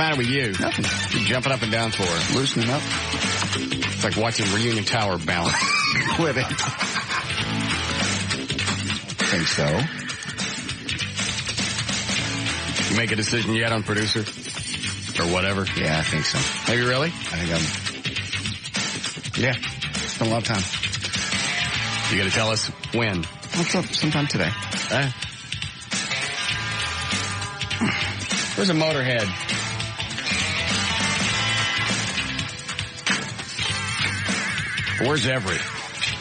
matter with you? Nothing. You're jumping up and down for it. Loosening up. It's like watching Reunion Tower bounce. With it. I think so. You make a decision yet on producer? Or whatever? Yeah, I think so. Have you really? I think yeah. Spent a lot of time. You got to tell us when? What's up? Sometime today. Where's a Motorhead? Where's Everett?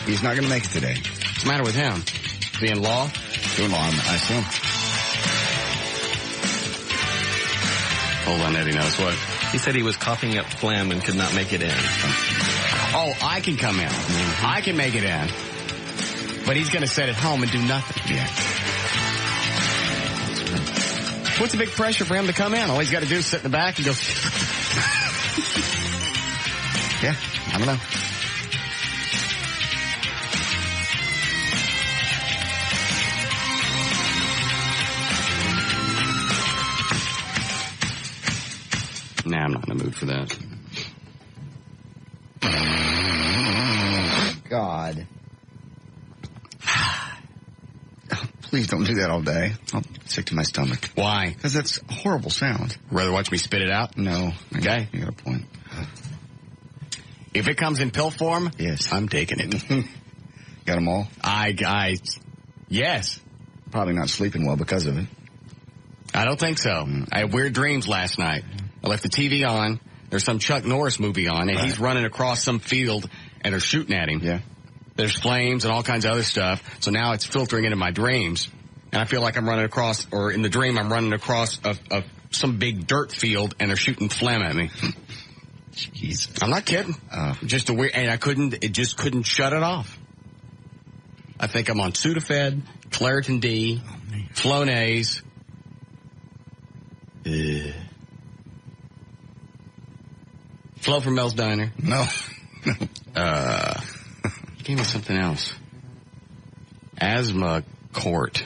He's not going to make it today. What's the matter with him? Is he in law? Doing law, I assume. Hold on, Eddie knows what. He said he was coughing up phlegm and could not make it in. Oh, I can come in. Mm-hmm. I can make it in. But he's going to sit at home and do nothing. Yeah. What's the big pressure for him to come in? All he's got to do is sit in the back and go... Yeah, I don't know. Nah, I'm not in the mood for that. God. Please don't do that all day. I'm sick to my stomach. Why? Because that's a horrible sound. Rather watch me spit it out? No. Okay. You got a point. If it comes in pill form, yes, I'm taking it. Got them all? Yes. Probably not sleeping well because of it. I don't think so. I had weird dreams last night. I left the TV on. There's some Chuck Norris movie on, and he's running across some field, and they're shooting at him. Yeah. There's flames and all kinds of other stuff. So now it's filtering into my dreams. And I feel like I'm running across, or in the dream, I'm running across some big dirt field, and they're shooting phlegm at me. Jeez. I'm not kidding. Just a weird, and it just couldn't shut it off. I think I'm on Sudafed, Claritin D, Flonase. Flo from Mel's Diner. No. He gave me something else. Asthma Court.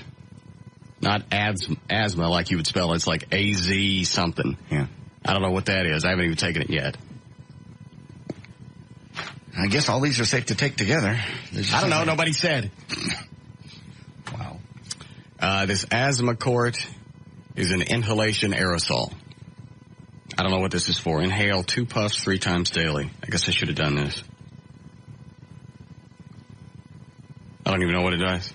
Not asthma like you would spell it. It's like AZ something. Yeah. I don't know what that is. I haven't even taken it yet. I guess all these are safe to take together. I don't know. Nobody said. Wow. This Asthma Court is an inhalation aerosol. I don't know what this is for. Inhale 2 puffs 3 times daily. I guess I should have done this. I don't even know what it does.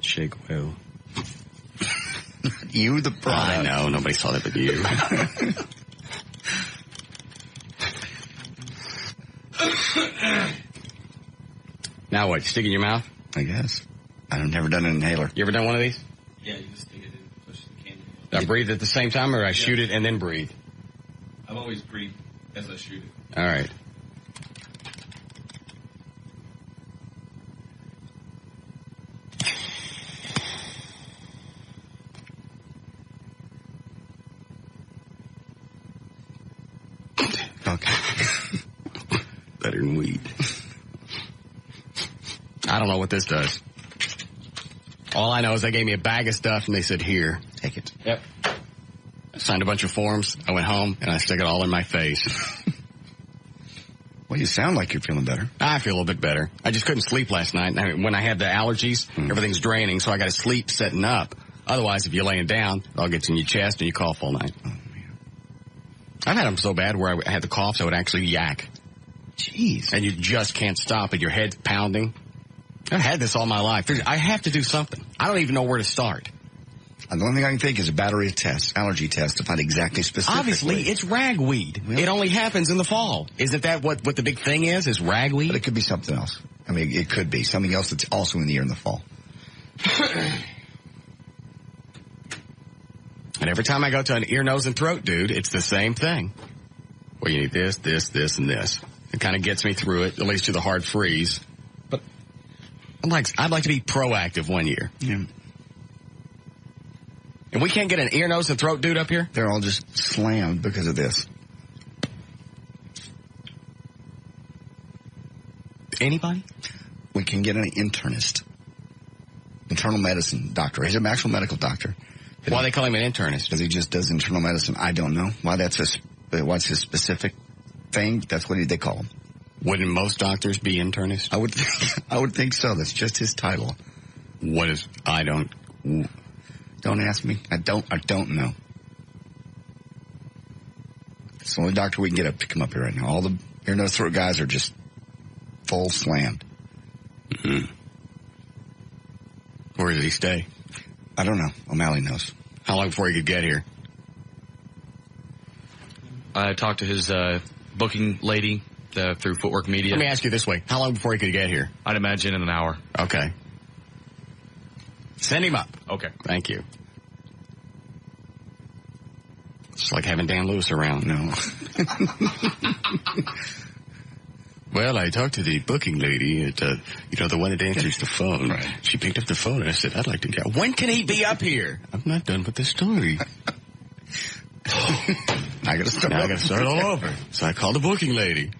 Shake well. You, the product. I know. Nobody saw that but you. Now what? Stick it in your mouth? I guess. I've never done an inhaler. You ever done one of these? Yeah, you just stick it in, push the candle. Do I breathe at the same time, or I shoot it and then breathe? I've always breathed as I shoot it. All right. Okay. Better than weed. I don't know what this does. All I know is they gave me a bag of stuff and they said, here. Take it. Yep. I signed a bunch of forms. I went home and I stuck it all in my face. Well, you sound like you're feeling better. I feel a little bit better. I just couldn't sleep last night. When I had the allergies, everything's draining, so I got to sleep sitting up. Otherwise, if you're laying down, it all gets in your chest and you cough all night. Oh, man. I've had them so bad where I had the coughs, I would actually yak. Jeez. And you just can't stop and your head's pounding. I've had this all my life. I have to do something. I don't even know where to start. The only thing I can think is a battery of tests, allergy tests, to find exactly specifically. Obviously, it's ragweed. Really? It only happens in the fall. Isn't that what the big thing is ragweed? But it could be something else. I mean, it could be something else that's also in the air in the fall. And every time I go to an ear, nose, and throat dude, it's the same thing. Well, you need this, this, this, and this. It kind of gets me through it, at least to the hard freeze. But I'd like to be proactive one year. Yeah. And we can't get an ear, nose, and throat dude up here? They're all just slammed because of this. Anybody? We can get an internist. Internal medicine doctor. He's an actual medical doctor. Why they call him an internist? Because he just does internal medicine. I don't know why what's his specific thing. That's what they call him. Wouldn't most doctors be internists? I would think so. That's just his title. What is? Don't ask me. I don't know. It's the only doctor we can get up to come up here right now. All the ear, nose, throat guys are just full slammed. Mm-hmm. Where did he stay? I don't know. O'Malley knows. How long before he could get here? I talked to his booking lady through Footwork Media. Let me ask you this way. How long before he could get here? I'd imagine in an hour. Okay. Send him up. Okay. Thank you. It's like having Dan Lewis around. No. Well, I talked to the booking lady at, the one that answers the phone. Right. She picked up the phone and I said, I'd like to get, when can he be up here? I'm not done with the story. I gotta start all over. So I called the booking lady.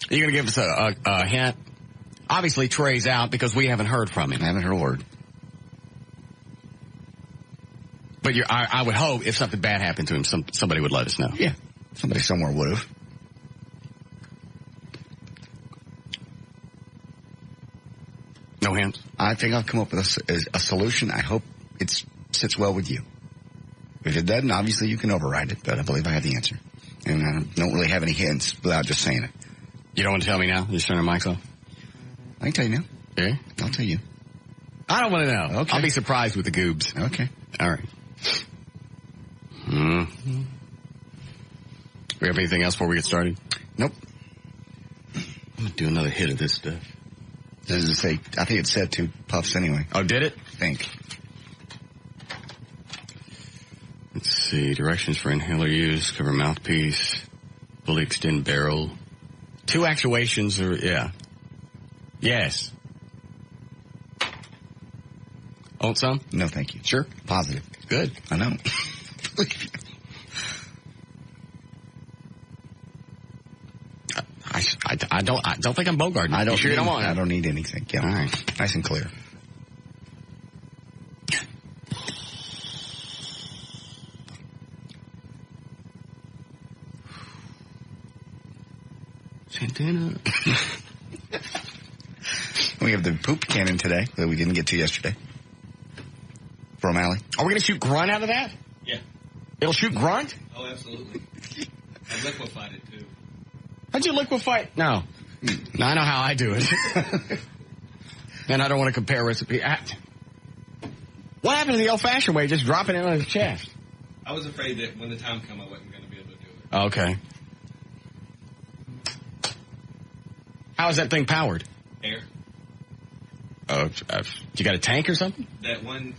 Are you going to give us a hint? Obviously, Trey's out because we haven't heard from him. I haven't heard a word. But I would hope if something bad happened to him, somebody would let us know. Yeah. Somebody somewhere would have. No hints? I think I'll come up with a solution. I hope it sits well with you. If it doesn't, obviously you can override it, but I believe I have the answer. And I don't really have any hints without just saying it. You don't want to tell me now? Just turn the mics off? I can tell you now. Yeah? I'll tell you. I don't want to know. Okay. I'll be surprised with the goobs. Okay. All right. Mm-hmm. We have anything else before we get started? Nope. I'm going to do another hit of this stuff. Does it say, I think it said 2 puffs anyway. Oh, did it? I think. Let's see. Directions for inhaler use. Cover mouthpiece. Fully extend barrel. 2 actuations or, yeah. Yes. Want some? No, thank you. Sure. Positive. Good. I know. I don't think I'm Bogarting. I don't. You sure you don't want it? I don't need anything. Yeah. All right. Nice and clear. Santana. We have the poop cannon today that we didn't get to yesterday. For O'Malley. Are we going to shoot grunt out of that? Yeah. It'll shoot grunt? Oh, absolutely. I liquefied it, too. How'd you liquefy it? No. No, I know how I do it. And I don't want to compare recipe. What happened to the old-fashioned way, just dropping it on his chest? I was afraid that when the time came, I wasn't going to be able to do it. Okay. How is that thing powered? Air. Oh, you got a tank or something? That one,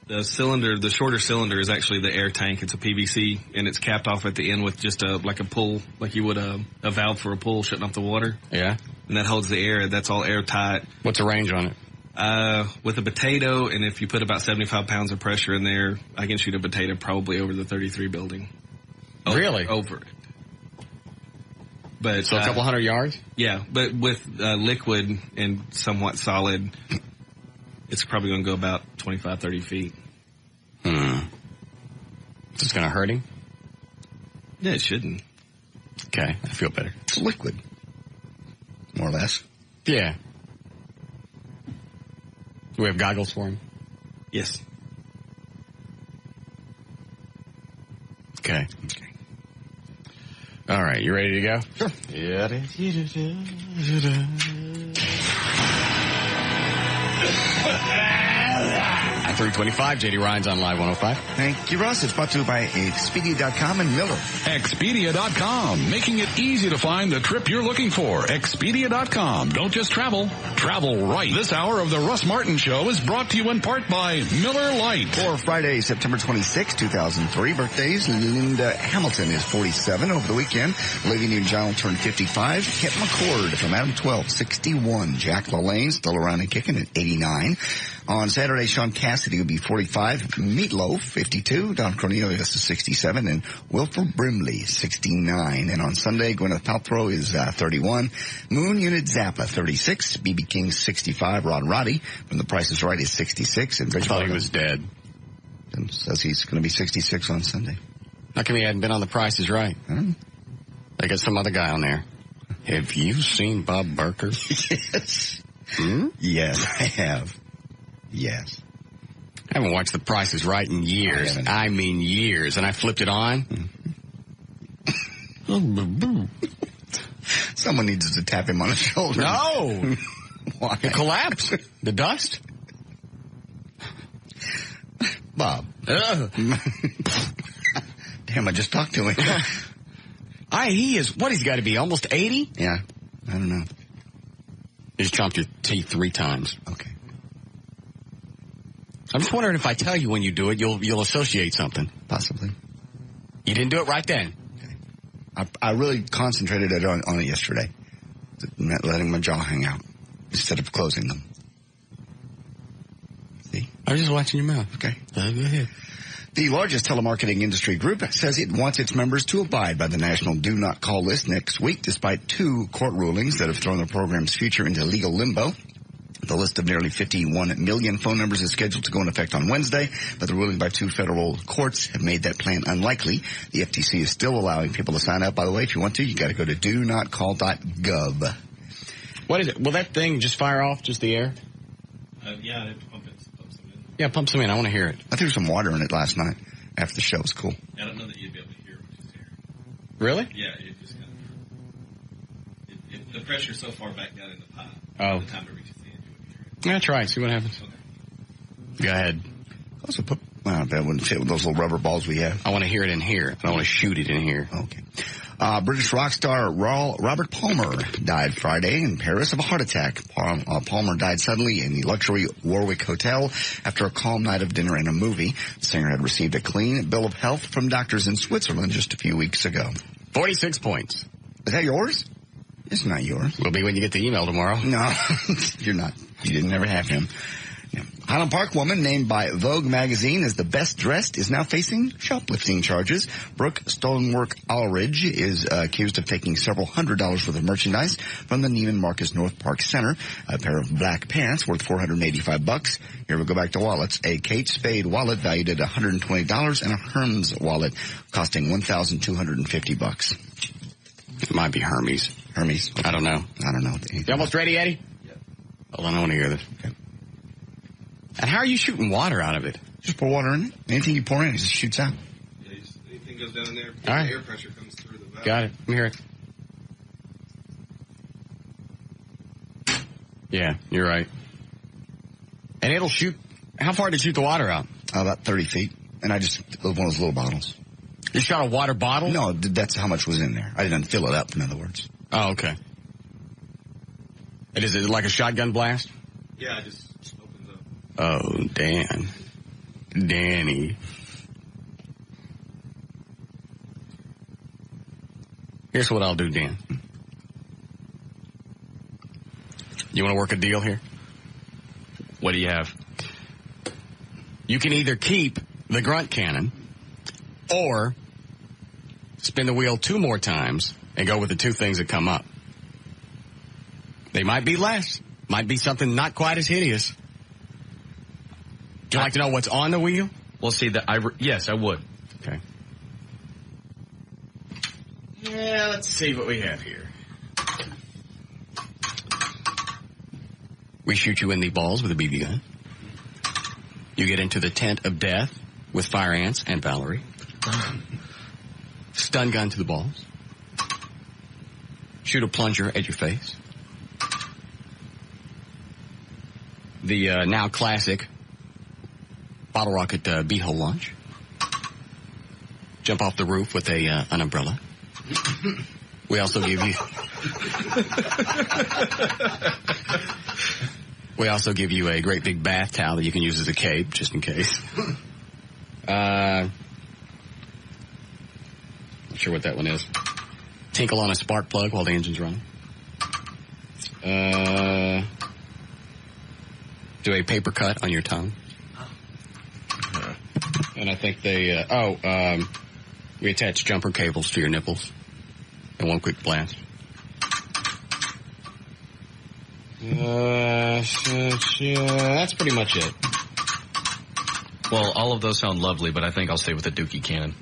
the cylinder, the shorter cylinder is actually the air tank. It's a PVC, and it's capped off at the end with just a pull, like you would a valve for a pull shutting off the water. Yeah. And that holds the air. That's all airtight. What's the range on it? With a potato, and if you put about 75 pounds of pressure in there, I can shoot a potato probably over the 33 building. Really? Over it. But So a couple hundred yards? Yeah, but with liquid and somewhat solid, it's probably going to go about 25, 30 feet. Is this going to hurt him? Yeah, it shouldn't. Okay, I feel better. It's liquid. More or less. Yeah. Do we have goggles for him? Yes. Okay. All right, you ready to go? Sure. Yeah. At 325, JD Ryan's on Live 105. Thank you, Russ. It's brought to you by Expedia.com and Miller. Expedia.com, making it easy to find the trip you're looking for. Expedia.com. Don't just travel, travel right. This hour of the Russ Martin Show is brought to you in part by Miller Lite. For Friday, September 26, 2003, birthdays. Linda Hamilton is 47 over the weekend. Olivia Newton-John turned 55. Kent McCord from Adam 12, 61. Jack LaLanne still around and kicking at 89. On Saturday, Sean Cassidy City will be 45. Meatloaf, 52. Don Cornelius is 67. And Wilford Brimley, 69. And on Sunday, Gwyneth Paltrow is 31. Moon Unit Zappa, 36. B.B. King, 65. Rod Roddy from The Price is Right is 66. And I thought he was dead. And says he's going to be 66 on Sunday. How come he hadn't been on The Price is Right? They got some other guy on there. Have you seen Bob Barker? Yes. Yes, I have. Yes. I haven't watched The Price is Right in years. I mean years. And I flipped it on. Someone needs to tap him on the shoulder. No. Why? It collapsed. The dust. Bob. Damn, I just talked to him. He's got to be almost 80? Yeah, I don't know. You just chomped your teeth 3 times. Okay. I'm just wondering if I tell you when you do it, you'll associate something. Possibly. You didn't do it right then. Okay. I really concentrated on it yesterday. Not letting my jaw hang out instead of closing them. See? I was just watching your mouth. Okay. Go ahead. The largest telemarketing industry group says it wants its members to abide by the national do not call list next week, despite 2 court rulings that have thrown the program's future into legal limbo. The list of nearly 51 million phone numbers is scheduled to go into effect on Wednesday, but the ruling by 2 federal courts have made that plan unlikely. The FTC is still allowing people to sign up. By the way, if you want to, you got to go to donotcall.gov. What is it? Will that thing just fire off just the air? Yeah, they have to pump some in. Yeah, pump some in. I want to hear it. I threw some water in it last night after the show. It was cool. I don't know that you'd be able to hear what you hear. Really? Yeah, it just kind of... the pressure's so far back down in the pipe. Oh. By the time it reaches the end, you wouldn't hear it. Yeah, try it. See what happens. Okay. Go ahead. Also put, I bet it wouldn't fit with those little rubber balls we have. I want to hear it in here. I want to shoot it in here. Okay. British rock star Robert Palmer died Friday in Paris of a heart attack. Palmer died suddenly in the luxury Warwick Hotel after a calm night of dinner and a movie. The singer had received a clean bill of health from doctors in Switzerland just a few weeks ago. 46 points. Is that yours? It's not yours. Will be when you get the email tomorrow. No, you're not. You didn't ever have him. Yeah. Highland Park woman named by Vogue magazine as the best dressed is now facing shoplifting charges. Brooke Stonework Ulrich is accused of taking several $100s worth of merchandise from the Neiman Marcus North Park Center. A pair of black pants worth $485. Here we go back to wallets. A Kate Spade wallet valued at $120 and a Hermes wallet costing $1,250. It might be Hermes. Hermes. I don't know. I don't know. You almost ready, Eddie? Yeah. Hold on, I want to hear this. Okay. And how are you shooting water out of it? Just pour water in it. Anything you pour in, it just shoots out. Yeah, anything goes down in there, All right. the air pressure comes through the valve. Got it. Let me hear it. Yeah, you're right. And it'll shoot. How far did it shoot the water out? About 30 feet. And I just, one of those little bottles. You shot a water bottle? No, that's how much was in there. I didn't fill it up, in other words. Oh, okay. And is it like a shotgun blast? Yeah, it just opens up. Oh, Dan. Danny. Here's what I'll do, Dan. You want to work a deal here? What do you have? You can either keep the grunt cannon or spin the wheel 2 more times and go with the 2 things that come up. They might be less. Might be something not quite as hideous. Would you like to know what's on the wheel? Well, see, yes, I would. Okay. Yeah, let's see what we have here. We shoot you in the balls with a BB gun. You get into the tent of death with Fire Ants and Valerie. Stun gun to the balls. Shoot a plunger at your face. The now classic bottle rocket beehole launch. Jump off the roof with an umbrella. We also give you... We also give you a great big bath towel that you can use as a cape, just in case. Not sure what that one is. Tinkle on a spark plug while the engine's running. Do a paper cut on your tongue. And I think they, we attach jumper cables to your nipples in one quick blast. That's pretty much it. Well, all of those sound lovely, but I think I'll stay with the Dookie cannon.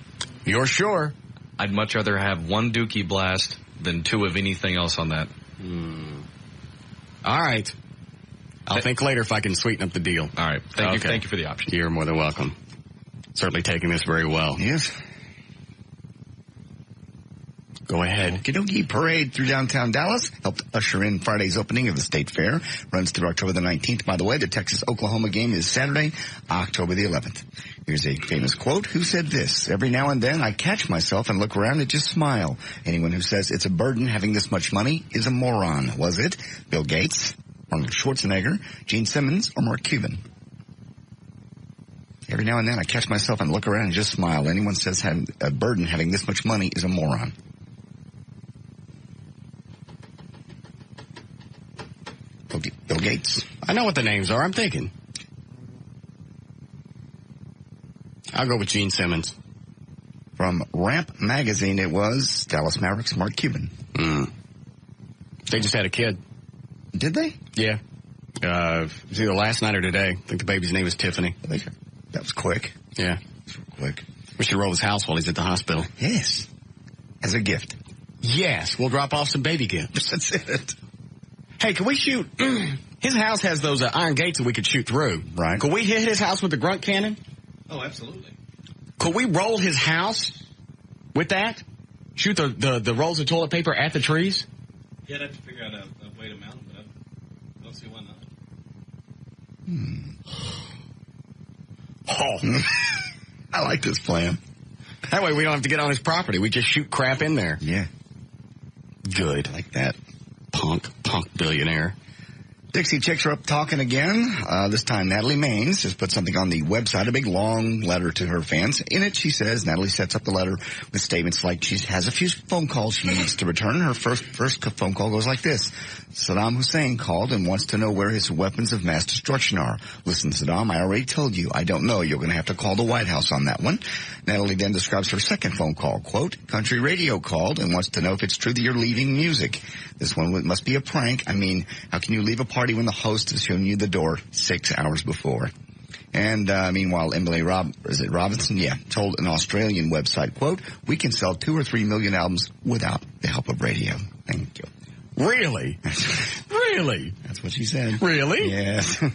You're sure? I'd much rather have one Dookie blast than two of anything else on that. All right. I'll think later if I can sweeten up the deal. All right. Thank you for the option. You're more than welcome. Certainly taking this very well. Yes. Go ahead. Okie parade through downtown Dallas helped usher in Friday's opening of the State Fair. Runs through October the 19th. By the way, the Texas-Oklahoma game is Saturday, October the 11th. Here's a famous quote. Who said this? Every now and then I catch myself and look around and just smile. Anyone who says it's a burden having this much money is a moron. Was it Bill Gates, Arnold Schwarzenegger, Gene Simmons, or Mark Cuban? Every now and then I catch myself and look around and just smile. Anyone says having a burden having this much money is a moron. Bill Gates. I know what the names are. I'm thinking. I'll go with Gene Simmons. From Ramp Magazine, it was Dallas Mavericks, Mark Cuban. They just had a kid. Did they? Yeah. It was either last night or today. I think the baby's name is Tiffany. That was quick. Yeah. Quick. We should roll his house while he's at the hospital. Yes. As a gift. Yes. We'll drop off some baby gifts. That's it. Hey, can we shoot? His house has those iron gates that we could shoot through. Right. Could we hit his house with the grunt cannon? Oh, absolutely. Could we roll his house with that? Shoot the rolls of toilet paper at the trees? Yeah, I'd have to figure out a way to mount them, but I don't see why not. Oh. I like this plan. That way we don't have to get on his property. We just shoot crap in there. Yeah. Good. I like that. Punk billionaire. Dixie Chicks are up talking again. This time Natalie Maines has put something on the website, a big long letter to her fans. In it, she says, Natalie sets up the letter with statements like she has a few phone calls she needs to return. Her first phone call goes like this. Saddam Hussein called and wants to know where his weapons of mass destruction are. Listen, Saddam, I already told you. I don't know. You're going to have to call the White House on that one. Natalie then describes her second phone call. Quote, country radio called and wants to know if it's true that you're leaving music. This one must be a prank. I mean, how can you leave a party when the host has shown you the door 6 hours before? And meanwhile, Emily Robinson? Yeah, told an Australian website, quote, we can sell 2 or 3 million albums without the help of radio. Thank you. Really? Really? That's what she said. Really? Yes. And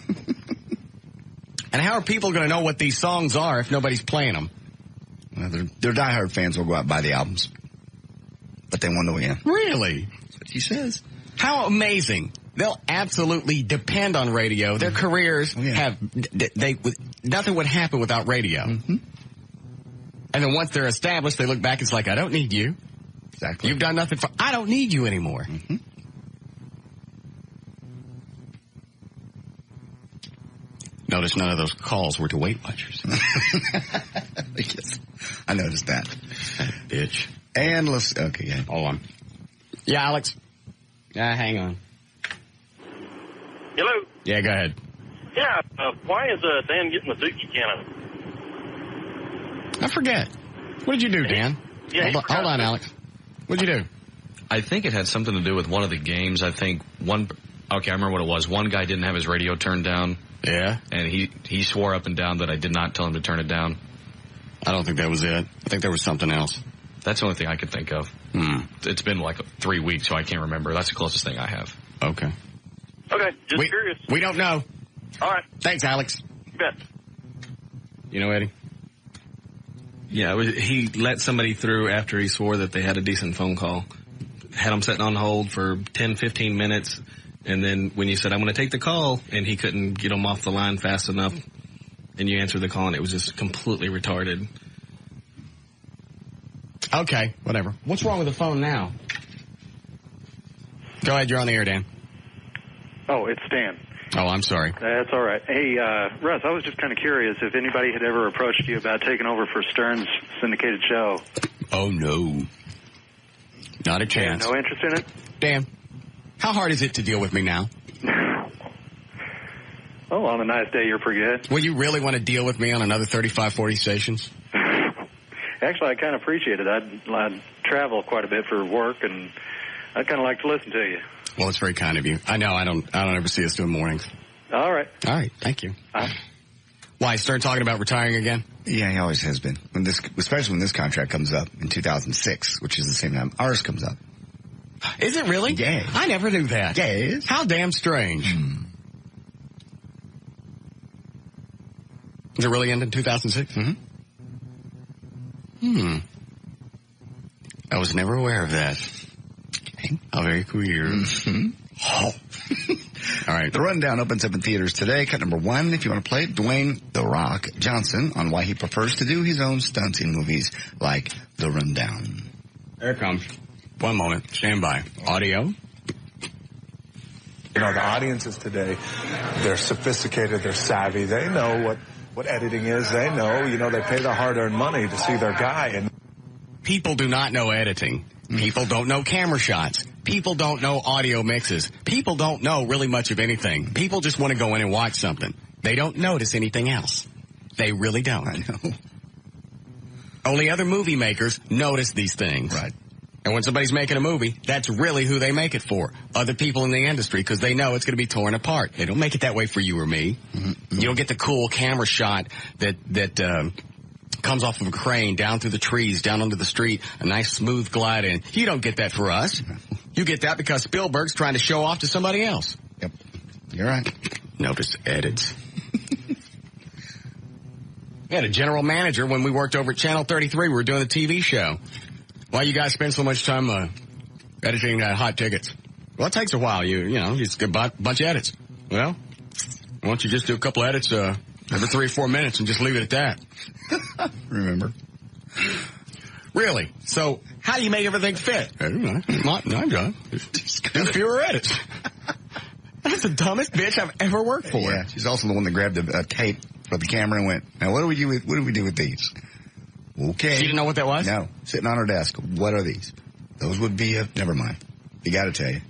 how are people going to know what these songs are if nobody's playing them? Well, their diehard fans will go out and buy the albums. But they won't know yet. Really? That's what she says. How amazing. They'll absolutely depend on radio. Their careers nothing would happen without radio. Mm-hmm. And then once they're established, they look back, it's like, I don't need you. Exactly. You've done nothing I don't need you anymore. Mm-hmm. Notice none of those calls were to Weight Watchers. Yes, I noticed that. Bitch. And okay, yeah. Hold on. Yeah, Alex. Hang on. Hello? Yeah, go ahead. Yeah, why is Dan getting the Dookie cannon? I forget. What did you do, Dan? Yeah, hold on, Alex. What'd you do? I think it had something to do with one of the games. I think I remember what it was. One guy didn't have his radio turned down. Yeah? And he swore up and down that I did not tell him to turn it down. I don't think that was it. I think there was something else. That's the only thing I could think of. It's been like 3 weeks, so I can't remember. That's the closest thing I have. Okay. Okay, just curious. We don't know. All right. Thanks, Alex. You bet. You know, Eddie? Yeah, he let somebody through after he swore that they had a decent phone call. Had them sitting on hold for 10, 15 minutes. And then when you said, I'm going to take the call, and he couldn't get them off the line fast enough, and you answered the call, and it was just completely retarded. Okay, whatever. What's wrong with the phone now? Go ahead, you're on the air, Dan. Oh, it's Dan. Oh, I'm sorry. That's all right. Hey, Russ, I was just kind of curious if anybody had ever approached you about taking over for Stern's syndicated show. Oh, no. Not a chance. No interest in it? Dan, how hard is it to deal with me now? Oh, on a nice day, you're pretty good. Will you really want to deal with me on another 35, 40 stations? Actually, I kind of appreciate it. I travel quite a bit for work, and I kind of like to listen to you. Well, it's very kind of you. I know I don't ever see us doing mornings. All right. All right, thank you. Why, start talking about retiring again? Yeah, he always has been. Especially when this contract comes up in 2006, which is the same time ours comes up. Is it really? Yeah. I never knew that. Yes. How damn strange. Does it really end in 2006? I was never aware of that. How very weird. Oh. All right. The Rundown opens up in theaters today. Cut number 1, if you want to play it, Dwayne "The Rock" Johnson on why he prefers to do his own stunts in movies like The Rundown. There it comes. One moment. Stand by. Audio. You know, the audiences today, they're sophisticated, they're savvy, they know what editing is, they know, they pay their hard-earned money to see their guy. And people do not know editing. People don't know camera shots. People don't know audio mixes. People don't know really much of anything. People just want to go in and watch something. They don't notice anything else. They really don't. I know. Only other movie makers notice these things. Right. And when somebody's making a movie, that's really who they make it for. Other people in the industry, because they know it's going to be torn apart. They don't make it that way for you or me. You don't get the cool camera shot that comes off of a crane down through the trees, down onto the street, a nice smooth glide in. You don't get that for us. You get that because Spielberg's trying to show off to somebody else. Yep. You're right. Notice edits. We had a general manager when we worked over at Channel 33. We were doing the TV show. Why you guys spend so much time editing hot tickets? Well, it takes a while. You just get a bunch of edits. Well, why don't you just do a couple edits every 3 or 4 minutes and just leave it at that? Remember? Really? So how do you make everything fit? My job. Just do fewer edits. That's the dumbest bitch I've ever worked for. Yeah, she's also the one that grabbed a tape for the camera and went, now what do we do with these? Okay. She didn't know what that was? No. Sitting on her desk. What are these? Those would be never mind. You got to tell you.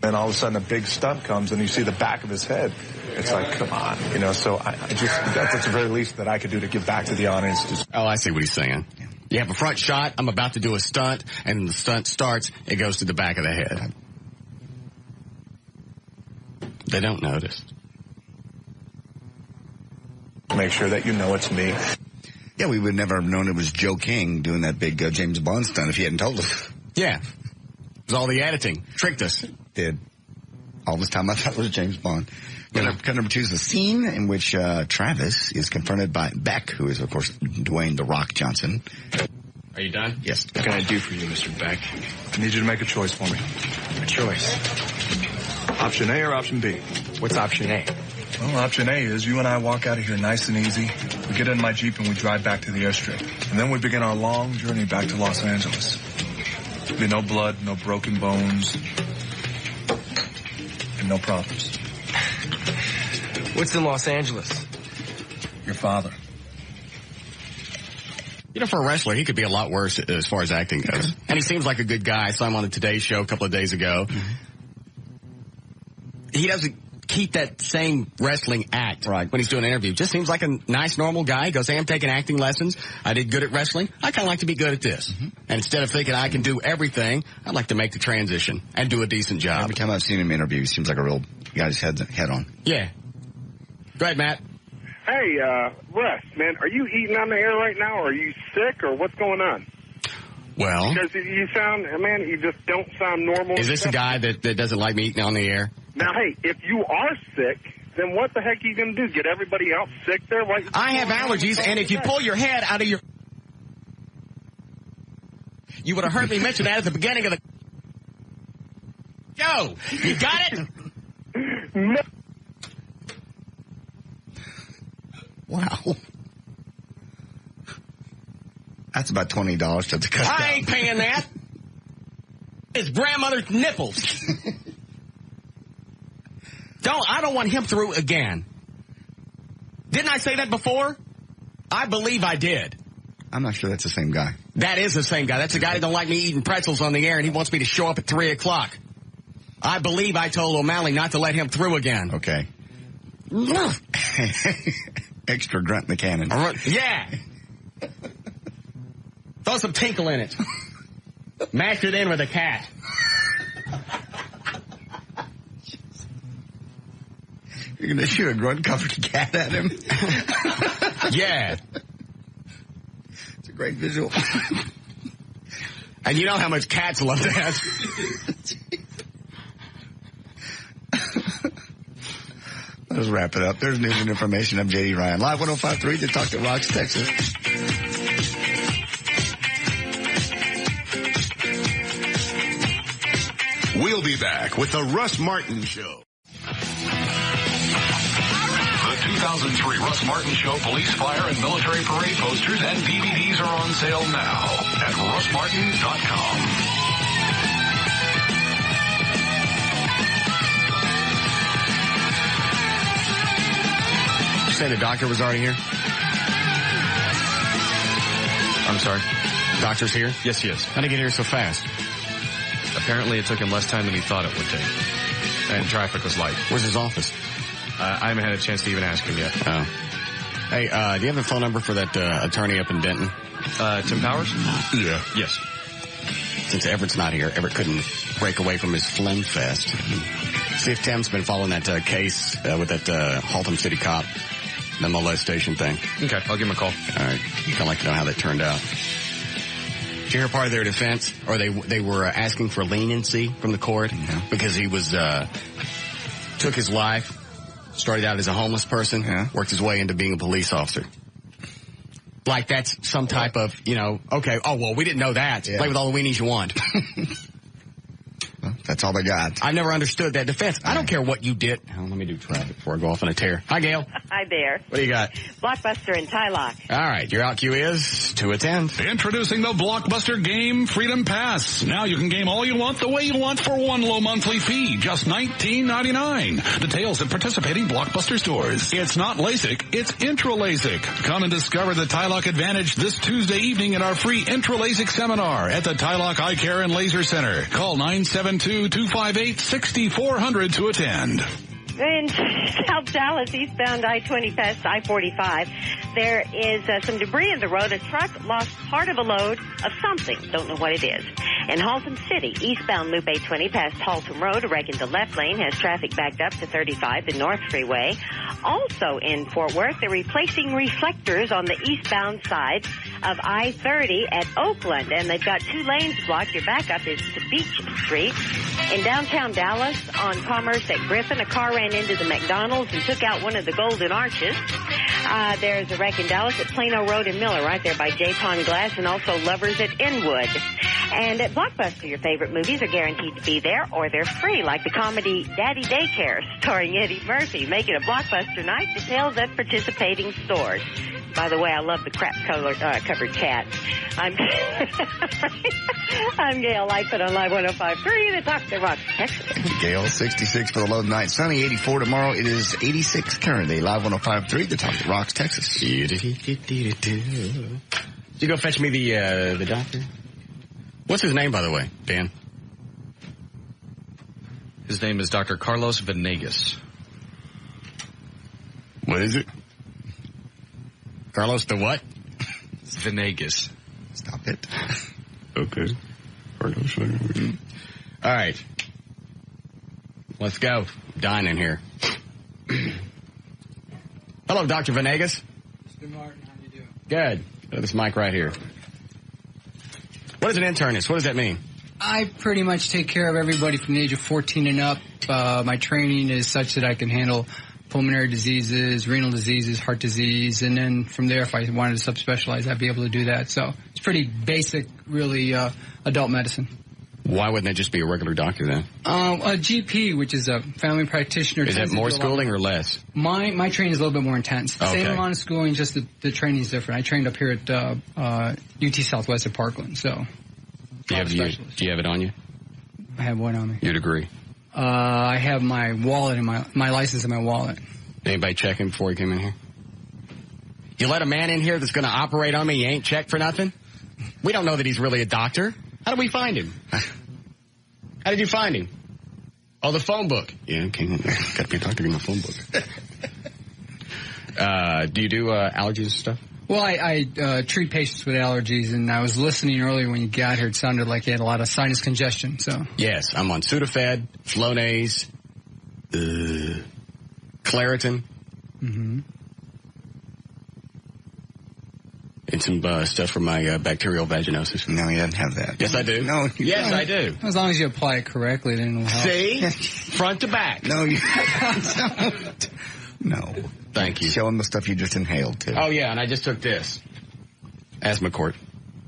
then all of a sudden a big stunt comes and you see the back of his head. It's like, come on, so I just, that's the very least that I could do to give back to the audience. Oh, I see what he's saying. You have a front shot, I'm about to do a stunt, and the stunt starts, it goes to the back of the head. They don't notice. Make sure that you know it's me. Yeah, we would never have known it was Joe King doing that big James Bond stunt if he hadn't told us. Yeah. It was all the editing. Tricked us. Did. All this time I thought it was James Bond. Cut number 2 is the scene in which Travis is confronted by Beck, who is, of course, Dwayne "The Rock" Johnson. Are you done? Yes. What can I do for you, Mr. Beck? I need you to make a choice for me. A choice. Option A or option B? What's option A? Well, option A is you and I walk out of here nice and easy. We get in my Jeep and we drive back to the airstrip. And then we begin our long journey back to Los Angeles. There'll be no blood, no broken bones, and no problems. What's in Los Angeles? Your father. For a wrestler, he could be a lot worse as far as acting goes. And he seems like a good guy. I saw him on the Today Show a couple of days ago. Mm-hmm. He doesn't keep that same wrestling act when he's doing an interview. Just seems like a nice, normal guy. He goes, hey, I'm taking acting lessons. I did good at wrestling. I kind of like to be good at this. Mm-hmm. And instead of thinking I can do everything, I'd like to make the transition and do a decent job. Every time I've seen him interview, he seems like a real guy's head on. Yeah. Go ahead, Matt. Hey, Russ, man, are you eating on the air right now, or are you sick, or what's going on? Well, because you sound, man, you just don't sound normal. Is this a guy that doesn't like me eating on the air? Now, hey, if you are sick, then what the heck are you going to do? Get everybody else sick there? I have allergies, and if you pull your head out of your... You would have heard me mention that at the beginning of the... Yo, you got it? No. Wow. That's about $20 to cut down. I ain't paying that. It's grandmother's nipples. I don't want him through again. Didn't I say that before? I believe I did. I'm not sure that's the same guy. That is the same guy. That's the guy that don't like me eating pretzels on the air, and he wants me to show up at 3 o'clock. I believe I told O'Malley not to let him through again. Okay. Extra grunt in the cannon. Yeah. Throw some tinkle in it. Mash it in with a cat. You're going to shoot a grunt-covered cat at him? Yeah. It's a great visual. And you know how much cats love that. Let's wrap it up. There's news and information. I'm J.D. Ryan. Live 105.3 to Talk to Rocks, Texas. We'll be back with the Russ Martin Show. The 2003 Russ Martin Show police, fire, and military parade posters and DVDs are on sale now at russmartin.com. You say the doctor was already here? I'm sorry? Doctor's here? Yes, he is. How'd he get here so fast? Apparently it took him less time than he thought it would take. And traffic was light. Where's his office? I haven't had a chance to even ask him yet. Oh. Hey, do you have a phone number for that attorney up in Denton? Tim Powers? Yeah. Yes. Since Everett's not here, Everett couldn't break away from his phlegm fest. See if Tim's been following that case with that Haltom City cop, the molestation thing. Okay, I'll give him a call. All right. I'd like to know how that turned out. Did you hear part of their defense? Or they were asking for leniency from the court because he was took his life, started out as a homeless person, worked his way into being a police officer. Like that's some type of, okay, oh, well, we didn't know that. Yeah. Play with all the weenies you want. Well, that's all they got. I never understood that defense. I don't care what you did. Oh, let me do traffic before I go off on a tear. Hi, Gail. Hi there. What do you got? Blockbuster in Tylock. All right, your out cue is to attend. Introducing the Blockbuster Game Freedom Pass. Now you can game all you want the way you want for one low monthly fee, just $19.99. Details at participating Blockbuster stores. It's not LASIK, it's Intra-LASIK. Come and discover the Tylock Advantage this Tuesday evening at our free Intra-LASIK seminar at the Tylock Eye Care and Laser Center. Call 972-258-6400 to attend. In South Dallas, eastbound I-20 past I-45, there is some debris in the road. A truck lost part of a load of something. Don't know what it is. In Haltom City, eastbound Loop 820 past Haltom Road, a wreck in the left lane has traffic backed up to 35, the North Freeway. Also in Fort Worth, they're replacing reflectors on the eastbound side of I-30 at Oakland, and they've got 2 lanes blocked. Your backup is to Beach Street. In downtown Dallas, on Commerce at Griffin, a car ran into the McDonald's and took out one of the Golden Arches. There's a wreck in Dallas at Plano Road and Miller, right there by J-Pon Glass, and also Lovers at Inwood. And at Blockbuster, your favorite movies are guaranteed to be there, or they're free, like the comedy Daddy Daycare, starring Eddie Murphy. Make it a Blockbuster night. Details at participating stores. By the way, I love the crap-covered cat. I'm Gail Lightfoot on Live 105.3, the Talk to Rocks, Texas. Gail, 66 for the low tonight. Sunny, 84 tomorrow. It is 86 currently. Live 105.3, the Talk to Rocks, Texas. Did you go fetch me the doctor? What's his name, by the way, Dan? His name is Dr. Carlos Venegas. What is it? Carlos the what? Venegas. Stop it. Okay. Carlos. All right. Let's go. Dying in here. Hello, Dr. Venegas. Mr. Martin, how you doing? Good. Got this mic right here. What is an internist? What does that mean? I pretty much take care of everybody from the age of 14 and up. My training is such that I can handle pulmonary diseases, renal diseases, heart disease, and then from there, if I wanted to subspecialize, I'd be able to do that. So it's pretty basic, really, adult medicine. Why wouldn't it just be a regular doctor then? A GP, which is a family practitioner. Is that more schooling or less? My training is a little bit more intense. Okay. Same amount of schooling, just the training is different. I trained up here at UT Southwest at Parkland, so. Do you have it on you? I have one on me. Your degree? I have my wallet and my license in my wallet. Anybody check him before he came in here? You let a man in here that's going to operate on me, you ain't checked for nothing? We don't know that he's really a doctor. How did we find him? How did you find him? Oh, the phone book. Yeah, okay. Got to be a doctor in the phone book. Do you do allergies and stuff? Well, I treat patients with allergies, and I was listening earlier when you got here. It sounded like you had a lot of sinus congestion. So yes, I'm on Sudafed, Flonase, Claritin, and some stuff for my bacterial vaginosis. No, you didn't have that. Yes, I do. No, yes, I do. As long as you apply it correctly, then it'll help. See, front to back. No, you don't. No. Thank you. Show them the stuff you just inhaled, too. Oh, yeah, and I just took this. Asthmacort.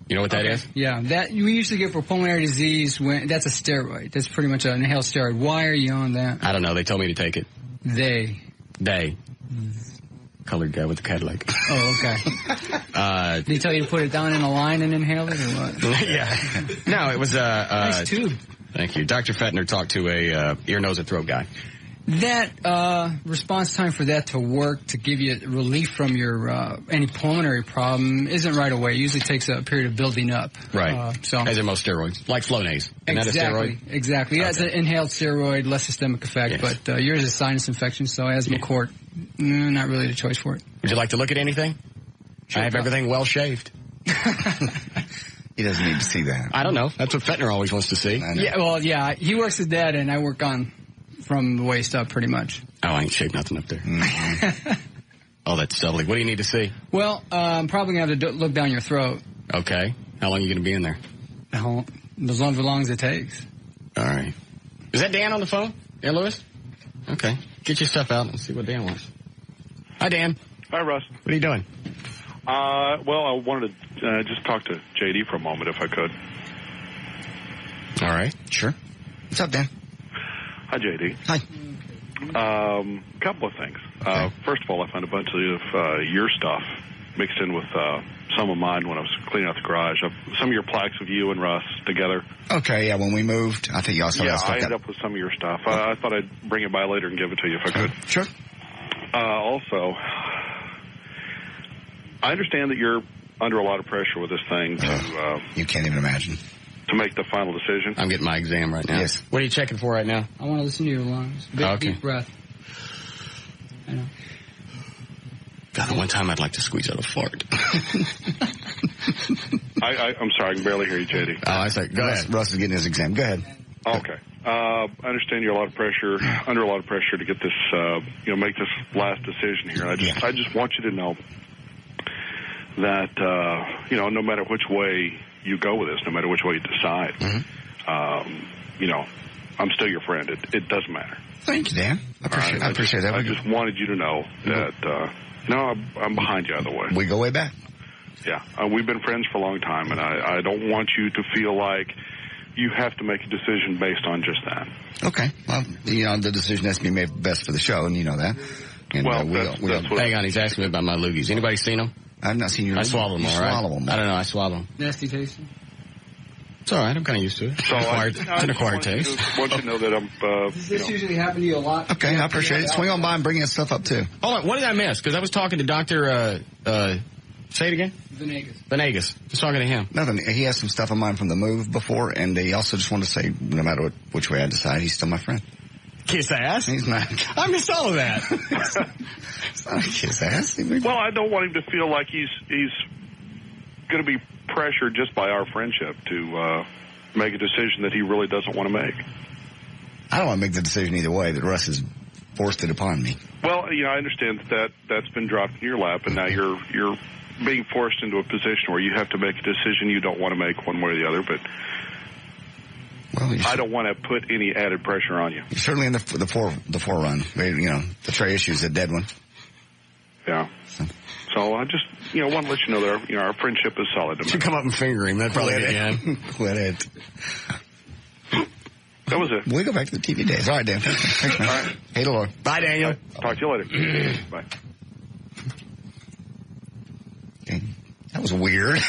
You know what that is? Yeah, that we usually get for pulmonary disease. That's a steroid. That's pretty much an inhaled steroid. Why are you on that? I don't know. They told me to take it. They. Colored guy with the Cadillac. Oh, okay. Did he tell you to put it down in a line and inhale it, or what? Yeah. No, it was nice tube. Thank you. Dr. Fettner talked to a ear, nose, and throat guy. That response time for that to work to give you relief from your any pulmonary problem isn't right away. It usually takes a period of building up. Right. As in most steroids, like Flonase. Isn't that a steroid? Exactly. Yeah, it's an inhaled steroid, less systemic effect, Yes. but yours is sinus infection, so Asthmacort, not really the choice for it. Would you like to look at anything? Sure. I have everything well shaved. He doesn't need to see that. I don't know. That's what Fettner always wants to see. Yeah, well, yeah, he works at that, and I work on from the waist up, pretty much. Oh, I ain't shaved nothing up there. Oh, that's lovely. What do you need to see? Well, I'm probably going to have to look down your throat. Okay. How long are you going to be in there? As long as it takes. All right. Is that Dan on the phone? Yeah, Lewis? Okay. Get your stuff out and see what Dan wants. Hi, Dan. Hi, Russ. What are you doing? Well, I wanted to just talk to JD for a moment, if I could. All right. Sure. What's up, Dan? Hi, JD. Hi. Couple of things. First of all, I found a bunch of your stuff mixed in with some of mine when I was cleaning out the garage. Some of your plaques of you and Russ together. Okay, yeah, when we moved, I think you also Yeah, I ended up with some of your stuff. I thought I'd bring it by later and give it to you if I could. Sure. Also, I understand that you're under a lot of pressure with this thing to... you can't even imagine. To make the final decision. I'm getting my exam right now. Yes. What are you checking for right now? I want to listen to your lungs. Deep breath. I know. God, the one time I'd like to squeeze out a fart. I'm sorry, I can barely hear you, JD. Oh, I say, go ahead. Russ is getting his exam. Go ahead. Okay. I understand you're under a lot of pressure to get this, make this last decision here. I just want you to know that, no matter which way you go with this, no matter which way you decide, I'm still your friend. It doesn't matter. Thank you, Dan. I appreciate that. I just wanted you to know that, I'm behind you either way. We go way back. Yeah. We've been friends for a long time, and I don't want you to feel like you have to make a decision based on just that. Okay. Well, the decision has to be made best for the show, and you know that. And, hang on, he's asking me about my loogies. Anybody seen them? I've not seen your. I swallow them all right. Swallow them. I don't know. I swallow them. Nasty tasting. It's all right. I'm kind of used to it. So it's an acquired taste. I want you to know that I'm. Does this usually happen to you a lot? Okay, I appreciate it. Swing on by and bring his stuff up too. Hold on. What did I miss? Because I was talking to Dr. Say it again. Venegas. Just talking to him. Nothing. He has some stuff of mine from the move before, and he also just wanted to say, no matter which way I decide, he's still my friend. Kiss ass? He's not. I missed all of that. It's not a kiss ass. Well, I don't want him to feel like he's going to be pressured just by our friendship to make a decision that he really doesn't want to make. I don't want to make the decision either way, that Russ has forced it upon me. Well, I understand that's been dropped in your lap, and now you're being forced into a position where you have to make a decision you don't want to make one way or the other, but I don't want to put any added pressure on you. You're certainly in the forerun. The Trey issue is a dead one. Yeah. So I just, want to let you know that our friendship is solid. You come up and finger him. That'd probably be again. Quit it. That was it. We go back to the TV days. All right, Dan. Thanks, man. All right. Hey, Laura. Bye, Daniel. Right. Talk to you later. Bye. Okay. That was weird.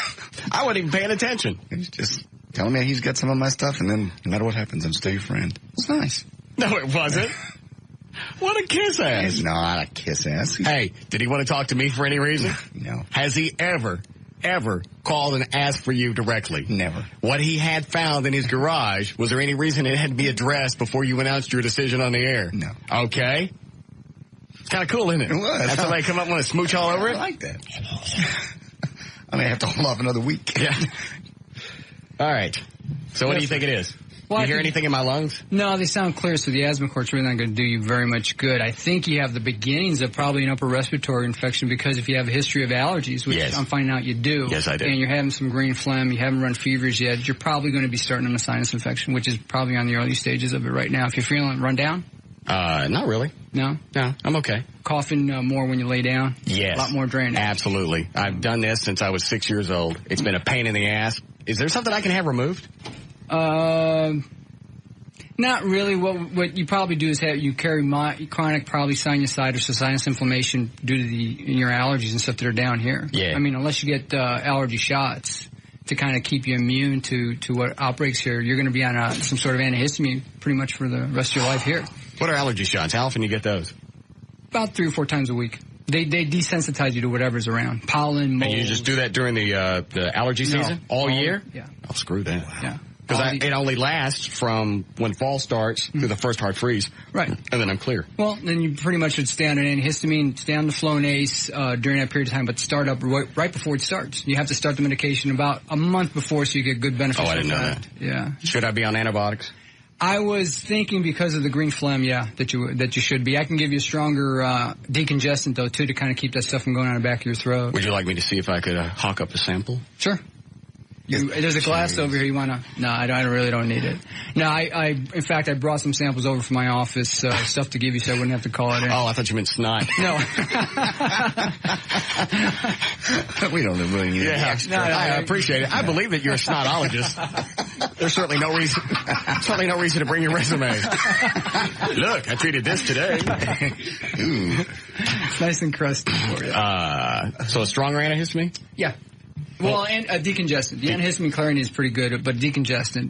I wasn't even paying attention. He's just telling me he's got some of my stuff, and then no matter what happens, I'm still your friend. It's nice. No, it wasn't. What a kiss ass. It's not a kiss ass. Hey, did he want to talk to me for any reason? No. Has he ever ever called and asked for you directly? Never. What he had found in his garage, was there any reason it had to be addressed before you announced your decision on the air? No. Okay. It's kind of cool, isn't it? It was. Have somebody come up and want to smooch all over it? I like that. I may have to hold off another week. Yeah. All right. So what do you think it is? Well, you hear anything in my lungs? No, they sound clear, so the asthma court's really not going to do you very much good. I think you have the beginnings of probably an upper respiratory infection because if you have a history of allergies, which Yes. I'm finding out you do, Yes, I do. and you're having some green phlegm, you haven't run fevers yet, you're probably going to be starting on a sinus infection, which is probably on the early stages of it right now. If you're feeling run down? Not really. No? No, I'm okay. Coughing more when you lay down? Yes. A lot more drainage? Absolutely. I've done this since I was 6 years old. It's been a pain in the ass. Is there something I can have removed? Not really. What you probably do is you carry chronic probably sinusitis or sinus inflammation due to your allergies and stuff that are down here. Yeah. I mean, unless you get allergy shots to kind of keep you immune to what outbreaks here, you're going to be on some sort of antihistamine pretty much for the rest of your life here. What are allergy shots? How often do you get those? About 3 or 4 times a week. They desensitize you to whatever's around. Pollen, mold. And you just do that during the allergy season? All year? Yeah. Oh, screw that. Yeah. Because it only lasts from when fall starts through the first hard freeze. Right. And then I'm clear. Well, then you pretty much should stay on an antihistamine, stay on the Flonase during that period of time, but start up right before it starts. You have to start the medication about a month before so you get good benefits. Oh, I didn't know that. Yeah. Should I be on antibiotics? I was thinking because of the green phlegm, that you should be. I can give you a stronger decongestant, though, too, to kind of keep that stuff from going on the back of your throat. Would you like me to see if I could hawk up a sample? Sure. There's a glass over here. You want to? No, I really don't need it. No, in fact, I brought some samples over from my office, stuff to give you so I wouldn't have to call it in. Oh, I thought you meant snot. No. We don't really need any extra. No, I appreciate it. I believe that you're a snotologist. There's certainly no reason to bring your resume. Look, I treated this today. Ooh. It's nice and crusty for you. So a stronger antihistamine? Yeah. Well, and decongestant. The antihistamine Claritin is pretty good, but decongestant.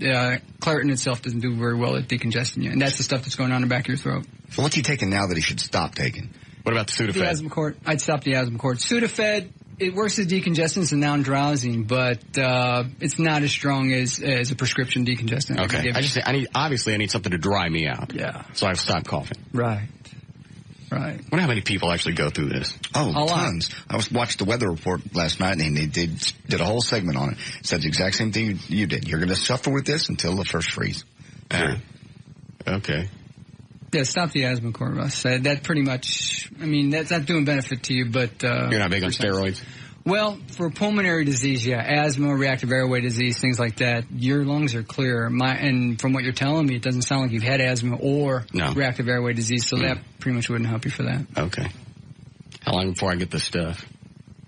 Claritin itself doesn't do very well at decongesting you, and that's the stuff that's going on in the back of your throat. So what's he taking now that he should stop taking? What about the Sudafed? The Asthmacort. I'd stop the Asthmacort. Sudafed, it works as decongestants and non-drowsing, but it's not as strong as a prescription decongestant. Okay. I need something to dry me out. Yeah. So I've stopped coughing. Right. I wonder how many people actually go through this. Oh, tons. I watched the weather report last night, and they did a whole segment on it. It said the exact same thing you did. You're going to suffer with this until the first freeze. Okay. Yeah, stop the Asthmacort, Russ. That pretty much, that's not doing benefit to you, but... You're not big on steroids? Well, for pulmonary disease, yeah, asthma, reactive airway disease, things like that, your lungs are clear. And from what you're telling me, it doesn't sound like you've had asthma or reactive airway disease, so that pretty much wouldn't help you for that. Okay. How long before I get this stuff?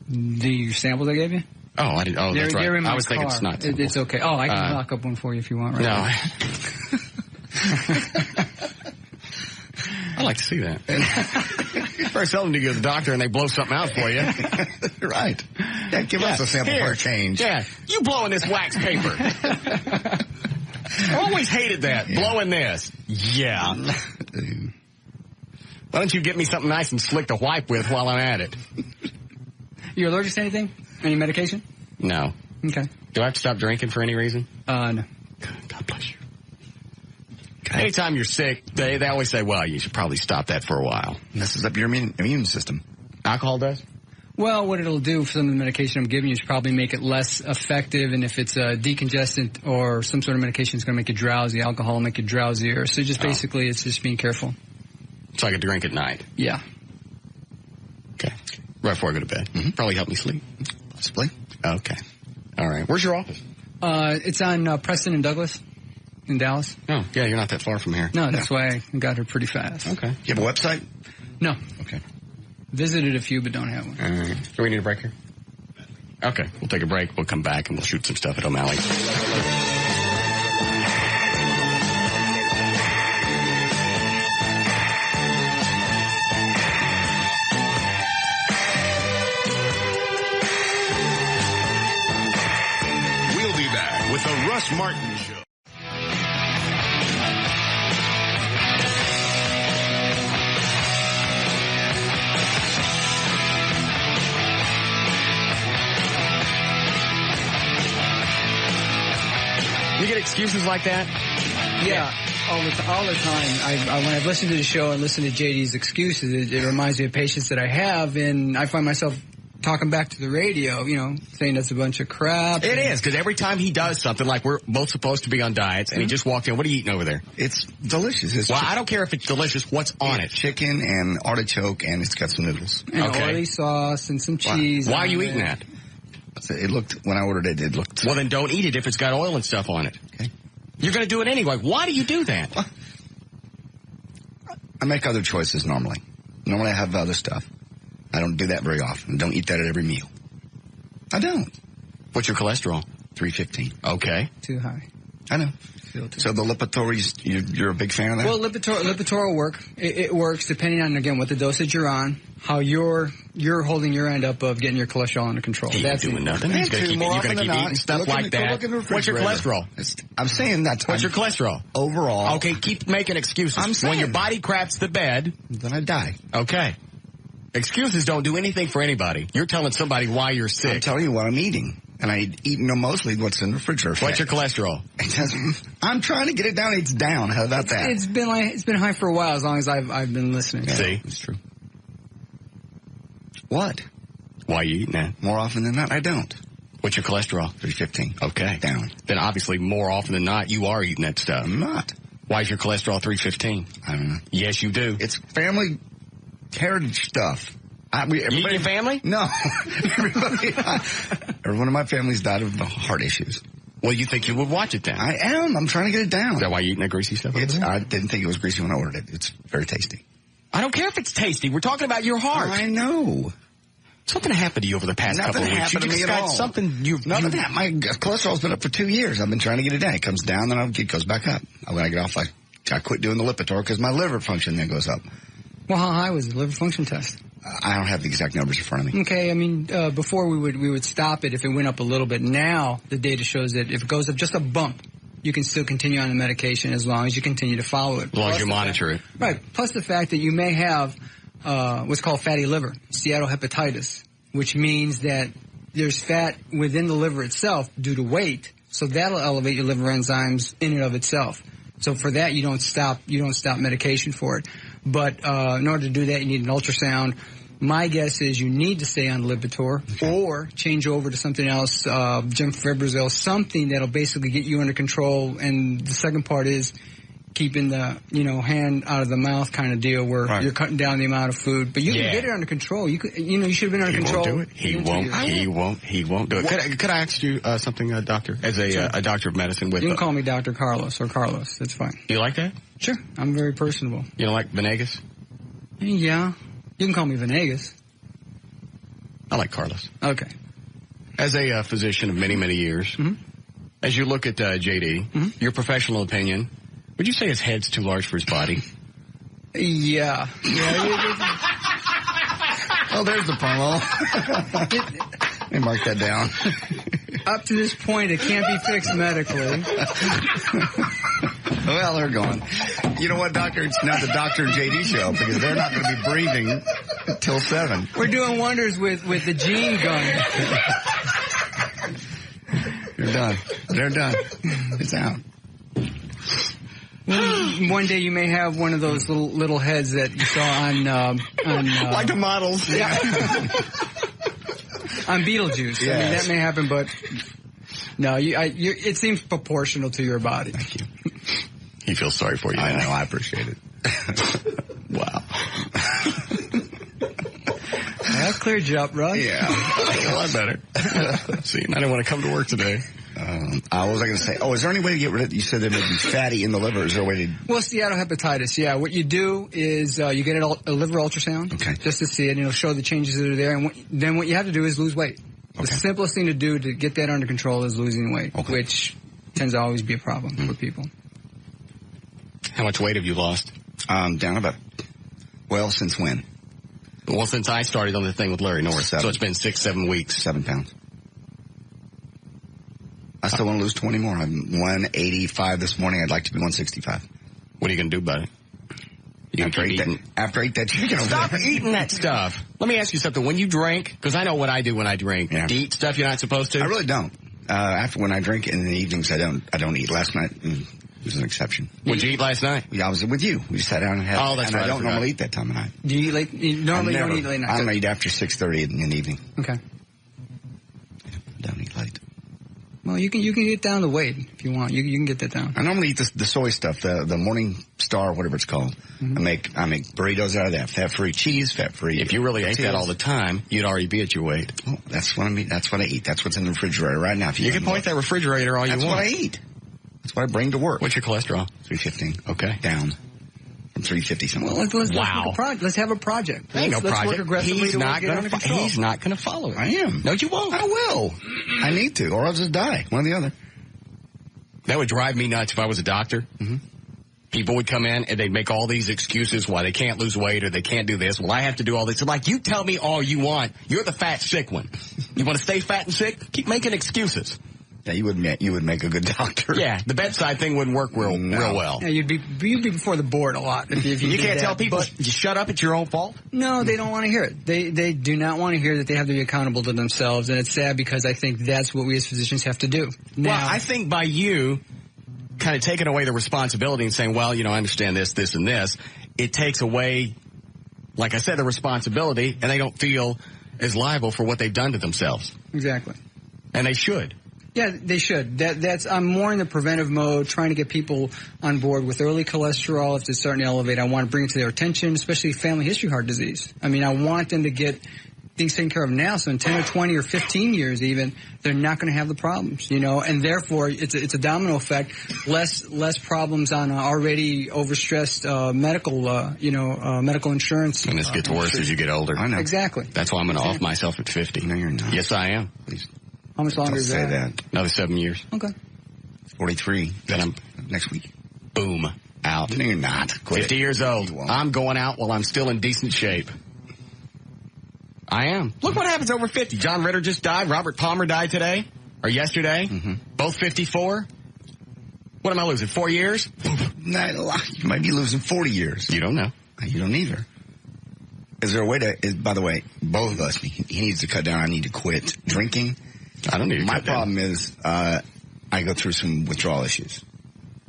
The samples I gave you? Oh, I didn't. Oh, that's right. They're in my I was car. thinking snot. It's okay. Oh, I can lock up one for you if you want. Right no. I'd like to see that. Very seldom do you go to the doctor and they blow something out for you. Right. Yeah, give us a sample for a change. Yeah. You blowing this wax paper. I always hated that. Blowing this. Yeah. Why don't you get me something nice and slick to wipe with while I'm at it? You allergic to anything? Any medication? No. Okay. Do I have to stop drinking for any reason? No. God bless you. Anytime you're sick, they always say, well, you should probably stop that for a while. Messes up your immune system. Alcohol does? Well, what it'll do for some of the medication I'm giving you is probably make it less effective, and if it's a decongestant or some sort of medication, it's going to make you drowsy. Alcohol will make you drowsier. So just basically, it's just being careful. So I could drink at night? Yeah. Okay. Right before I go to bed. Mm-hmm. Probably help me sleep. Possibly. Okay. All right. Where's your office? It's on Preston and Douglas in Dallas. Oh, yeah, you're not that far from here. No, that's why I got here pretty fast. Okay. You have a website? No. Okay. Visited a few, but don't have one. Do we need a break here? Okay, we'll take a break. We'll come back and we'll shoot some stuff at O'Malley. We'll be back with the Russ Martin Show. You get excuses like that? Yeah. All the time. When I've listened to the show and listened to JD's excuses, it reminds me of patients that I have, and I find myself talking back to the radio, saying that's a bunch of crap. It is, because every time he does something, like we're both supposed to be on diets, and he just walked in, what are you eating over there? It's delicious. I don't care if it's delicious. What's on it? Chicken and artichoke, and it's got some noodles. And oily sauce and some cheese. Why are you eating that? It looked, when I ordered it looked... Well, then don't eat it if it's got oil and stuff on it. Okay. You're going to do it anyway. Why do you do that? Well, I make other choices normally. Normally I have other stuff. I don't do that very often. Don't eat that at every meal. I don't. What's your cholesterol? 315. Okay. Too high. I know. So the Lipitor, you're a big fan of that? Well, Lipitor will work. It works depending on, again, what the dosage you're on, how you're holding your end up of getting your cholesterol under control. That's doing nothing. You're going to keep eating stuff like that. What's your cholesterol? I'm saying that. What's your cholesterol? Overall. Okay, keep making excuses. I'm saying. When your body craps the bed. Then I die. Okay. Excuses don't do anything for anybody. You're telling somebody why you're sick. I'm telling you what I'm eating. And I eat mostly what's in the refrigerator. What's your cholesterol? I'm trying to get it down. It's down. How about that? It's been high for a while, as long as I've been listening. Yeah, See? It's true. What? Why are you eating that? More often than not, I don't. What's your cholesterol? 315. Okay. Down. Then obviously more often than not, you are eating that stuff. I'm not. Why is your cholesterol 315? I don't know. Yes, you do. It's family heritage stuff. You eat your family? No. Everyone in my family's died of heart issues. Well, you think you would watch it then? I am. I'm trying to get it down. Is that why you're eating that greasy stuff? I didn't think it was greasy when I ordered it. It's very tasty. I don't care if it's tasty. We're talking about your heart. I know. Something happened to you over the past couple of weeks. Nothing happened to me at all. Nothing happened. My cholesterol's been up for 2 years. I've been trying to get it down. It comes down, then it goes back up. When I get off, I quit doing the Lipitor because my liver function then goes up. Well, how high was the liver function test? I don't have the exact numbers in front of me. Okay, I mean, before we would stop it if it went up a little bit. Now the data shows that if it goes up just a bump, you can still continue on the medication as long as you continue to follow it. As long as you monitor it. Right. Plus the fact that you may have what's called fatty liver, steatohepatitis, which means that there's fat within the liver itself due to weight, so that'll elevate your liver enzymes in and of itself. So for that, you don't stop medication for it. But in order to do that, you need an ultrasound. My guess is you need to stay on Lipitor or change over to something else, Gemfibrozil, something that'll basically get you under control. And the second part is keeping the, hand out of the mouth kind of deal where you're cutting down the amount of food. But you can get it under control. You should have been under control. Won't do it. He won't do it. Could I ask you something, doctor? As a doctor of medicine with... You can call me Dr. Carlos or Carlos. That's fine. You like that? Sure. I'm very personable. You don't like Venegas? Yeah. You can call me Venegas. I like Carlos. Okay. As a physician of many, many years, as you look at JD, your professional opinion, would you say his head's too large for his body? Yeah. Oh, there's the promo. Let me mark that down. Up to this point, it can't be fixed medically. Well, they're going. You know what, Doctor? It's not the Dr. and JD show because they're not going to be breathing until 7. We're doing wonders with the gene gun. They're done. They're done. It's out. One day you may have one of those little heads that you saw on like the models. Yeah. On Beetlejuice. Yes. I mean, that may happen, but no, it seems proportional to your body. Thank you. He feels sorry for you. I know. I appreciate it. Wow. That cleared you up, Russ. Yeah. A lot better. See, I didn't want to come to work today. I was going to say, is there any way to get rid of, you said there may be fatty in the liver. Is there a way to? Well, steatohepatitis, yeah. What you do is you get a liver ultrasound just to see it, and it'll show the changes that are there. And then what you have to do is lose weight. The simplest thing to do to get that under control is losing weight, which tends to always be a problem for people. How much weight have you lost? Down about, since when? Well, since I started on the thing with Larry Norris. 7. So it's been 6-7 weeks. 7 pounds. I still want to lose 20 more. I'm 185 this morning. I'd like to be 165. What are you going to do about it? After I eat that chicken. Stop eating that stuff. Let me ask you something. When you drink, because I know what I do when I drink. Do you eat stuff you're not supposed to? I really don't. after when I drink in the evenings, I don't eat. Last night was an exception. What'd you eat last night? Yeah, I was with you. We sat down and had. Oh, that's and right. I don't normally eat that time of night. Do you eat late? You normally don't eat late night. I don't eat after 6:30 in the evening. Okay. I don't eat late. Well, you can get down the weight if you want. You can get that down. I normally eat the soy stuff, the Morning Star, whatever it's called. Mm-hmm. I make burritos out of that. Fat-free cheese, fat-free. If you really ate that all the time, you'd already be at your weight. Oh, that's what I mean. That's what I eat. That's what's in the refrigerator right now. If you can point that refrigerator all you want. That's what I eat. That's what I bring to work. What's your cholesterol? 315. Okay. Down. From 350 something. Well, let's have a project. Ain't no project. Work aggressively He's not going to follow it. I am. No, you won't. I will. I need to, or I'll just die. One or the other. That would drive me nuts if I was a doctor. Mm-hmm. People would come in and they'd make all these excuses why they can't lose weight or they can't do this. Well, I have to do all this. Like, you tell me all you want. You're the fat, sick one. You want to stay fat and sick? Keep making excuses. Yeah, you would make a good doctor. Yeah, the bedside thing wouldn't work real well. Yeah, you'd be before the board a lot. If you can't tell people, you shut up, it's your own fault? No, they don't want to hear it. They do not want to hear that they have to be accountable to themselves, and it's sad because I think that's what we as physicians have to do. Now, well, I think by you kind of taking away the responsibility and saying, well, I understand this, this, and this, it takes away, like I said, the responsibility, and they don't feel as liable for what they've done to themselves. Exactly. And they should. Yeah, they should. I'm more in the preventive mode, trying to get people on board with early cholesterol. If it's starting to elevate, I want to bring it to their attention, especially family history heart disease. I mean, I want them to get things taken care of now, so in 10 or 20 or 15 years even, they're not going to have the problems, and therefore it's a domino effect. Less problems on already overstressed medical insurance. And this gets worse as you get older. I know. Exactly. That's why I'm going to off myself at 50. No, you're not. Yes, I am. Please. How much longer Don't is say that? Another 7 years. Okay. 43. Then I'm next week. Boom. Out. No, you're not. Quit 50 years old. I'm going out while I'm still in decent shape. I am. Look what happens over 50. John Ritter just died. Robert Palmer died today. Or yesterday. Mm-hmm. Both 54. What am I losing? 4 years? Not a lot. You might be losing 40 years. You don't know. You don't either. Is there a way to, by the way, both of us, he needs to cut down. I need to quit drinking. I don't need to My cut down. problem is, I go through some withdrawal issues.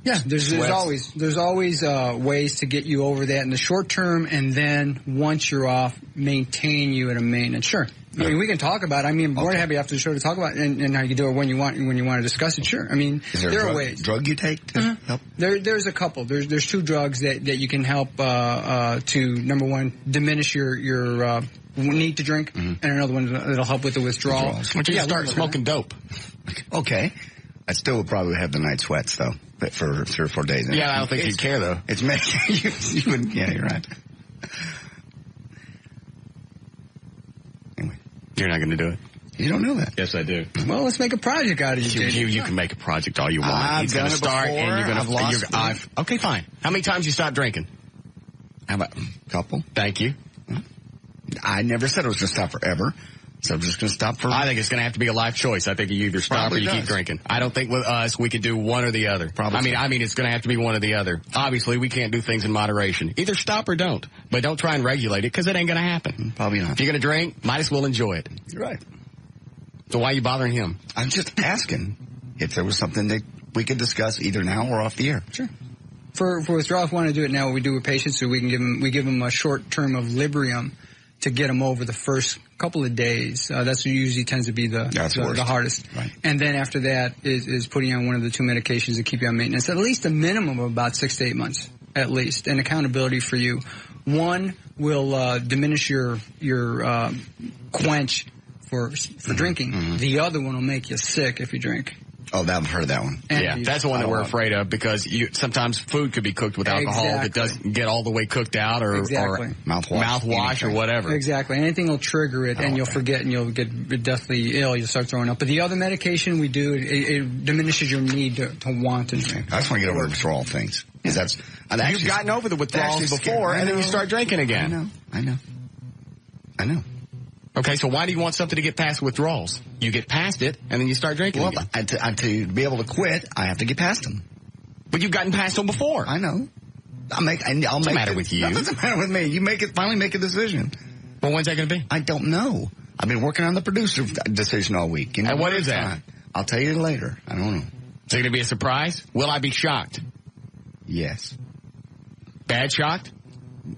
Yeah, there's always ways to get you over that in the short term, and then once you're off, maintain you at a maintenance. Sure. I mean, we can talk about it. I mean, I'm more than happy after the show to talk about it and how you do it when you want to discuss it. Sure. I mean, there are ways. Drug you take to help? There's a couple. There's 2 drugs that you can help to, number one, diminish your need to drink, and another one that'll help with the withdrawal. Why don't you start smoking dope? Okay. I still would probably have the night sweats, though, for 3 or 4 days. Yeah, I don't think you'd care, though. It's you wouldn't. Yeah, you're right. Anyway. You're not going to do it. You don't know that. Yes, I do. Well, let's make a project out of you. You can make a project all you want. I've done it start before. and you're going to I've lost. Okay, fine. How many times you stopped drinking? How about a couple? Thank you. I never said I was going to stop forever. So I'm just going to stop for... I think it's going to have to be a life choice. I think you either stop or you keep drinking. I don't think with us we could do one or the other. Probably. I mean, it's going to have to be one or the other. Obviously, we can't do things in moderation. Either stop or don't. But don't try and regulate it because it ain't going to happen. Probably not. If you're going to drink, might as well enjoy it. You're right. So why are you bothering him? I'm just asking if there was something that we could discuss either now or off the air. Sure. For withdrawal, if we want to do it now, what we do with patients, so we give them a short term of Librium to get them over the first couple of days. That's what usually tends to be the hardest. Right. And then after that is putting on one of the 2 medications to keep you on maintenance, at least a minimum of about 6 to 8 months, at least, and accountability for you. One will diminish your quench for drinking. Mm-hmm. The other one will make you sick if you drink. Oh, I've heard that one. Yeah, that's the one that we're afraid of because sometimes food could be cooked with alcohol that doesn't get all the way cooked out or mouthwash or whatever. Exactly. Anything will trigger it and you'll forget and you'll get deathly ill. You'll start throwing up. But the other medication we do, it diminishes your need to want to drink. I just want to get over the withdrawal things. Because you've gotten over the withdrawals before and then you start drinking again. I know. Okay, so why do you want something to get past withdrawals? You get past it, and then you start drinking again. To be able to quit, I have to get past them. But you've gotten past them before. I know. What's the matter with you? Nothing's the matter with me. You finally make a decision. Well, when's that going to be? I don't know. I've been working on the producer decision all week. And what is that? I'll tell you later. I don't know. Is it going to be a surprise? Will I be shocked? Yes. Bad shocked?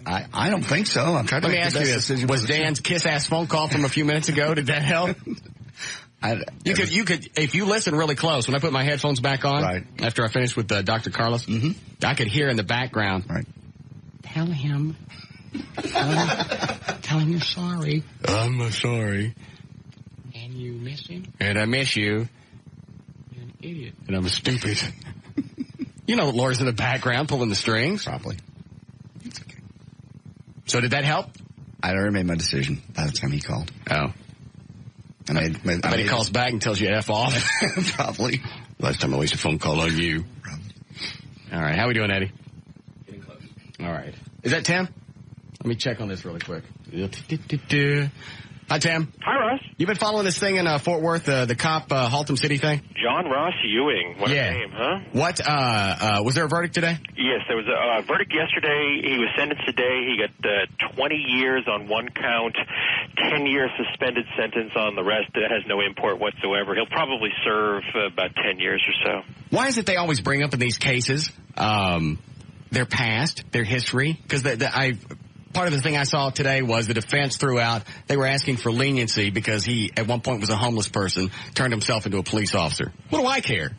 I don't think so. I'm trying to Let me ask you this. Was Dan's kiss-ass phone call from a few minutes ago, did that help? You could, if you listen really close, when I put my headphones back on, after I finished with Dr. Carlos, I could hear in the background, tell him you're sorry. I'm sorry. And you miss him? And I miss you. You're an idiot. And I'm stupid. You know, Laura's in the background pulling the strings. Probably. It's okay. So did that help? I already made my decision by the time he called. Oh. I bet he calls back and tells you F off. Probably. Last time I wasted a phone call on you. Probably. All right. How we doing, Eddie? Getting close. All right. Is that Tim? Let me check on this really quick. Hi, Tim. Hi, Russ. You been following this thing in Fort Worth, the cop Haltom City thing? John Ross Ewing. What a name, huh? What, was there a verdict today? Yes, there was a verdict yesterday. He was sentenced today. He got 20 years on one count, 10-year suspended sentence on the rest. That has no import whatsoever. He'll probably serve about 10 years or so. Why is it they always bring up in these cases their past, their history? Because part of the thing I saw today was the defense threw out, they were asking for leniency because he, at one point, was a homeless person, turned himself into a police officer. What do I care?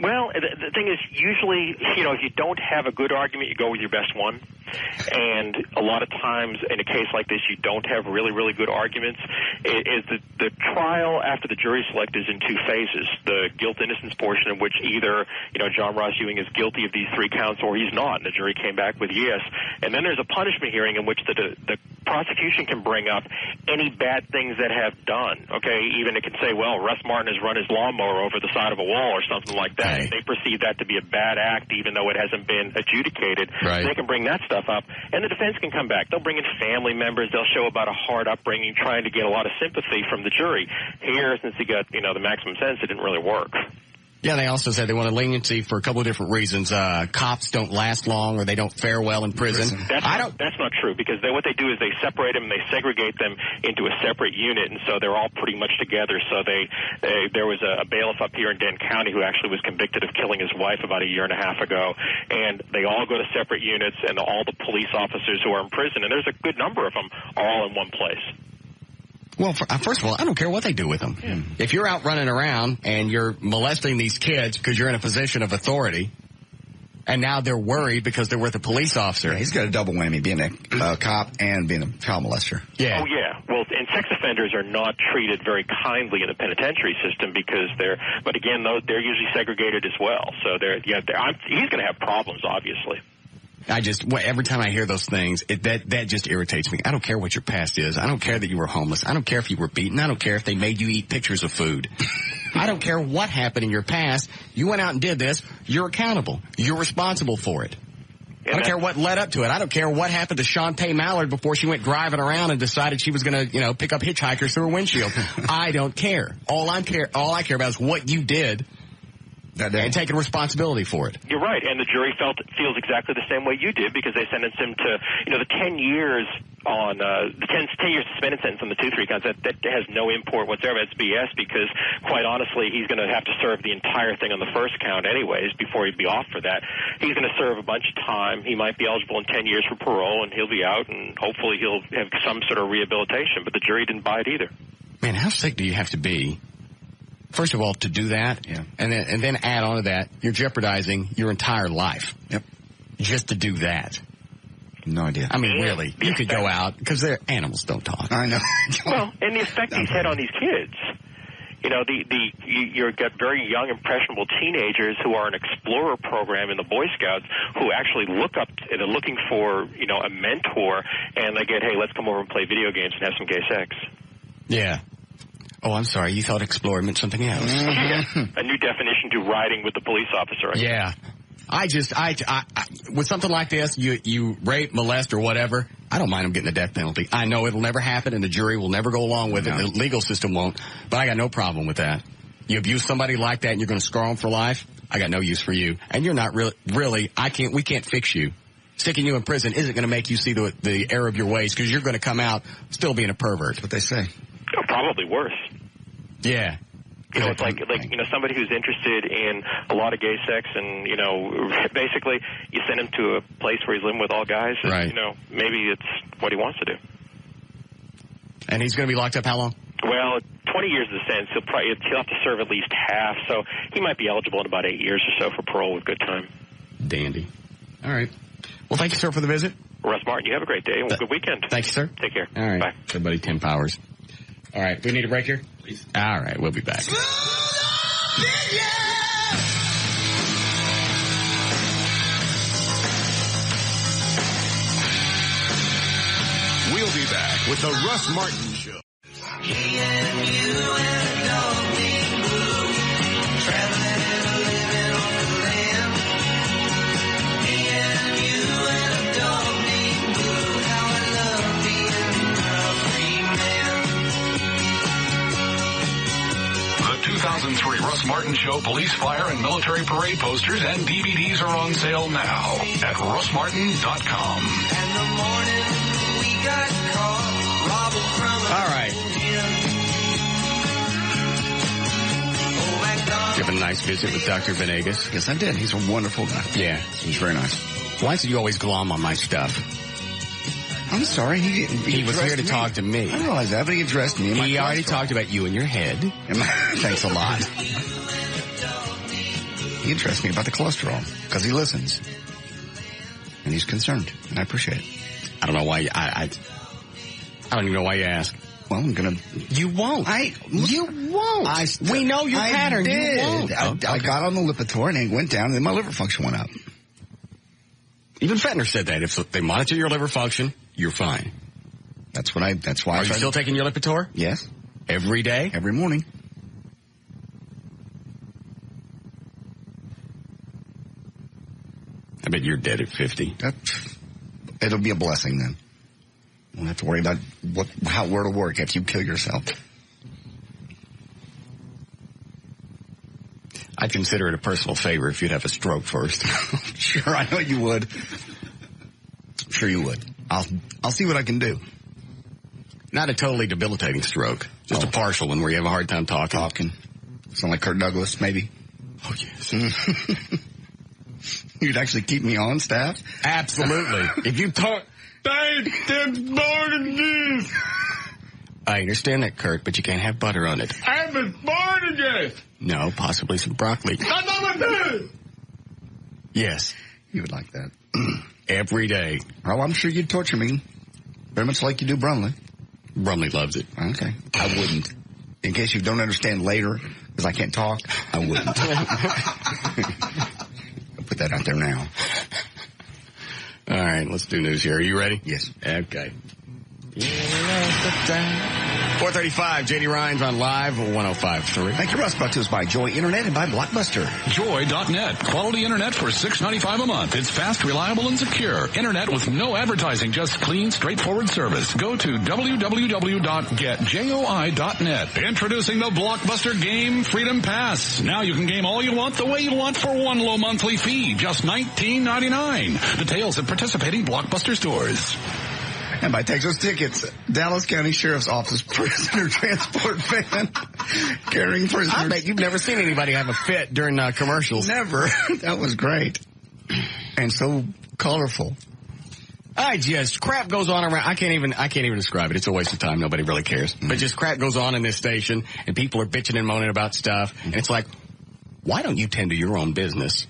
Well, the thing is, usually, if you don't have a good argument, you go with your best one. And a lot of times, in a case like this, you don't have really, really good arguments. The trial after the jury select is in two phases. The guilt-innocence portion, in which either, John Ross Ewing is guilty of these 3 counts or he's not, and the jury came back with yes. And then there's a punishment hearing in which the prosecution can bring up any bad things that have done. Okay, even it can say, well, Russ Martin has run his lawnmower over the side of a wall or something like that. If they perceive that to be a bad act, even though it hasn't been adjudicated, they can bring that stuff up, and the defense can come back. They'll bring in family members. They'll show about a hard upbringing, trying to get a lot of sympathy from the jury. Here, since he got, the maximum sentence, it didn't really work. Yeah, they also said they wanted leniency for a couple of different reasons. Cops don't last long, or they don't fare well in prison. That's not true, because what they do is they separate them and they segregate them into a separate unit, and so they're all pretty much together. So there was a bailiff up here in Denton County who actually was convicted of killing his wife about a year and a half ago, and they all go to separate units, and all the police officers who are in prison, and there's a good number of them, are all in one place. Well, first of all, I don't care what they do with them. Yeah. If you're out running around and you're molesting these kids because you're in a position of authority, and now they're worried because they're with a police officer. Yeah, he's got a double whammy, being a cop and being a child molester. Yeah. Oh, yeah. Well, and sex offenders are not treated very kindly in the penitentiary system because but again, they're usually segregated as well. So he's going to have problems, obviously. Every time I hear those things, that just irritates me. I don't care what your past is. I don't care that you were homeless. I don't care if you were beaten. I don't care if they made you eat pictures of food. I don't care what happened in your past. You went out and did this. You're accountable. You're responsible for it. I don't care what led up to it. I don't care what happened to Shantae Mallard before she went driving around and decided she was going to, pick up hitchhikers through her windshield. I don't care. All I care about is what you did. And taking responsibility for it. You're right, and the jury feels exactly the same way you did because they sentenced him to, the 10 years on the 10 years suspended sentence on the 2-3 counts. That has no import whatsoever. It's BS because, quite honestly, he's going to have to serve the entire thing on the first count anyways before he'd be off for that. He's going to serve a bunch of time. He might be eligible in 10 years for parole, and he'll be out, and hopefully he'll have some sort of rehabilitation. But the jury didn't buy it either. Man, how sick do you have to be? First of all, to do that, and then add on to that, you're jeopardizing your entire life. Yep. Just to do that. No idea. I mean, really, you could go out, because animals don't talk. I know. Well, and the effect he's had on these kids. You've got very young, impressionable teenagers who are an explorer program in the Boy Scouts who actually they're looking for, a mentor, and they get, hey, let's come over and play video games and have some gay sex. Yeah. Oh, I'm sorry. You thought explorer meant something else. A new definition to riding with the police officer. Yeah. I with something like this, you rape, molest, or whatever, I don't mind them getting the death penalty. I know it'll never happen, and the jury will never go along with it. The legal system won't. But I got no problem with that. You abuse somebody like that, and you're going to scar them for life. I got no use for you, and you're not really. We can't fix you. Sticking you in prison isn't going to make you see the error of your ways because you're going to come out still being a pervert. That's what they say. Probably worse. Yeah. You know, it's like somebody who's interested in a lot of gay sex, and basically you send him to a place where he's living with all guys. And, right. Maybe it's what he wants to do. And he's going to be locked up how long? Well, 20 years in a sense. He'll have to serve at least half, so he might be eligible in about 8 years or so for parole with good time. Dandy. All right. Well, thank you, sir, for the visit. Russ Martin, you have a great day and a good weekend. Thank you, sir. Take care. All right. Bye. Good buddy, Tim Powers. All right. Do we need a break here? Please. All right. We'll be back. We'll be back with the Russ Martin Show. The 2003 Russ Martin Show Police, Fire, and Military Parade posters and DVDs are on sale now at russmartin.com. All right. Did you have a nice visit with Dr. Venegas? Yes, I did. He's a wonderful guy. Yeah. He's very nice. Why do you always glom on my stuff? I'm sorry. He was here to talk to me. I realize that, but he addressed me. He already talked about you and your head. Thanks a lot. He addressed me about the cholesterol because he listens. And he's concerned, and I appreciate it. I don't know why. I don't even know why you ask. Well, I'm going to... You won't. You won't. We know your pattern. Did. You won't. I got on the Lipitor, and it went down, and then my liver function went up. Even Fentanyl said that. If they monitor your liver function, you're fine. That's why. Are you still taking your Lipitor? Yes. Every day? Every morning. I bet you're dead at 50. It'll be a blessing then. Won't have to worry about where to work after you kill yourself. I'd consider it a personal favor if you'd have a stroke first. Sure, I know you would. Sure you would. I'll see what I can do. Not a totally debilitating stroke. Just a partial one where you have a hard time talking. Sound like Kirk Douglas, maybe? Oh, yes. You'd actually keep me on staff? Absolutely. If you talk... I understand that, Kurt, but you can't have butter on it. I haven't born yet. No, possibly some broccoli. Yes. You would like that. Every day. Oh, I'm sure you'd torture me. Very much like you do Brumley. Brumley loves it. Okay. I wouldn't. In case you don't understand later, because I can't talk, I wouldn't. I'll put that out there now. All right, let's do news here. Are you ready? Yes. Okay. 435, J.D. Ryan's on Live 105.3. Thank you, Russ. Brought to us by Joy Internet and by Blockbuster. Joy.net. Quality internet for $6.95 a month. It's fast, reliable, and secure. Internet with no advertising, just clean, straightforward service. Go to www.getjoi.net. Introducing the Blockbuster Game Freedom Pass. Now you can game all you want the way you want for one low monthly fee, just $19.99. Details at participating Blockbuster stores. And by Texas Tickets, Dallas County Sheriff's Office prisoner transport van carrying prisoners. I bet you've never seen anybody have a fit during commercials. Never. That was great. And so colorful. Crap goes on around. I can't even describe it. It's a waste of time. Nobody really cares. Mm-hmm. But just crap goes on in this station, and people are bitching and moaning about stuff. Mm-hmm. And it's like, why don't you tend to your own business,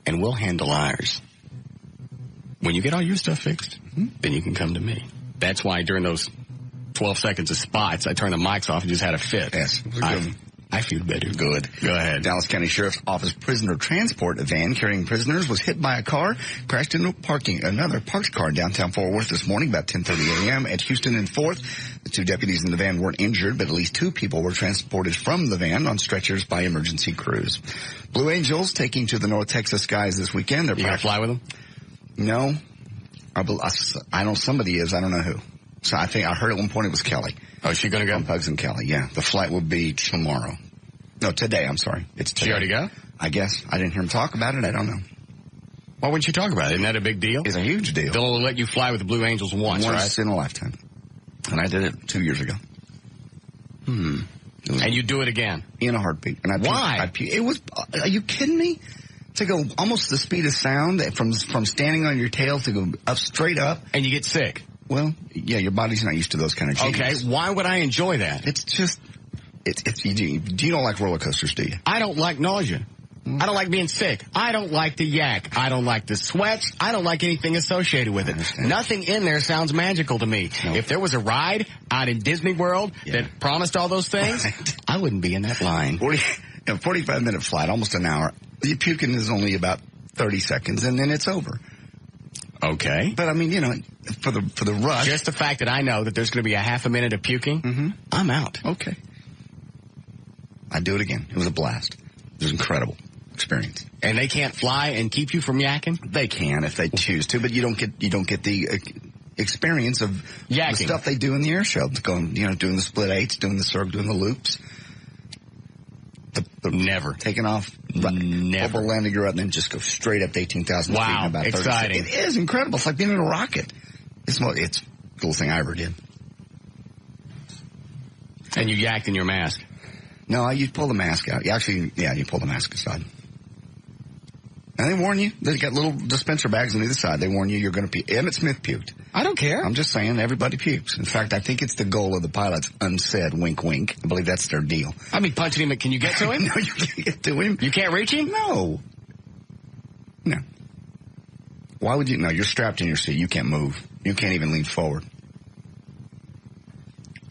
and we'll handle ours? When you get all your stuff fixed, then you can come to me. That's why during those 12 seconds of spots, I turned the mics off and just had a fit. Yes. I feel better. Good. Go ahead. Dallas County Sheriff's Office prisoner transport van carrying prisoners was hit by a car, crashed into another parked car in downtown Fort Worth this morning about 10:30 a.m. at Houston and 4th. The two deputies in the van weren't injured, but at least two people were transported from the van on stretchers by emergency crews. Blue Angels taking to the North Texas skies this weekend. You gonna fly with them? No. I know somebody is. I don't know who. So I heard at one point it was Kelly. Oh, is she going to go? Pugs and Kelly, yeah. The flight will be tomorrow. No, today, I'm sorry. It's today. She already go? I guess. I didn't hear him talk about it. I don't know. Why wouldn't you talk about it? Isn't that a big deal? It's a huge deal. They'll let you fly with the Blue Angels once, right? In a lifetime. And I did it 2 years ago. Yeah. And you do it again? In a heartbeat. And Why? It was, are you kidding me? To go almost the speed of sound from standing on your tail to go up straight up. And you get sick. Well, yeah, your body's not used to those kind of changes. Okay, why would I enjoy that? It's just, you don't like roller coasters, do you? I don't like nausea. I don't like being sick. I don't like the yak. I don't like the sweats. I don't like anything associated with it. Nothing in there sounds magical to me. Nope. If there was a ride out in Disney World that promised all those things, I wouldn't be in that line. 45-minute flight, almost an hour. The puking is only about 30 seconds, and then it's over. Okay. But, I mean, for the rush. Just the fact that I know that there's going to be a half a minute of puking, I'm out. Okay. I'd do it again. It was a blast. It was incredible experience. And they can't fly and keep you from yakking? They can if they choose to, but you don't get the experience of yakking. The stuff they do in the air show. Going, doing the split eights, doing the circle, doing the loops. Never. Taking off, never. Over landing your route, and then just go straight up to 18,000 feet in about 30 exciting. seconds. It is incredible. It's like being in a rocket. It's the coolest thing I ever did. And you yacked in your mask? No, you pull the mask out. You pull the mask aside. And they warn you. They got little dispenser bags on either side. They warn you you're going to puke. Emmett Smith puked. I don't care. I'm just saying everybody pukes. In fact, I think it's the goal of the pilots, unsaid, wink, wink. I believe that's their deal. I mean, punching him, can you get to him? No, you can't get to him. You can't reach him? No. Why would you? No, you're strapped in your seat. You can't move. You can't even lean forward.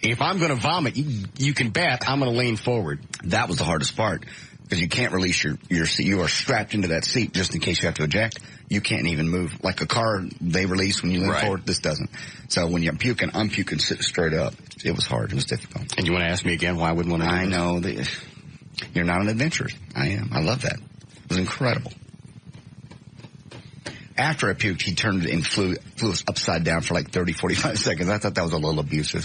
If I'm going to vomit, you can bet I'm going to lean forward. That was the hardest part. Because you can't release your seat. You are strapped into that seat just in case you have to eject. You can't even move. Like a car, they release when you lean forward. This doesn't. So when you're puking, I'm puking straight up. It was hard. It was difficult. And you want to ask me again why I wouldn't want to do I know. You're not an adventurer. I am. I love that. It was incredible. After I puked, he turned and flew us upside down for like 30, 45 seconds. I thought that was a little abusive.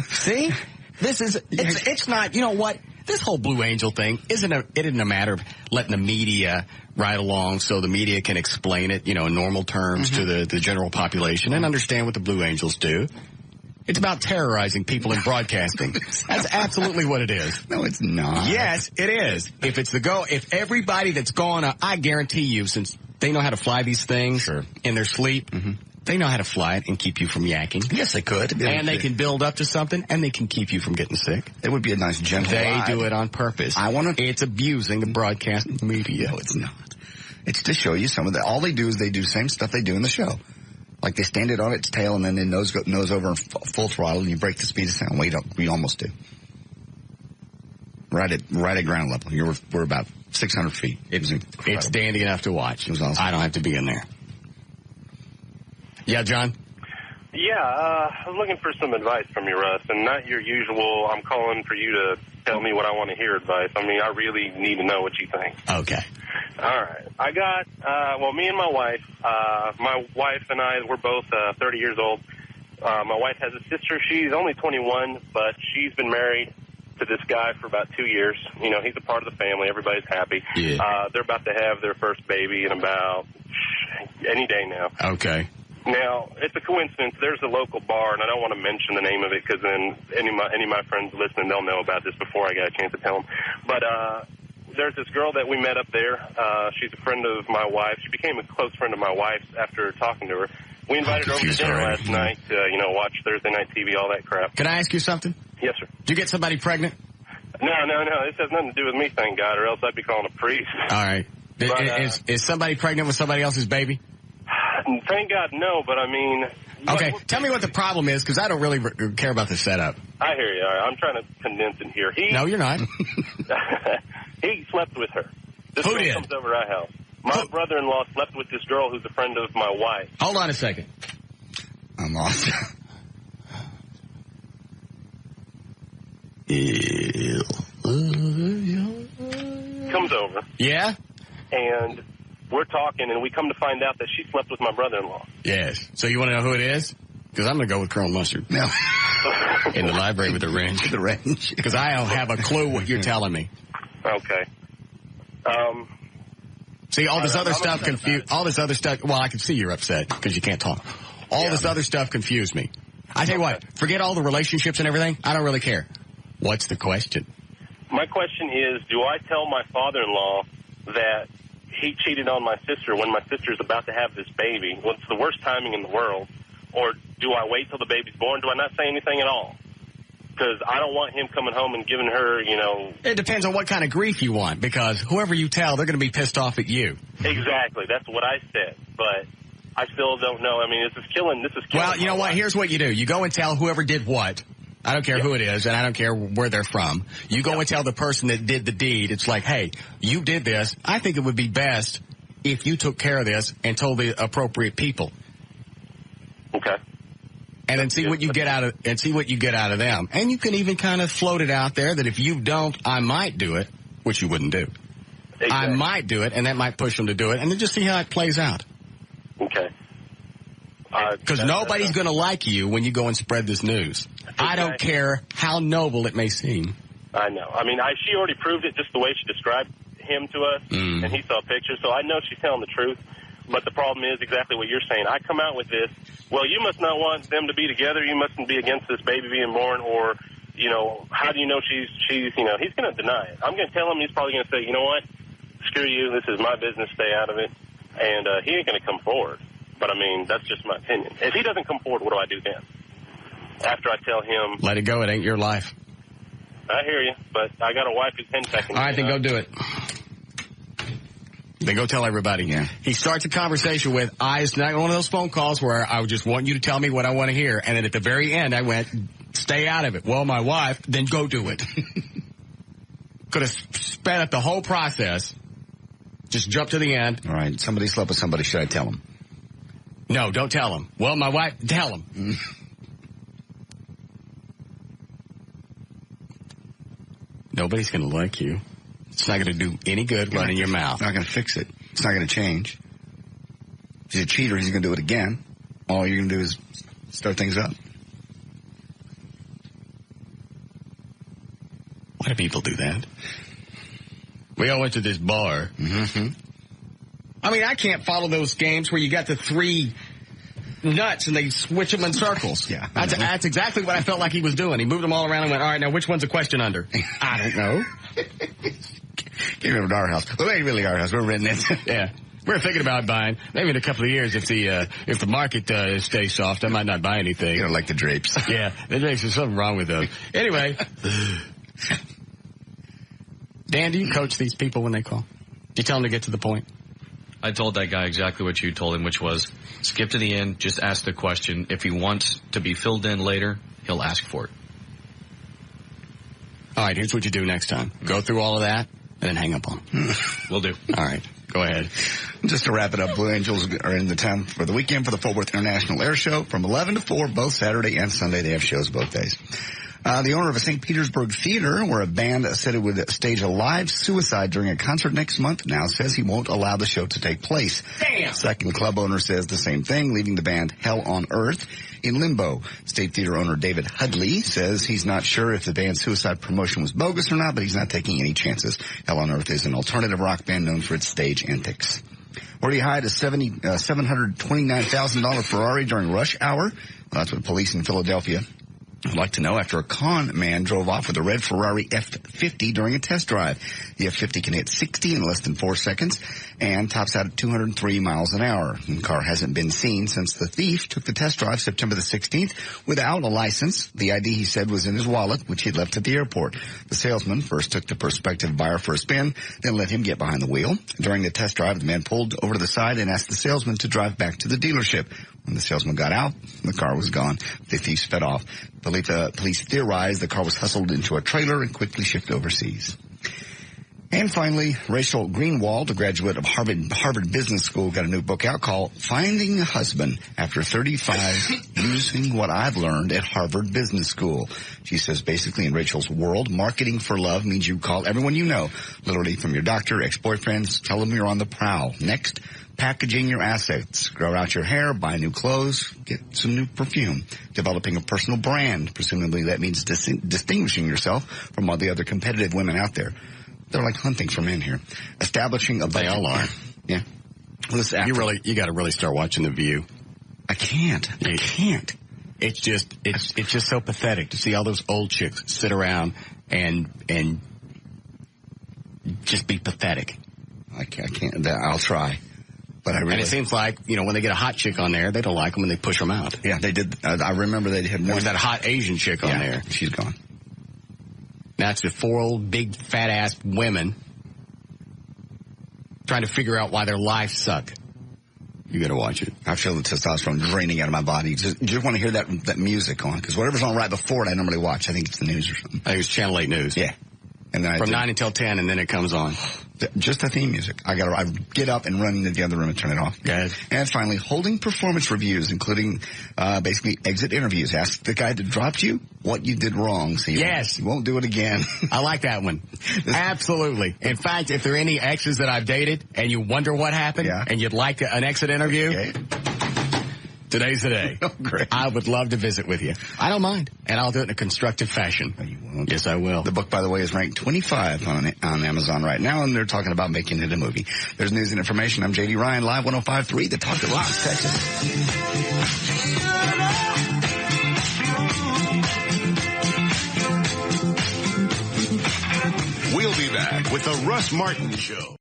See? It's not, you know what? This whole Blue Angel thing isn't a matter of letting the media ride along so the media can explain it, in normal terms to the general population and understand what the Blue Angels do. It's about terrorizing people in broadcasting. That's absolutely what it is. No, it's not. Yes, it is. If everybody that's gone, I guarantee you, since they know how to fly these things in their sleep, they know how to fly it and keep you from yakking. Yes, they could. And they can build up to something, and they can keep you from getting sick. It would be a nice gentle ride. They do it on purpose. It's abusing the broadcast media. No, it's not. It's to show you some of all they do is they do the same stuff they do in the show. Like they stand it on its tail and then they nose over and full throttle and you break the speed of sound. We almost do. Right at ground level. We're about 600 feet. It's dandy enough to watch. It was awesome. I don't have to be in there. Yeah, John? Yeah, I was looking for some advice from you, Russ, and not your usual, I'm calling for you to tell me what I want to hear advice. I mean, I really need to know what you think. Okay. All right. I got, me and my wife and I, we're both 30 years old. My wife has a sister. She's only 21, but she's been married to this guy for about 2 years. He's a part of the family. Everybody's happy. Yeah. They're about to have their first baby in about any day now. Okay. Now, it's a coincidence. There's a local bar, and I don't want to mention the name of it because then any of my friends listening, they'll know about this before I got a chance to tell them. But there's this girl that we met up there. She's a friend of my wife. She became a close friend of my wife's after talking to her. We invited her over to dinner last night to, watch Thursday night TV, all that crap. Can I ask you something? Yes, sir. Did you get somebody pregnant? No. This has nothing to do with me, thank God, or else I'd be calling a priest. All right. But, is somebody pregnant with somebody else's baby? Thank God, no, but I mean... Okay, tell me what the problem is, because I don't really care about the setup. I hear you. All right. I'm trying to condense it here. No, you're not. He slept with her. This Who girl did? comes over to our house. My brother-in-law slept with this girl who's a friend of my wife. Hold on a second. I'm lost. Comes over. Yeah? And we're talking, and we come to find out that she slept with my brother-in-law. Yes. So you want to know who it is? Because I'm going to go with Colonel Mustard. No. In the library with the wrench. With the wrench. Because I don't have a clue what you're telling me. Okay. See, all this other stuff confused. All this other stuff. Well, I can see you're upset because you can't talk. All this other stuff confused me. I tell you what, forget all the relationships and everything. I don't really care. What's the question? My question is, do I tell my father-in-law that he cheated on my sister when my sister's about to have this baby? Well, it's the worst timing in the world. Or do I wait till the baby's born? Do I not say anything at all? Because I don't want him coming home and giving her, It depends on what kind of grief you want, because whoever you tell, they're going to be pissed off at you. Exactly. That's what I said. But I still don't know. I mean, this is killing. Well, you know what? Here's what you do. You go and tell whoever did what. I don't care who it is, and I don't care where they're from. You go and tell the person that did the deed. It's like, hey, you did this. I think it would be best if you took care of this and told the appropriate people. Okay. And then see what you get out of them. And you can even kind of float it out there that if you don't, I might do it, which you wouldn't do. Exactly. I might do it, and that might push them to do it, and then just see how it plays out. Okay. Because nobody's going to like you when you go and spread this news. Exactly. I don't care how noble it may seem. I know. I mean, she already proved it just the way she described him to us, and he saw pictures, so I know she's telling the truth. But the problem is exactly what you're saying. I come out with this, well, you must not want them to be together. You mustn't be against this baby being born, or, how do you know she's he's going to deny it. I'm going to tell him, he's probably going to say, you know what, screw you, this is my business, stay out of it. And he ain't going to come forward. But, I mean, that's just my opinion. If he doesn't come forward, what do I do then? After I tell him... Let it go. It ain't your life. I hear you, but I got a wife who's 10 seconds. All right, then go do it. Then go tell everybody. Yeah. He starts a conversation with, it's not one of those phone calls where I just want you to tell me what I want to hear. And then at the very end, I went, stay out of it. Well, my wife, then go do it. Could have sped up the whole process. Just jump to the end. All right, somebody slept with somebody. Should I tell him? No, don't tell him. Well, my wife, tell him. Nobody's going to like you. It's not going to do any good running your mouth. It's not going to fix it. It's not going to change. If he's a cheater, he's going to do it again. All you're going to do is start things up. Why do people do that? We all went to this bar. Mm-hmm. I mean, I can't follow those games where you got the three nuts and they switch them in circles. Yeah, that's exactly what I felt like he was doing. He moved them all around and went, all right, now which one's a question under? I don't know. Came over to our house. Well, it ain't really our house. We're renting it. Yeah. We're thinking about buying. Maybe in a couple of years, if the market stays soft, I might not buy anything. You don't like the drapes. Yeah, the drapes. There's something wrong with those. Anyway. Dan, do you coach these people when they call? Do you tell them to get to the point? I told that guy exactly what you told him, which was skip to the end, just ask the question. If he wants to be filled in later, he'll ask for it. All right, here's what you do next time. Go through all of that, and then hang up on him. Will do. All right, go ahead. Just to wrap it up, Blue Angels are in the town for the weekend for the Fort Worth International Air Show from 11 to 4, both Saturday and Sunday. They have shows both days. The owner of a St. Petersburg theater where a band said it would stage a live suicide during a concert next month now says he won't allow the show to take place. Damn! Second club owner says the same thing, leaving the band Hell on Earth in limbo. State theater owner David Hudley says he's not sure if the band's suicide promotion was bogus or not, but he's not taking any chances. Hell on Earth is an alternative rock band known for its stage antics. Where he hired a $729,000 Ferrari during rush hour. Well, that's what police in Philadelphia I'd like to know after a con man drove off with a red Ferrari F50 during a test drive. The F50 can hit 60 in less than 4 seconds and tops out at 203 miles an hour. The car hasn't been seen since the thief took the test drive September the 16th without a license. The ID, he said, was in his wallet, which he'd left at the airport. The salesman first took the prospective buyer for a spin, then let him get behind the wheel. During the test drive, the man pulled over to the side and asked the salesman to drive back to the dealership. When the salesman got out, the car was gone. The thief sped off. Police theorized the car was hustled into a trailer and quickly shipped overseas. And finally, Rachel Greenwald, a graduate of Harvard Business School, got a new book out called Finding a Husband After 35 Using What I've Learned at Harvard Business School. She says basically in Rachel's world, marketing for love means you call everyone you know, literally from your doctor, ex-boyfriends, tell them you're on the prowl. Next, packaging your assets, grow out your hair, buy new clothes, get some new perfume, developing a personal brand. Presumably that means distinguishing yourself from all the other competitive women out there. They're like hunting for men here. Establishing a budget. They all are. Yeah. You got to really start watching The View. I can't. It's just so pathetic to see all those old chicks sit around and just be pathetic. I can't. I'll try. But And it seems like, when they get a hot chick on there, they don't like them and they push them out. Yeah, they did. I remember they had There was that hot Asian chick on there. She's gone. Now it's the 4 old, big, fat-ass women trying to figure out why their lives suck. You got to watch it. I feel the testosterone draining out of my body. Just want to hear that music on, because whatever's on right before it, I normally watch. I think it's the news or something. I think it's Channel 8 News. Yeah. And then From 9 until 10, and then it comes on. Just the theme music. I get up and run into the other room and turn it off. Good. And finally, holding performance reviews, including basically exit interviews. Ask the guy that dropped you what you did wrong, so you won't do it again. I like that one. Absolutely. In fact, if there are any exes that I've dated and you wonder what happened and you'd like an exit interview, today's the day. Oh, great. I would love to visit with you. I don't mind. And I'll do it in a constructive fashion. No, you won't. Yes, I will. The book, by the way, is ranked 25 on Amazon right now, and they're talking about making it a movie. There's news and information. I'm J.D. Ryan, live 105.3, The Talk of Ross, Texas. We'll be back with The Russ Martin Show.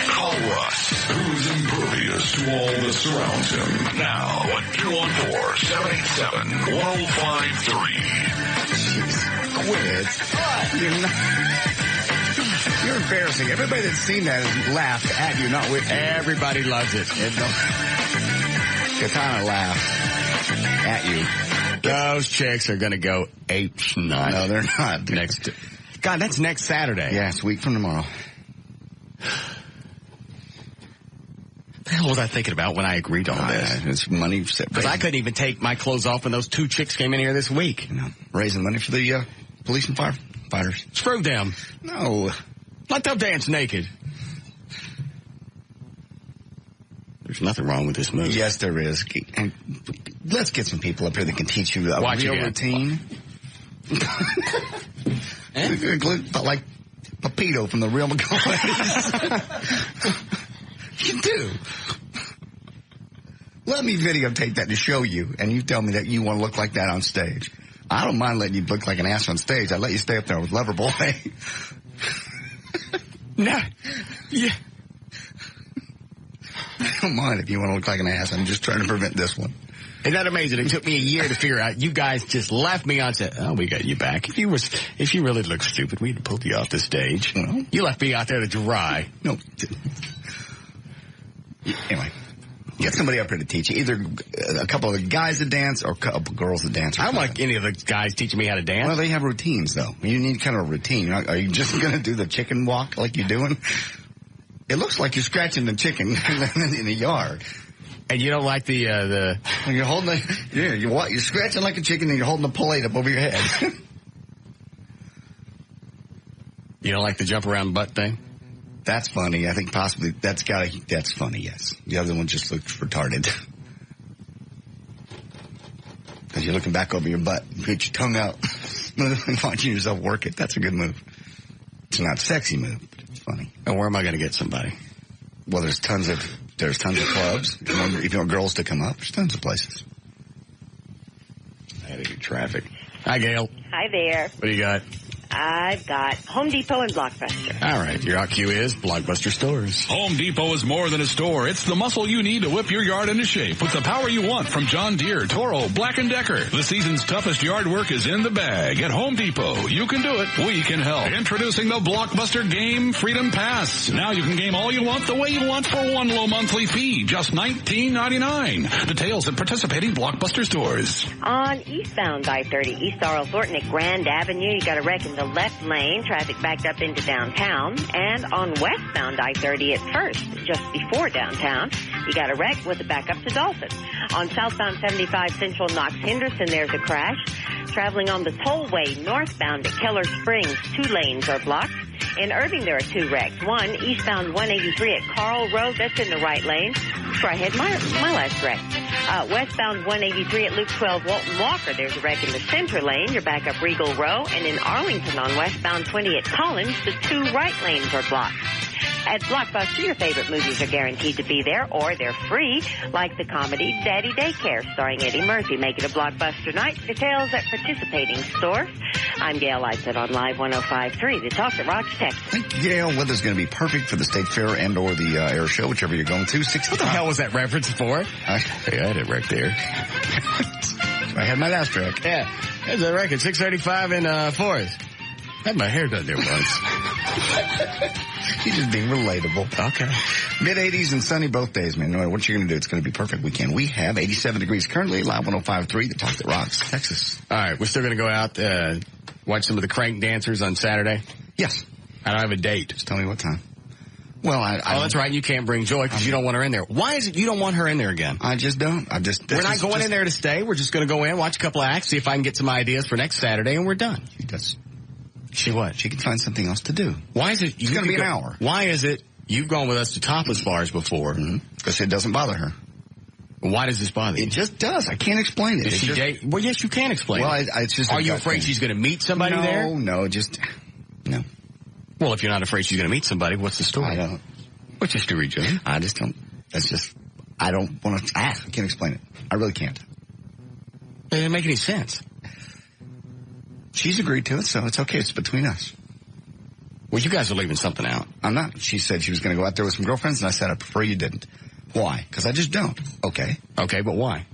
Call Russ, who's impervious to all that surrounds him. Now at 214-787-1053. You're embarrassing. Everybody that's seen that has laughed at you, not with you. Everybody loves it. Katana laughed at you. Those chicks are going to go ape snot. No, they're not. God, that's next Saturday. Yeah, it's a week from tomorrow. What the hell was I thinking about when I agreed to all this? It's money. Because I couldn't even take my clothes off when those 2 chicks came in here this week. Raising money for the police and firefighters. Screw them. No. Let them dance naked. There's nothing wrong with this move. Yes, there is. And let's get some people up here that can teach you a real routine. Like Pepito from the Real McCoys. You do. Let me videotape that to show you, and you tell me that you want to look like that on stage. I don't mind letting you look like an ass on stage. I'd let you stay up there with Loverboy. No. Yeah. I don't mind if you want to look like an ass. I'm just trying to prevent this one. Isn't that amazing? It took me a year to figure out. You guys just left me on set. Oh, we got you back. If you really looked stupid, we'd have pulled you off the stage. Well, you left me out there to dry. No. Anyway, get somebody up here to teach you. Either a couple of the guys that dance or a couple of girls that dance. I don't like any of the guys teaching me how to dance. Well, they have routines, though. You need kind of a routine. Are you just going to do the chicken walk like you're doing? It looks like you're scratching the chicken in the yard. And you don't like the you're holding you're scratching like a chicken and you're holding a plate up over your head. You don't like the jump around butt thing? That's funny. I think possibly that's funny, yes. The other one just looks retarded. Because you're looking back over your butt, you get your tongue out, watching yourself work it. That's a good move. It's not a sexy move, but it's funny. And where am I going to get somebody? Well, there's tons of clubs. If you want girls to come up, there's tons of places. I had to do traffic. Hi, Gail. Hi there. What do you got? I've got Home Depot and Blockbuster. All right. Your out cue is Blockbuster Stores. Home Depot is more than a store. It's the muscle you need to whip your yard into shape with the power you want from John Deere, Toro, Black & Decker. The season's toughest yard work is in the bag. At Home Depot, you can do it. We can help. Introducing the Blockbuster Game Freedom Pass. Now you can game all you want the way you want for one low monthly fee, just $19.99. Details at participating Blockbuster stores. On eastbound I-30, East Arles Thornton at Grand Avenue, you got a wreck in the left lane, traffic backed up into downtown. And on westbound I-30 at First, just before downtown, you got a wreck with a backup to Dolphin. On southbound 75 Central Knox Henderson, there's a crash. Traveling on the tollway northbound at Keller Springs, 2 lanes are blocked. In Irving, there are 2 wrecks. One eastbound 183 at Carl Road, that's in the right lane. That's where I had my last wreck. Westbound 183 at Loop 12 Walton Walker, there's a wreck in the center lane. You're back up Regal Row. And in Arlington on westbound 20 at Collins, the 2 right lanes are blocked. At Blockbuster, your favorite movies are guaranteed to be there, or they're free, like the comedy Daddy Daycare, starring Eddie Murphy. Make it a Blockbuster night. Details at participating stores. I'm Gail Lightfoot on Live 105.3, the Talk that Rocks Texas. Thank you, Gail. Weather's going to be perfect for the State Fair and or the air show, whichever you're going to. 65. What the hell was that reference for? I had it right there. I had my last track. Yeah, there's a record. 635 in Forest. Had my hair done there once. He's just being relatable. Okay. Mid-80s and sunny both days, man. No matter what you're going to do, it's going to be perfect weekend. We have 87 degrees currently, Live 105.3, the Talk that Rocks, Texas. All right, we're still going to go out, watch some of the crank dancers on Saturday? Yes. I don't have a date. Just tell me what time. Well, oh, that's right. You can't bring Joy because you don't want her in there. Why is it you don't want her in there again? I just don't. We're not going in there to stay. We're just going to go in, watch a couple of acts, see if I can get some ideas for next Saturday, and we're done. She what? She can find something else to do. Why is it? It's going to be an hour. Why is it you've gone with us to topless bars before? Because it doesn't bother her. Why does this bother you? It just does. I can't explain it. Well, yes, you can explain it. It's just. Are you afraid she's going to meet somebody there? No. Well, if you're not afraid she's going to meet somebody, what's the story? I don't. What's your story, Joe? I just don't. That's just. I don't want to ask. I can't explain it. I really can't. It doesn't make any sense. She's agreed to it, so it's okay. It's between us. Well, you guys are leaving something out. I'm not. She said she was going to go out there with some girlfriends, and I said I prefer you didn't. Why? Because I just don't. Okay. Okay, but why?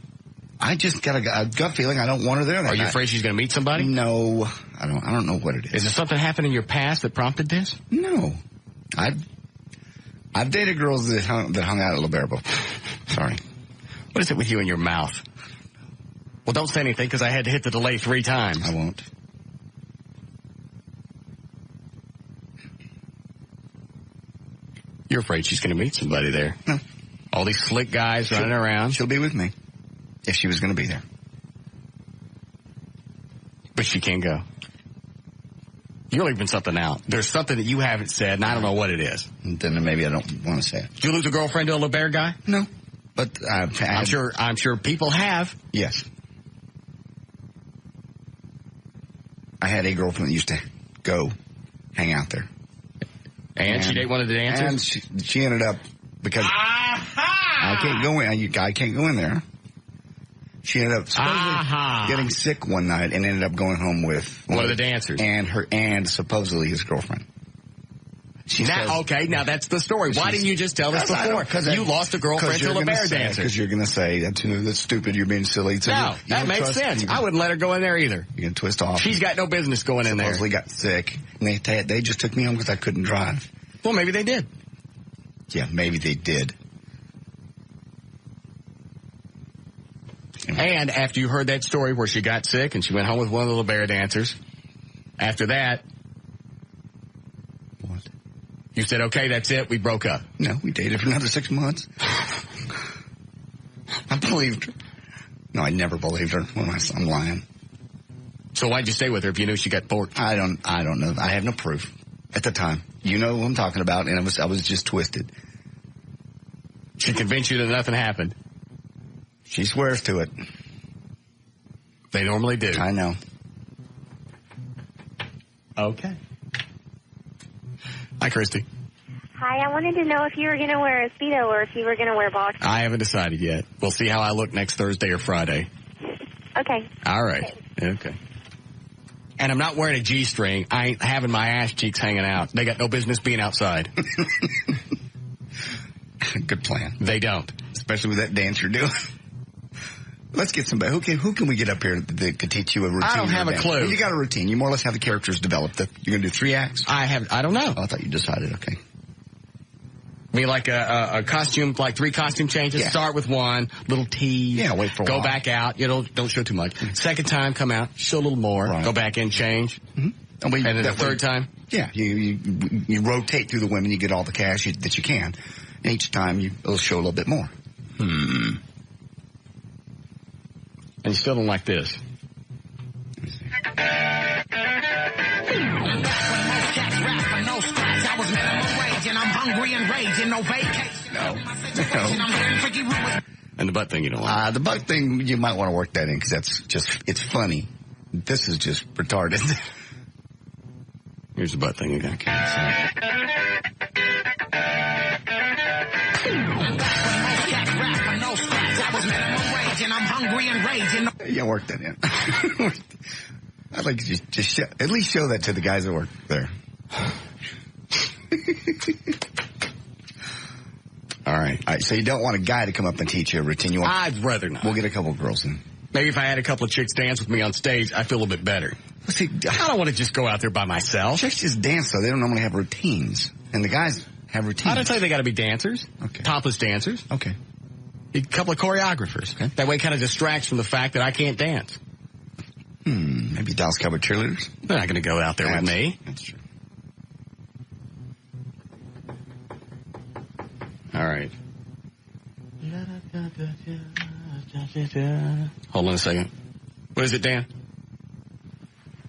I just got a gut feeling I don't want her there. Are you afraid she's going to meet somebody? No, I don't know what it is. Is there something happened in your past that prompted this? No, I've dated girls that hung out at LeBaron before. Sorry. What is it with you in your mouth? Well, don't say anything because I had to hit the delay 3 times. I won't. You're afraid she's going to meet somebody there. No. All these slick guys running around. She'll be with me if she was going to be there. But she can't go. You're leaving something out. There's something that you haven't said, and I don't know what it is. Then maybe I don't want to say it. Did you lose a girlfriend to a LeBaron guy? No. But I'm sure people have. Yes. I had a girlfriend that used to go hang out there. And she date one of the dancers? And she ended up, because I can't go in. I can't go in there. She ended up supposedly getting sick one night and ended up going home with one of the dancers and supposedly his girlfriend. Now that's the story. Why didn't you just tell us before? Because you lost a girlfriend to a LeBaron dancer. Because you're going to say that's stupid. You're being silly. So no, that makes sense. I wouldn't let her go in there either. You're going to twist off. She's got no business going in there. Supposedly got sick, and they just took me home because I couldn't drive. Well, maybe they did. Yeah, maybe they did. And after you heard that story where she got sick and she went home with one of the LeBaron dancers, after that, what? You said, okay, that's it, we broke up. No, we dated for another 6 months. I believed her. No, I never believed her. I'm lying. So why'd you stay with her if you knew she got porked? I don't know. I have no proof at the time. You know who I'm talking about, and I was just twisted. She convinced you that nothing happened. She swears to it. They normally do. I know. Okay. Hi, Christy. Hi, I wanted to know if you were going to wear a Speedo or if you were going to wear boxers. I haven't decided yet. We'll see how I look next Thursday or Friday. Okay. All right. Okay. And I'm not wearing a G-string. I ain't having my ass cheeks hanging out. They got no business being outside. Good plan. They don't. Especially with that dance you're doing. Let's get somebody. Who can we get up here that could teach you a routine? I don't have a clue. Well, you got a routine. You more or less have the characters developed. You're going to do 3 acts? I don't know. Oh, I thought you decided. Okay. I mean, like a costume, like 3 costume changes. Yeah. Start with 1, little tease. Yeah, wait for a while. Go back out. Don't show too much. Second time, come out, show a little more. Right. Go back in, change. Mm-hmm. And then the third time? Yeah, you rotate through the women. You get all the cash that you can. And each time, it'll show a little bit more. And you still don't like this. And the butt thing you don't like. The butt thing, you might want to work that in because it's funny. This is just retarded. Here's the butt thing again. Okay, so. hungry and raging. Yeah, work that in. I'd like to just at least show that to the guys that work there. All right. So you don't want a guy to come up and teach you a routine. I'd rather not. We'll get a couple of girls in. Maybe if I had a couple of chicks dance with me on stage, I feel a bit better. Well, see, I don't want to just go out there by myself. Chicks just dance, though. They don't normally have routines. And the guys have routines. I don't tell you they got to be dancers. Okay. Topless dancers. Okay. A couple of choreographers. Okay. That way it kind of distracts from the fact that I can't dance. Maybe Dallas Cowboy cheerleaders? They're not going to go out there with me. That's true. All right. Hold on a second. What is it, Dan?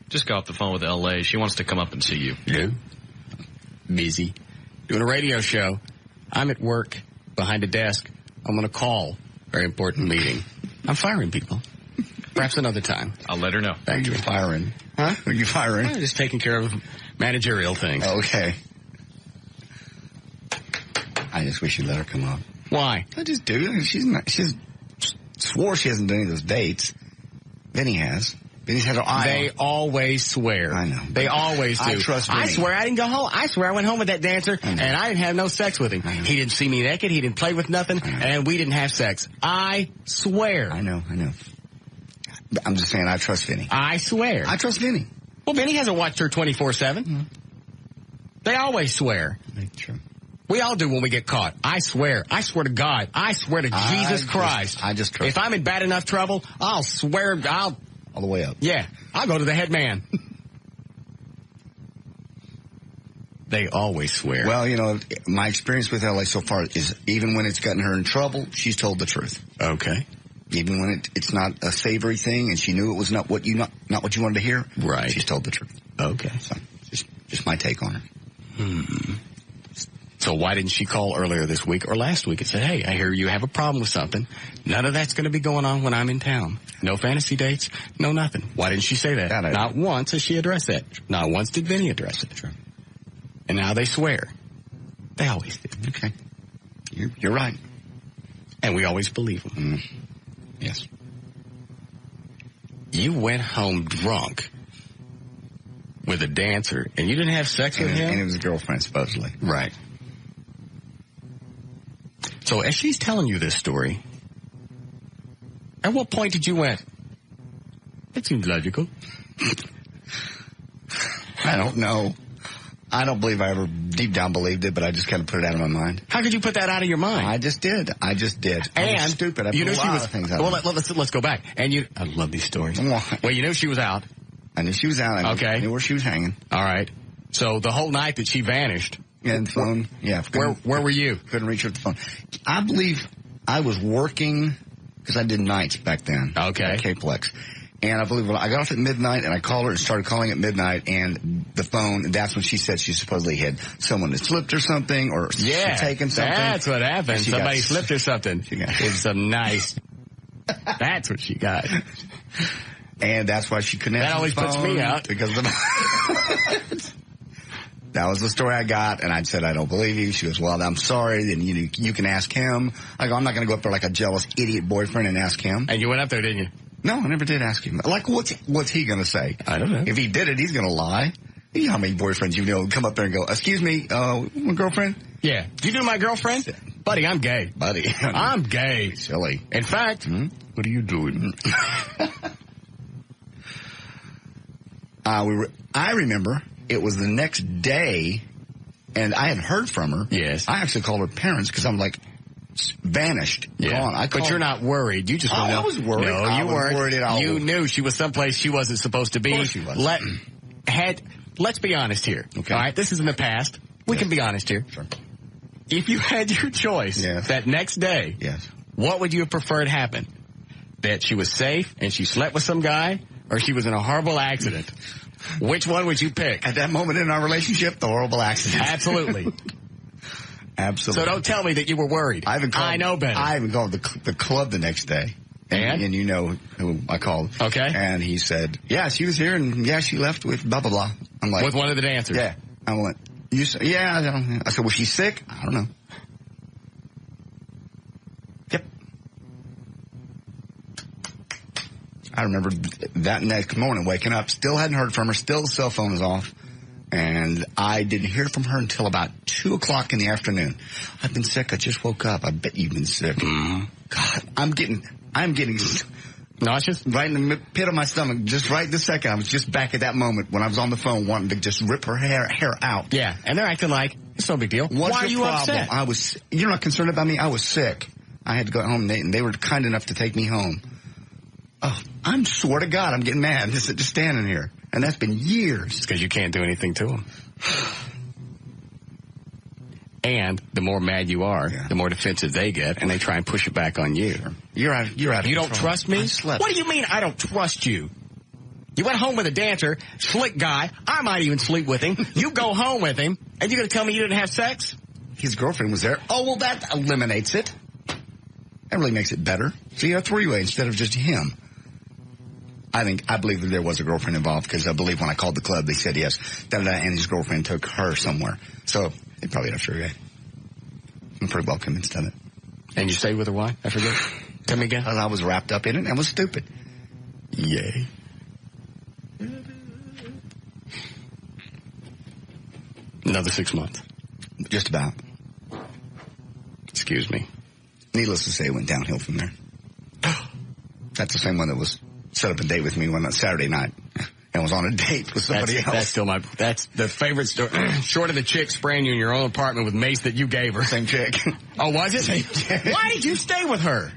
Just got off the phone with L.A. She wants to come up and see you. Yeah. Busy. Doing a radio show. I'm at work, behind a desk. I'm on a call. Very important meeting. I'm firing people. Perhaps another time. I'll let her know. Thank you. Firing. Huh? Are you firing? I'm just taking care of managerial things. Okay. I just wish you'd let her come up. Why? I just do. She's swore she hasn't done any of those dates. Vinny has. Vinny's had her eye They on. always swear. I know. They always do. I trust Vinny. I swear I didn't go home. I swear I went home with that dancer, and I didn't have no sex with him. He didn't see me naked. He didn't play with nothing, and we didn't have sex. I swear. I know. I'm just saying I trust Vinny. I swear. I trust Vinny. Well, Vinny hasn't watched her 24/7. They always swear. That's true. We all do when we get caught. I swear. I swear to God. I swear to Jesus Christ. I just trust. If I'm in bad enough trouble, I'll swear. All the way up. Yeah. I'll go to the head man. They always swear. Well, my experience with LA so far is even when it's gotten her in trouble, she's told the truth. Okay. Even when it's not a savory thing, and she knew it was not what you wanted to hear. Right. She's told the truth. Okay. So just my take on her. So why didn't she call earlier this week or last week and say, hey, I hear you have a problem with something. None of that's going to be going on when I'm in town. No fantasy dates, no nothing. Why didn't she say that? Not once has she addressed that. Not once did Vinny address it. Sure. And now they swear. They always do. Okay. You're right. And we always believe them. Yes. You went home drunk with a dancer, and you didn't have sex with him? And it was a girlfriend, supposedly. Right. So as she's telling you this story, at what point did you went, it seems logical? I don't know. I don't believe I ever deep down believed it, but I just kind of put it out of my mind. How could you put that out of your mind? I just did. I was stupid. I you put knew a lot of things out. Well, let's go back. And I love these stories. Well, you knew she was out. I knew she was out. I knew where she was hanging. All right. So the whole night that she vanished. And the phone. Yeah. Where were you? Couldn't reach her with the phone. I believe I was working because I did nights back then. Okay. At K-Plex. And I believe I got off at midnight, and I called her and started calling at midnight, and the phone, and that's when she said she supposedly had someone that slipped or something, or taken something. That's what happened. Somebody slipped her something. She got it was some nice. That's what she got. And that's why she couldn't answer the phone. That always puts me out. Because of that was the story I got, and I said, I don't believe you. She goes, well, I'm sorry. Then you can ask him. I go, I'm not going to go up there like a jealous idiot boyfriend and ask him. And you went up there, didn't you? No, I never did ask him. Like, what's he going to say? I don't know. If he did it, he's going to lie. You know how many boyfriends come up there and go, excuse me, my girlfriend? Yeah. You do my girlfriend? Buddy, I'm gay. Buddy. I'm gay. Silly. In fact, what are you doing? I remember it was the next day, and I had heard from her. Yes. I actually called her parents because I'm like, vanished. Yeah. Gone. But you're not worried. You just I was worried. No, you weren't. Worried at all. You knew she was someplace she wasn't supposed to be. Of course she was. Let's be honest here. Okay. All right, this is in the past. We can be honest here. Sure. If you had your choice that next day, what would you have preferred happen? That she was safe and she slept with some guy, or she was in a horrible accident? Which one would you pick? At that moment in our relationship, the horrible accident. Absolutely. Absolutely. So don't tell me that you were worried. I know better. I even called the club the next day. And you know who I called. Okay. And he said, yeah, she was here, and yeah, she left with blah, blah, blah. I'm like, with one of the dancers? Yeah. I went, you said, yeah, I don't know. I said, was she sick? I don't know. Yep. I remember that next morning waking up, still hadn't heard from her, still the cell phone was off. And I didn't hear from her until about 2 o'clock in the afternoon. I've been sick. I just woke up. I bet you've been sick. Mm-hmm. God, I'm getting nauseous right in the pit of my stomach. Just right this second. I was just back at that moment when I was on the phone wanting to just rip her hair out. Yeah, and they're acting like it's no big deal. Why are you upset? You're not concerned about me. I was sick. I had to go home, and they were kind enough to take me home. Oh, I'm swear to God, I'm getting mad just standing here. And that's been years. It's because you can't do anything to them. And the more mad you are, the more defensive they get, and they try and push it back on you. You're out. You don't trust me? What do you mean I don't trust you? You went home with a dancer, slick guy. I might even sleep with him. You go home with him, and you're going to tell me you didn't have sex? His girlfriend was there. Oh, well, that eliminates it. That really makes it better. So you have a three-way instead of just him. I believe that there was a girlfriend involved because I believe when I called the club, they said yes. And his girlfriend took her somewhere. So they probably had a three-way. I'm pretty well convinced of it. And you stayed with her why? I forget. Tell me again. I was wrapped up in it and was stupid. Yay. Another 6 months. Just about. Excuse me. Needless to say, it went downhill from there. That's the same one that was set up a date with me on Saturday night and was on a date with somebody else. That's still that's the favorite story. Short of the chick spraying you in your own apartment with mace that you gave her. Same chick. Oh, was it? Same chick. Why did you stay with her?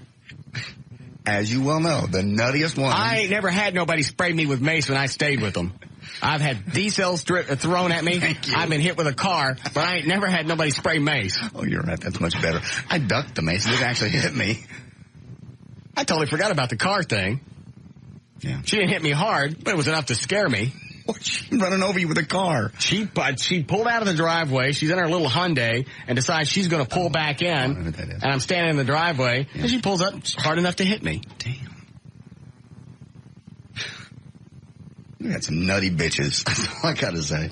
As you well know, the nuttiest one. I ain't never had nobody spray me with mace when I stayed with them. I've had D-cells thrown at me. I've been hit with a car, but I ain't never had nobody spray mace. Oh, you're right. That's much better. I ducked the mace. It didn't actually hit me. I totally forgot about the car thing. Yeah. She didn't hit me hard, but it was enough to scare me. She's running over you with a car. She pulled out of the driveway. She's in her little Hyundai and decides she's going to pull back in. I don't know what that is. And I'm standing in the driveway, and she pulls up hard enough to hit me. Damn. You got some nutty bitches. That's all I got to say.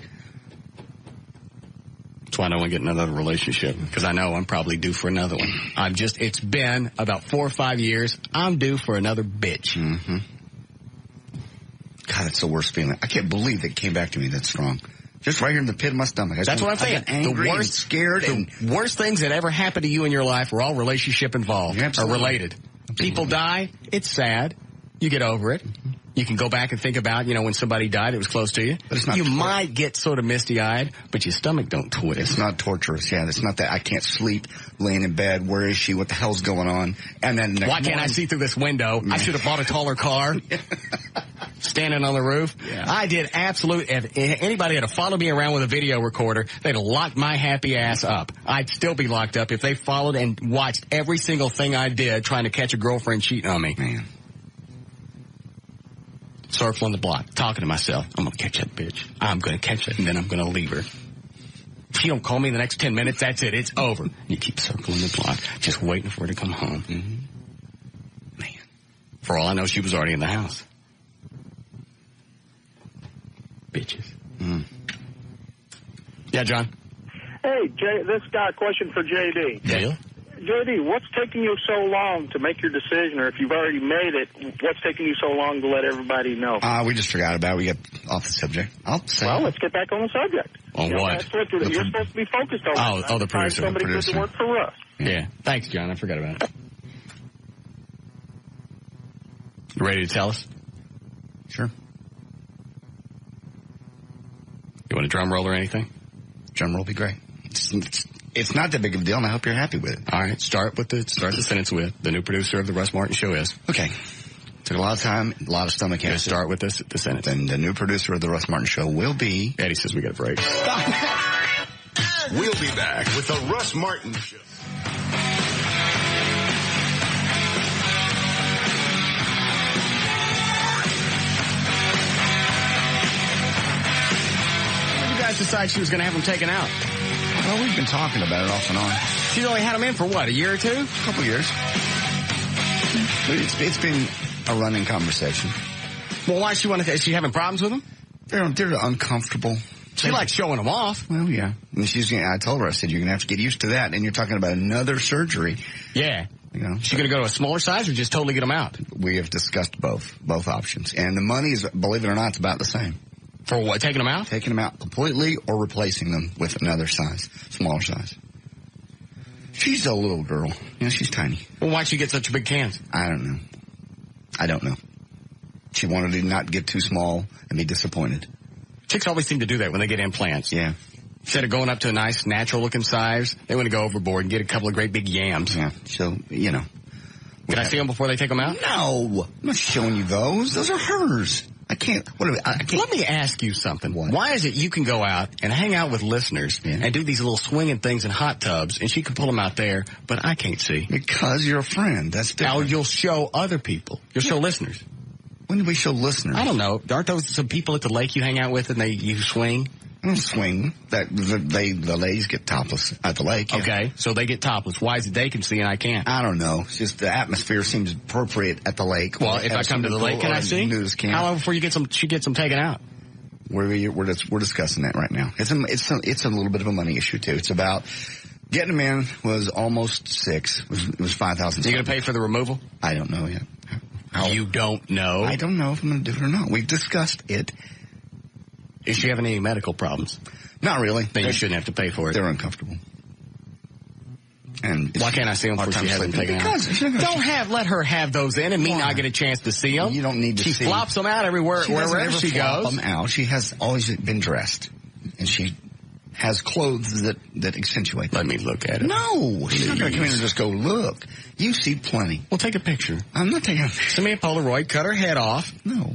That's why I don't want to get in another relationship, because I know I'm probably due for another one. It's been about 4 or 5 years. I'm due for another bitch. Mm-hmm. God, it's the worst feeling. I can't believe it came back to me that strong. Just right here in the pit of my stomach. That's what I'm saying. Angry the worst, scared. The worst things that ever happened to you in your life were all relationship involved or related. People die. It's sad. You get over it. You can go back and think about, when somebody died that was close to you. But it's not you might get sort of misty-eyed, but your stomach don't twist. It's not torturous. Yeah, it's not that I can't sleep laying in bed. Where is she? What the hell's going on? And then why can't I see through this window? I should have bought a taller car. Standing on the roof. Yeah. I did if anybody had to follow me around with a video recorder, they'd have locked my happy ass up. I'd still be locked up if they followed and watched every single thing I did trying to catch a girlfriend cheating on me. Man. Circling the block, talking to myself. I'm going to catch that bitch. I'm going to catch her, and then I'm going to leave her. If she don't call me in the next 10 minutes, that's it. It's over. You keep circling the block, just waiting for her to come home. Mm-hmm. Man. For all I know, she was already in the house. Bitches. Mm. Yeah, John? Hey, Jay, this got a question for JD. Dale? JD, what's taking you so long to make your decision, or if you've already made it, what's taking you so long to let everybody know? We just forgot about it. We got off the subject. Well, let's get back on the subject. On what? That's what you're supposed to be focused on. The producer. Somebody good to work for Russ. Yeah. Thanks, John. I forgot about it. You ready to tell us? Sure. You want a drum roll or anything? Drum roll would be great. It's not that big of a deal, and I hope you're happy with it. All right, start the sentence with the new producer of the Russ Martin Show is. Okay. Took a lot of time, a lot of stomach acid. Start with the sentence. Then the new producer of the Russ Martin Show will be. Eddie says we got a break. We'll be back with the Russ Martin Show. When did you guys decide she was going to have him taken out? Well, we've been talking about it off and on. She's only had him in for what, a year or two? A couple years. It's been a running conversation. Well, why does she want to? Is she having problems with him? They're uncomfortable. She likes showing them off. Well, yeah. And I told her, I said, you're going to have to get used to that. And you're talking about another surgery. Yeah. She going to go to a smaller size or just totally get them out? We have discussed both options. And the money is, believe it or not, it's about the same. For what, taking them out? Taking them out completely or replacing them with another size, smaller size. She's a little girl. She's tiny. Well, why'd she get such big cans? I don't know. She wanted to not get too small and be disappointed. Chicks always seem to do that when they get implants. Yeah. Instead of going up to a nice, natural-looking size, they want to go overboard and get a couple of great big yams. Yeah, so, Can I see them before they take them out? No. I'm not showing you those. Those are hers. I can't. Let me ask you something. What? Why is it you can go out and hang out with listeners and do these little swinging things in hot tubs, and she can pull them out there, but I can't see? Because you're a friend. That's different. Now you'll show other people. You'll show listeners. When do we show listeners? I don't know. Aren't those some people at the lake you hang out with and you swing? I don't swing. The ladies get topless at the lake. Yeah. Okay, so they get topless. Why is it they can see and I can't? I don't know. It's just the atmosphere seems appropriate at the lake. Well, if I come to the lake, can I see? How long before she gets them taken out? We're discussing that right now. It's a little bit of a money issue too. It's about getting them in was almost $6,000. It was $5,000. You going to pay for the removal? I don't know yet. You don't know? I don't know if I'm going to do it or not. We've discussed it. Is she having any medical problems? Not really. Then you shouldn't have to pay for it. They're uncomfortable. And why can't I see them before she has them taken out? Let her have those in and me not get a chance to see them. You don't need to see. She flops them out everywhere, wherever she goes. Them out. She has always been dressed, and she has clothes that accentuate that. Let me look at it. No, she's not going to come in and just go look. You see plenty. Well, take a picture. I'm not taking a picture. Send me a Polaroid. Cut her head off. No.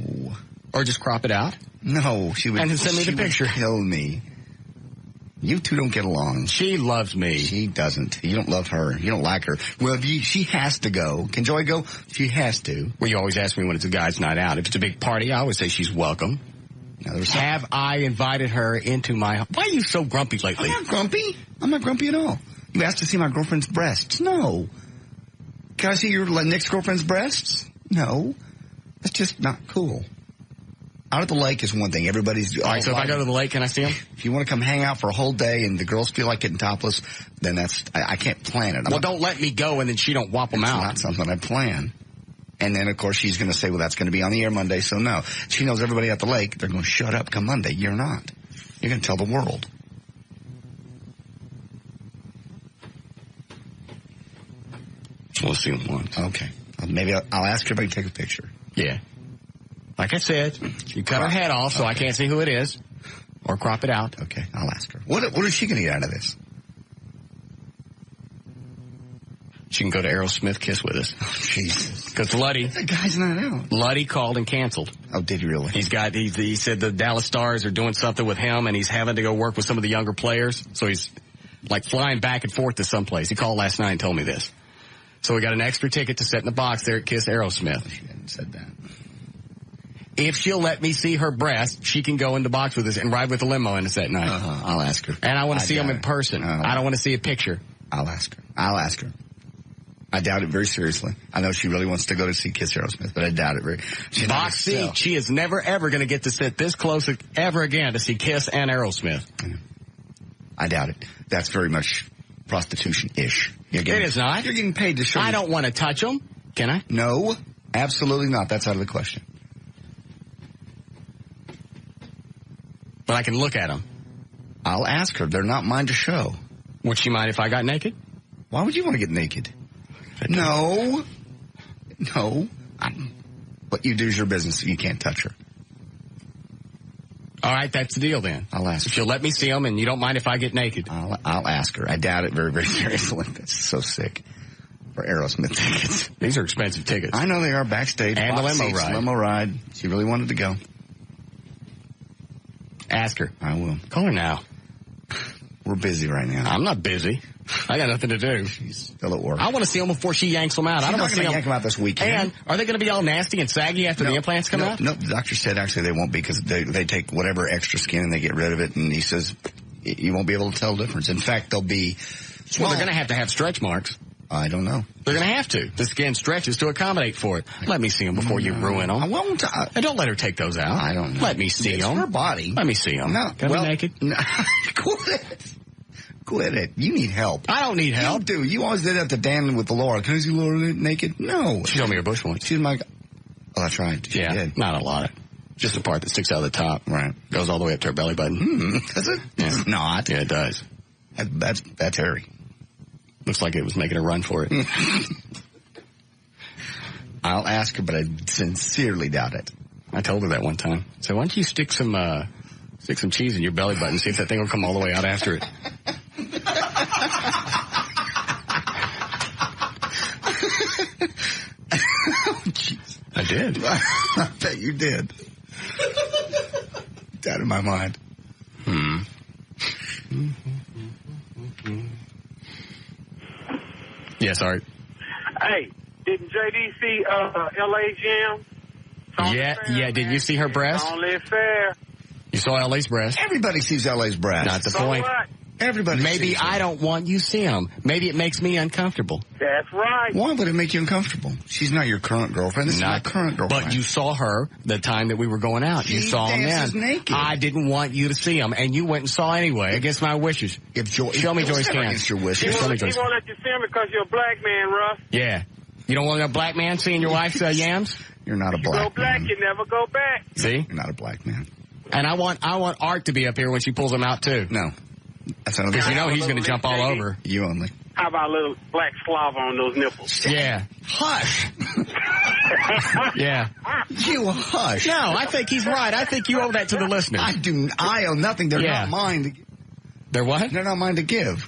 Or just crop it out. No, she would. And then send me the picture. Kill me. You two don't get along. She loves me. She doesn't. You don't love her. You don't like her. Well, she has to go. Can Joy go? She has to. Well, you always ask me when it's a guy's night out. If it's a big party, I always say she's welcome. Have I invited her into my... Why are you so grumpy lately? I'm not grumpy. I'm not grumpy at all. You asked to see my girlfriend's breasts. No. Can I see your next girlfriend's breasts? No. That's just not cool. Out at the lake is one thing. Everybody's... All right, so if I go to the lake, can I see them? If you want to come hang out for a whole day and the girls feel like getting topless, then that's... I can't plan it. Well, don't let me go and then she don't whop them out. It's not something I plan. And then, of course, she's going to say, well, that's going to be on the air Monday, so no. She knows everybody at the lake. They're going to shut up come Monday. You're not. You're going to tell the world. We'll see them once. Okay. Maybe I'll ask everybody to take a picture. Yeah. Like I said, you cut her head off so I can't see who it is. Or crop it out. Okay, I'll ask her. What is she going to get out of this? She can go to Aerosmith Kiss with us. Oh, Jesus. Because Luddy... The guy's not out. Luddy called and canceled. Oh, did he really? He said the Dallas Stars are doing something with him and he's having to go work with some of the younger players. So he's like flying back and forth to someplace. He called last night and told me this. So we got an extra ticket to sit in the box there at Kiss Aerosmith. She hadn't said that. If she'll let me see her breast, she can go in the box with us and ride with the limo in us that night. I'll ask her. And I want to see them in person. I don't want to see a picture. I'll ask her. I doubt it very seriously. I know she really wants to go to see Kiss Aerosmith, but I doubt it very. Box seat. She is never, ever going to get to sit this close ever again to see Kiss and Aerosmith. I doubt it. That's very much prostitution-ish. It is not. You're getting paid to show. I don't want to touch them. Can I? No, absolutely not. That's out of the question. But I can look at them. I'll ask her. They're not mine to show. Would she mind if I got naked? Why would you want to get naked? No. What you do is your business. You can't touch her. All right, that's the deal then. I'll ask her. If you'll let me see them and you don't mind if I get naked. I'll ask her. I doubt it very, very seriously. That's so sick. For Aerosmith tickets. These are expensive tickets. I know they are backstage. And the limo ride. She really wanted to go. Ask her. I will. Call her now. We're busy right now. I'm not busy. I got nothing to do. She's still at work. I want to see them before she yanks them out. She's I don't not want to see them yank them out this weekend. And are they going to be all nasty and saggy after the implants come out? No, the doctor said actually they won't because they take whatever extra skin and they get rid of it. And he says you won't be able to tell the difference. In fact, they'll be Well, they're going to have stretch marks. I don't know. They're going to have to. The skin stretches to accommodate for it. Let me see them before you ruin them. I won't. And don't let her take those out. I don't know. Let me see them. It's her body. Let me see them. No. Can I be naked? No. Quit it. Quit it. You need help. I don't need help. You do. You always did that to Dan with the Laura. Can I see Laura naked? No. She told me her bush once. She's like, oh, that's right. She did. Not a lot. Just the part that sticks out of the top. Right. Goes all the way up to her belly button. Does it? Yeah. It's not. Yeah, it does. That's hairy. Looks like it was making a run for it. I'll ask her, but I sincerely doubt it. I told her that one time. So why don't you stick some cheese in your belly button, see if that thing will come all the way out after it. Oh, jeez. I did. I bet you did. It's out of my mind. Yes, Art. Hey, didn't JD see L.A. Jam? Yeah. Did you see her breast? Only fair. You saw L.A.'s breast. Everybody sees L.A.'s breast. Not the So point. what? Everybody Maybe sees I don't want you to see them. Maybe it makes me uncomfortable. That's right. Why would it make you uncomfortable? She's not your current girlfriend. This is my current girlfriend. But you saw her the time that we were going out. You She saw them dances then. naked. I didn't want you to see them, and you went and saw anyway against my wishes. Show me Joyce can. Against your He wishes. Show me won't Joyce. let you see him because you're a black man, Russ. Yeah. You don't want a black man seeing your wife's yams? You're not a You go black black, man. you never go back. See? You're not a black man. And I want Art to be up here when she pulls them out, too. No. That's another. Because you know he's going to jump all over. You only. How about a little black slava on those nipples? Yeah. Hush. Yeah. You hush. No, I think he's right. I think you owe that to the listeners. I owe nothing. They're not mine. They're what? They're not mine to give.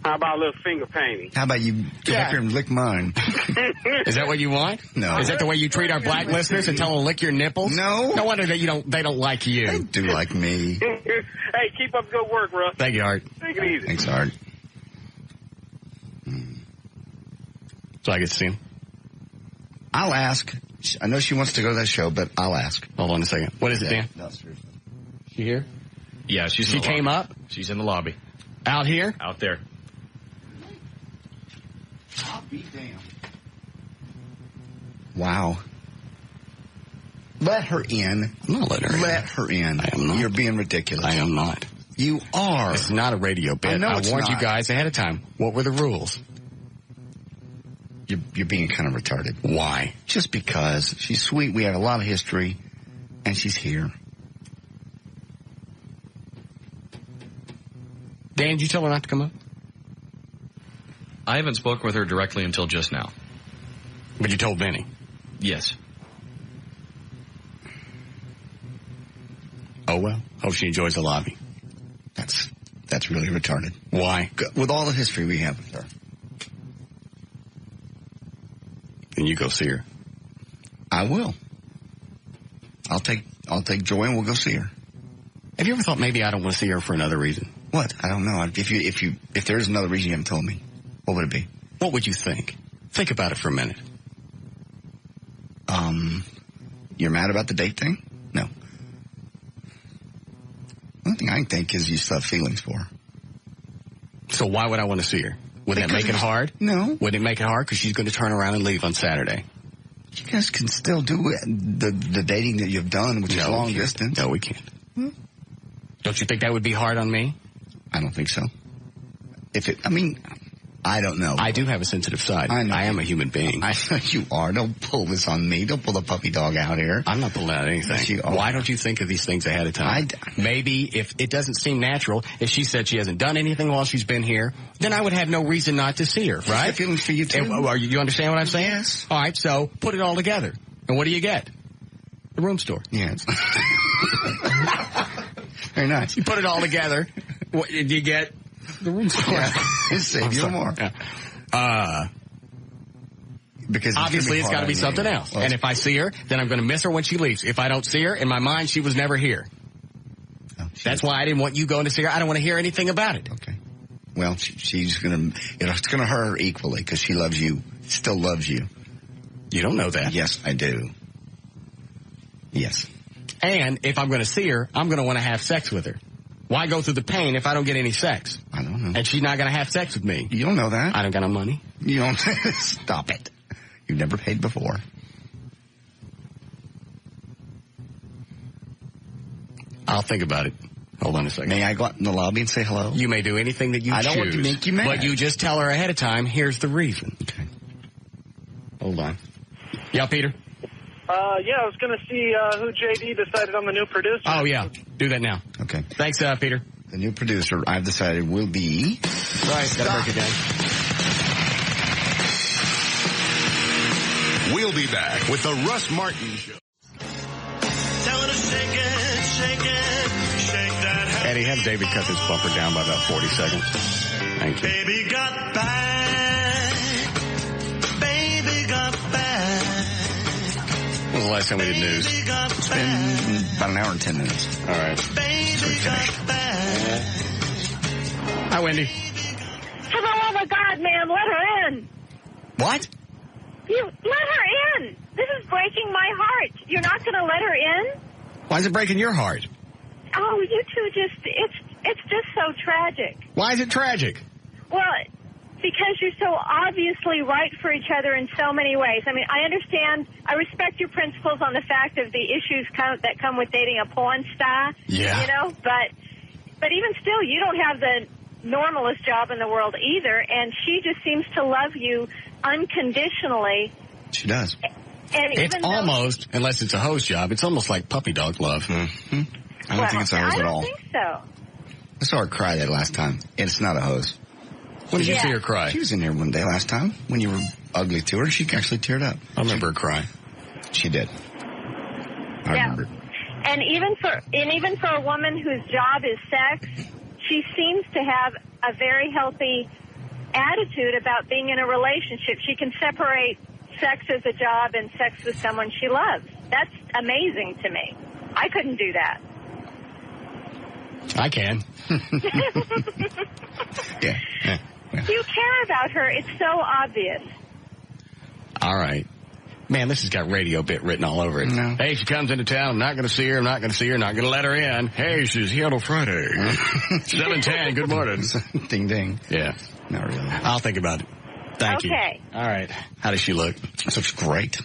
How about a little finger painting? How about you get up here and lick mine? Is that what you want? No. Is that the way you treat our black listeners and tell them to lick your nipples? No. No wonder that they don't like you. They do like me. Hey, keep up good work, Russ. Thank you, Art. Take it easy. Thanks, Art. So I get to see him. I'll ask. I know she wants to go to that show, but I'll ask. Hold on a second. What is it, Dan? No, seriously. She here? Yeah, she came up? She's in the lobby. Out here? Out there. I'll be damned. Wow. Let her in. I'm not letting her in. Let her in. I am not. You're being ridiculous. I am not. You are. It's not a radio bit. I know it's warned you not. guys ahead of time. What were the rules? You're being kind of retarded. Why? Just because. She's sweet. We have a lot of history. And she's here. Dan, did you tell her not to come up? I haven't spoken with her directly until just now. But you told Vinny? Yes. Oh, well. Hope she enjoys the lobby. That's really retarded. Why? With all the history we have with her. Then you go see her. I will. I'll take Joy and we'll go see her. Have you ever thought maybe I don't want to see her for another reason? What? I don't know. If there is another reason you haven't told me, what would it be? What would you think? Think about it for a minute. You're mad about the date thing? No. One thing I can think is you still have feelings for her. So why would I want to see her? Would that make it hard? No. Would it make it hard? Because she's going to turn around and leave on Saturday. You guys can still do the dating that you've done, which is long distance. No, we can't. Don't you think that would be hard on me? I don't think so. I don't know. I do have a sensitive side. I know. I am a human being. I know you are. Don't pull this on me. Don't pull the puppy dog out here. I'm not pulling out anything. Yes, you are. Why don't you think of these things ahead of time? Maybe if it doesn't seem natural, if she said she hasn't done anything while she's been here, then I would have no reason not to see her, right? I have feelings for you, too. You understand what I'm saying? Yes. All right, so put it all together. And what do you get? The room store. Yes. Very nice. You put it all together, what do you get? The room store. Yeah. Save you more. Yeah. Because obviously it's got to be something else. And if I see her, then I'm going to miss her when she leaves. If I don't see her, in my mind, she was never here. That's why I didn't want you going to see her. I don't want to hear anything about it. Okay. Well, she's going to, it's going to hurt her equally because she loves you, still loves you. You don't know that. Yes, I do. Yes. And if I'm going to see her, I'm going to want to have sex with her. Why go through the pain if I don't get any sex? I don't know. And she's not going to have sex with me. You don't know that. I don't got no money. You don't. Stop it. You've never paid before. I'll think about it. Hold on a second. May I go out in the lobby and say hello? You may do anything that you choose. I don't want to make you mad. But you just tell her ahead of time, here's the reason. Okay. Hold on. Yeah, Peter? Yeah, I was going to see who JD decided on the new producer. Oh, yeah. Do that now. Okay. Thanks, Peter. The new producer, I've decided, will be... Right, gotta break it down. We'll be back with the Russ Martin Show. Tell her to shake it, shake it, shake that hat. Eddie, have David cut this bumper down by about 40 seconds. Thank you. Baby got back. Baby got back. When was the last time we did news? It's been about an hour and 10 minutes. All right. Baby got back. Hi, Wendy. For the love of God, ma'am, let her in. What? You let her in. This is breaking my heart. You're not going to let her in? Why is it breaking your heart? Oh, you two it's just so tragic. Why is it tragic? Well, because you're so obviously right for each other in so many ways. I mean, I understand, I respect your principles on the fact of the issues that come with dating a porn star. Yeah. You know, but even still, you don't have the normalest job in the world either, and she just seems to love you unconditionally. She does. And It's almost, unless it's a hose job, it's almost like puppy dog love. Mm-hmm. I don't think it's a hose at all. I don't think so. I saw her cry that last time. And it's not a hose. When did you see her cry? She was in here one day last time when you were ugly to her. She actually teared up. I remember her cry. She did. I remember. And even for a woman whose job is sex, she seems to have a very healthy attitude about being in a relationship. She can separate sex as a job and sex with someone she loves. That's amazing to me. I couldn't do that. I can. Yeah. You care about her. It's so obvious. All right. Man, this has got radio bit written all over it. No. Hey, she comes into town. I'm not going to see her. I'm not going to see her. Not going to let her in. Hey, she's here on Friday. 7:10. Good morning. Ding, ding. Yeah. Not really. I'll think about it. Thank you. Okay. All right. How does she look? She looks great.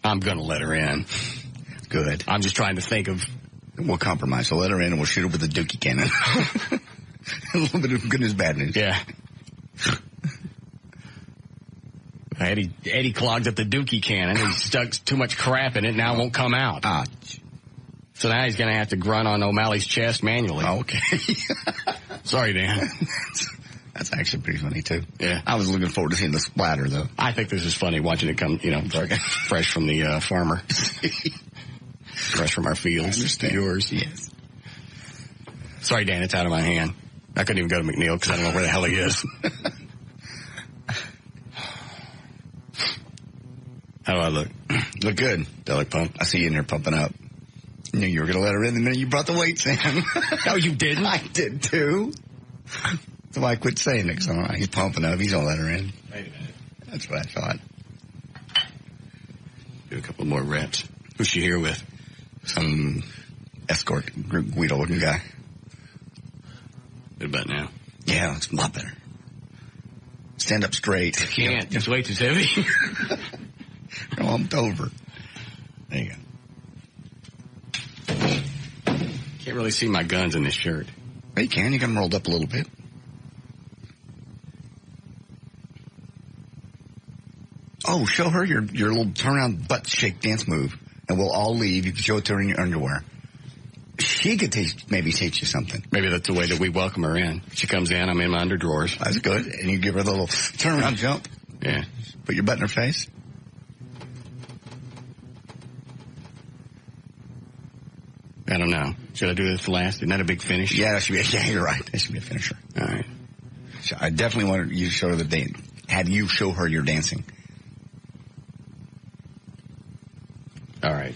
I'm going to let her in. Good. I'm just trying to think of... We'll compromise. So let her in and we'll shoot her with a dookie cannon. A little bit of good news, bad news. Yeah. Eddie clogged up the dookie cannon. He stuck too much crap in it. Now it won't come out. So now he's going to have to grunt on O'Malley's chest manually. Okay. Sorry, Dan. That's actually pretty funny, too. Yeah. I was looking forward to seeing the splatter, though. I think this is funny, watching it come, fresh from the farmer. Fresh from our fields. I understand. Yours. Yes. Sorry, Dan, it's out of my hand. I couldn't even go to McNeil because I don't know where the hell he is. How do I look? Look good. Do I look pumped? I see you in there pumping up. I knew you were going to let her in the minute you brought the weights in. No, you didn't. I did, too. That's why I quit saying it, because he's pumping up. He's going to let her in. Wait a minute. That's what I thought. Do a couple more reps. Who's she here with? Some escort, Guido-looking guy. What about now? Yeah, it's a lot better. Stand up straight. Can't. This weight is heavy. I'm humped over. There you go. Can't really see my guns in this shirt. Well, you can. You got them rolled up a little bit. Oh, show her your little turnaround butt shake dance move, and we'll all leave. You can show it to her in your underwear. She could maybe teach you something. Maybe that's the way that we welcome her in. She comes in, I'm in my underdrawers. That's good. And you give her the little turnaround jump. Yeah. Put your butt in her face. I don't know. Should I do this last? Isn't that a big finish? Yeah, that should be. Yeah, you're right. That should be a finisher. All right. So I definitely wanted you to show her the dance. Have you show her your dancing? All right.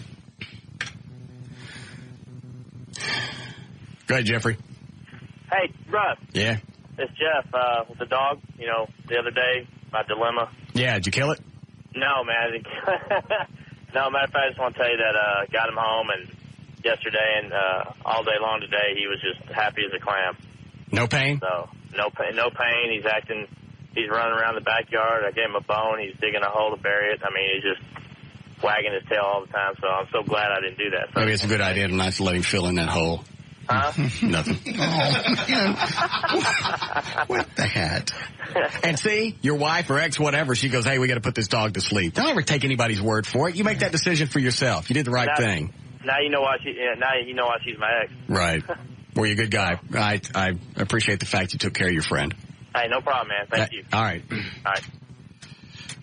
Go ahead, Jeffrey. Hey, Russ. Yeah. It's Jeff with the dog. You know, the other day, my dilemma. Yeah, did you kill it? No, man. No, matter of fact, I just want to tell you that got him home and yesterday and all day long today, he was just happy as a clam. No pain? So, no pain. He's running around the backyard. I gave him a bone. He's digging a hole to bury it. I mean, he's just wagging his tail all the time, so I'm so glad I didn't do that. So Maybe it's a good idea to not let him fill in that hole. Huh? Nothing. What the hat? And see, your wife or ex, whatever, she goes, hey, we got to put this dog to sleep. Don't ever take anybody's word for it. You make that decision for yourself. You did the right thing. Now you know why she's my ex. Right. Well, you're a good guy. I appreciate the fact you took care of your friend. Hey, no problem, man. Thank you. All right. All right.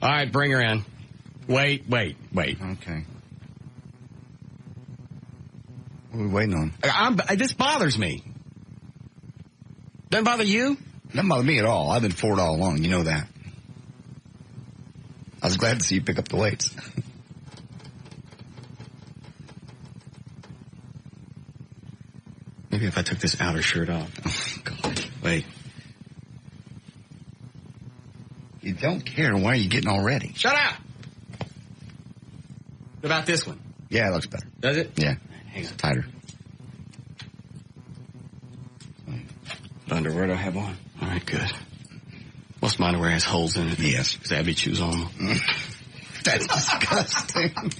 All right, bring her in. Wait. Okay. What are we waiting on? This bothers me. Doesn't bother you? Doesn't bother me at all. I've been for it all along. You know that. I was glad to see you pick up the weights. Maybe if I took this outer shirt off. Oh, God. Wait. You don't care. Why are you getting all ready? Shut up! What about this one? Yeah, it looks better. Does it? Yeah. Hang on. Tighter. What underwear do I have on? All right, good. Most of my underwear has holes in it. Yes. Because Abby chews on them. That's disgusting.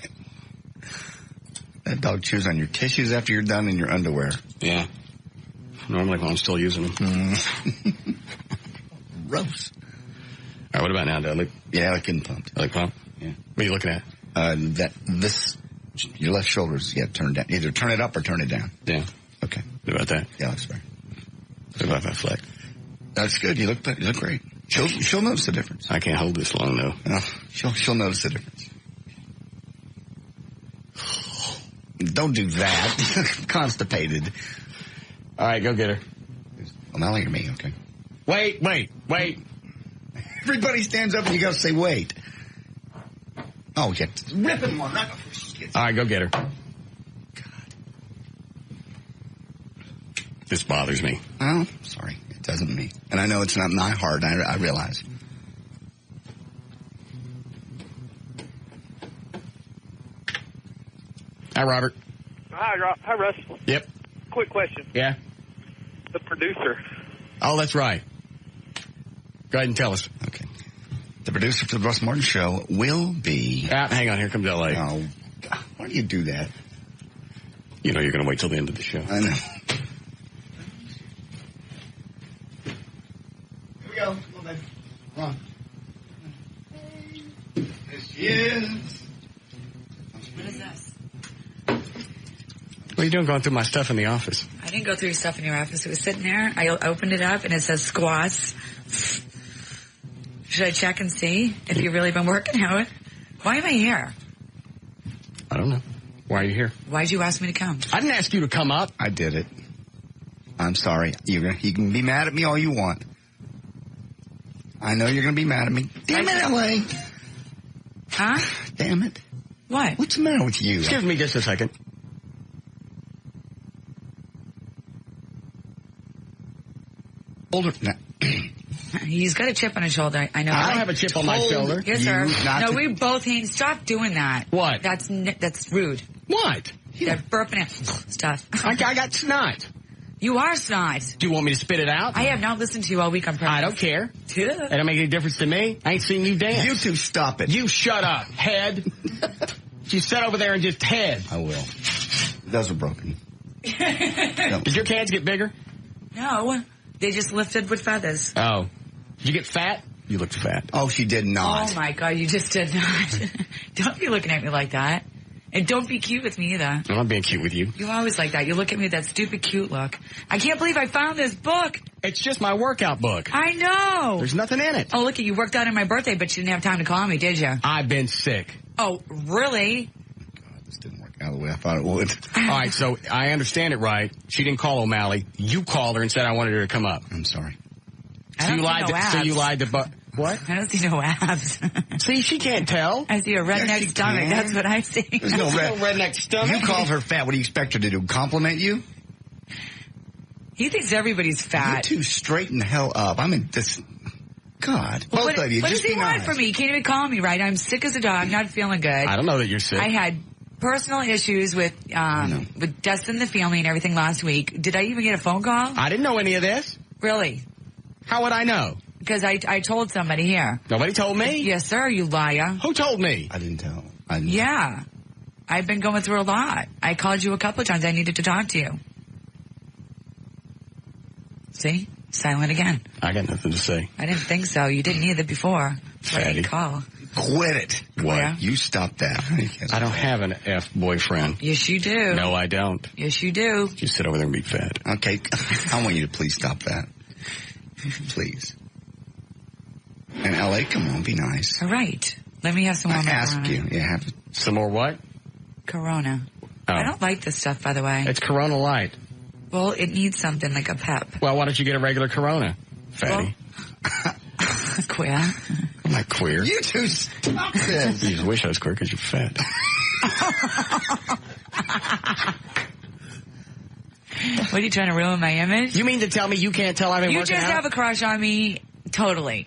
That dog chews on your tissues after you're done in your underwear. Yeah. Normally when I'm still using them. Gross. All right, what about now, Dudley? Yeah, I look getting pumped. I look pumped? Yeah. What are you looking at? Your left shoulder's, turned down. Either turn it up or turn it down. Yeah. Okay. What about that? Yeah, that's right. What about that fleck? That's good. You look great. She'll notice the difference. I can't hold this long, though. No, she'll notice the difference. Don't do that. Constipated. All right, go get her. O'Malley or me? Okay. Wait. Everybody stands up and you got to say wait. Oh, yeah. Rip him on that before she gets. All right, go get her. God. This bothers me. Oh, sorry. It doesn't me. And I know it's not my heart. I realize. Hi, Robert. Hi, Russ. Yep. Quick question. Yeah? The producer. Oh, that's right. Go ahead and tell us. Okay. The producer for the Russ Martin Show will be... hang on. Here comes L.A. Oh, God. Why do you do that? You know you're going to wait till the end of the show. I know. Here we go. Come on, baby. Come on. There she is. What is this? What are you doing going through my stuff in the office? I didn't go through your stuff in your office. It was sitting there. I opened it up, and it says squats. Should I check and see if you've really been working out? Why am I here? I don't know. Why are you here? Why'd you ask me to come? I didn't ask you to come up. I did it. I'm sorry. You can be mad at me all you want. I know you're going to be mad at me. Damn it, L.A. Huh? Damn it. What? What's the matter with you? Excuse me just a second. Older. He's got a chip on his shoulder. I know. I don't have a chip on my shoulder. Yes, sir. No, we both hate. Stop doing that. What? That's rude. What? That burping and stuff. I got snot. You are snot. Do you want me to spit it out? I have not listened to you all week on purpose. I don't care. Yeah. It don't make any difference to me. I ain't seen you dance. You two stop it. You shut up, head. You sit over there and just head. I will. Those are broken. Did your cans get bigger? No. They just lifted with feathers. Oh. Did you get fat? You looked fat. Oh, she did not. Oh, my God. You just did not. Don't be looking at me like that. And don't be cute with me either. I'm not being cute with you. You're always like that. You look at me with that stupid cute look. I can't believe I found this book. It's just my workout book. I know. There's nothing in it. Oh, look, you worked out on my birthday, but you didn't have time to call me, did you? I've been sick. Oh, really? God, this didn't work out the way I thought it would. All right, so I understand it right. She didn't call O'Malley. You called her and said I wanted her to come up. I'm sorry. So you lied to what? I don't see no abs. See, she can't tell. I see a redneck stomach. Can. That's what I see. There's no redneck stomach. You called her fat. What do you expect her to do? Compliment you? He thinks everybody's fat. You two straighten the hell up. I'm in this. God, well, both of you. What just does he be want nice. from me? He can't even call me, right? I'm sick as a dog, not feeling good. I don't know that you're sick. I had personal issues with deaths in the family and everything last week. Did I even get a phone call? I didn't know any of this. Really? How would I know? Because I told somebody here. Nobody told me? Yes, sir, you liar. Who told me? I didn't tell. Yeah. I've been going through a lot. I called you a couple of times. I needed to talk to you. See? Silent again. I got nothing to say. I didn't think so. You didn't either before. Fatty. Call. Quit it. What? Yeah. You stop that. I don't have an F-boyfriend. Yes, you do. No, I don't. Yes, you do. Just sit over there and be fed. Okay. I want you to please stop that. Please. And L.A., come on, be nice. All right. Let me have some more. I ask Corona. you. Yeah, have some more what? Corona. Oh. I don't like this stuff, by the way. It's Corona Light. Well, it needs something like a pep. Well, why don't you get a regular Corona, Fatty? Well, queer. I'm not queer. You two stop this. You just wish I was queer because you're fat. What, are you trying to ruin my image? You mean to tell me you can't tell I've been You working just out? have a crush on me, totally.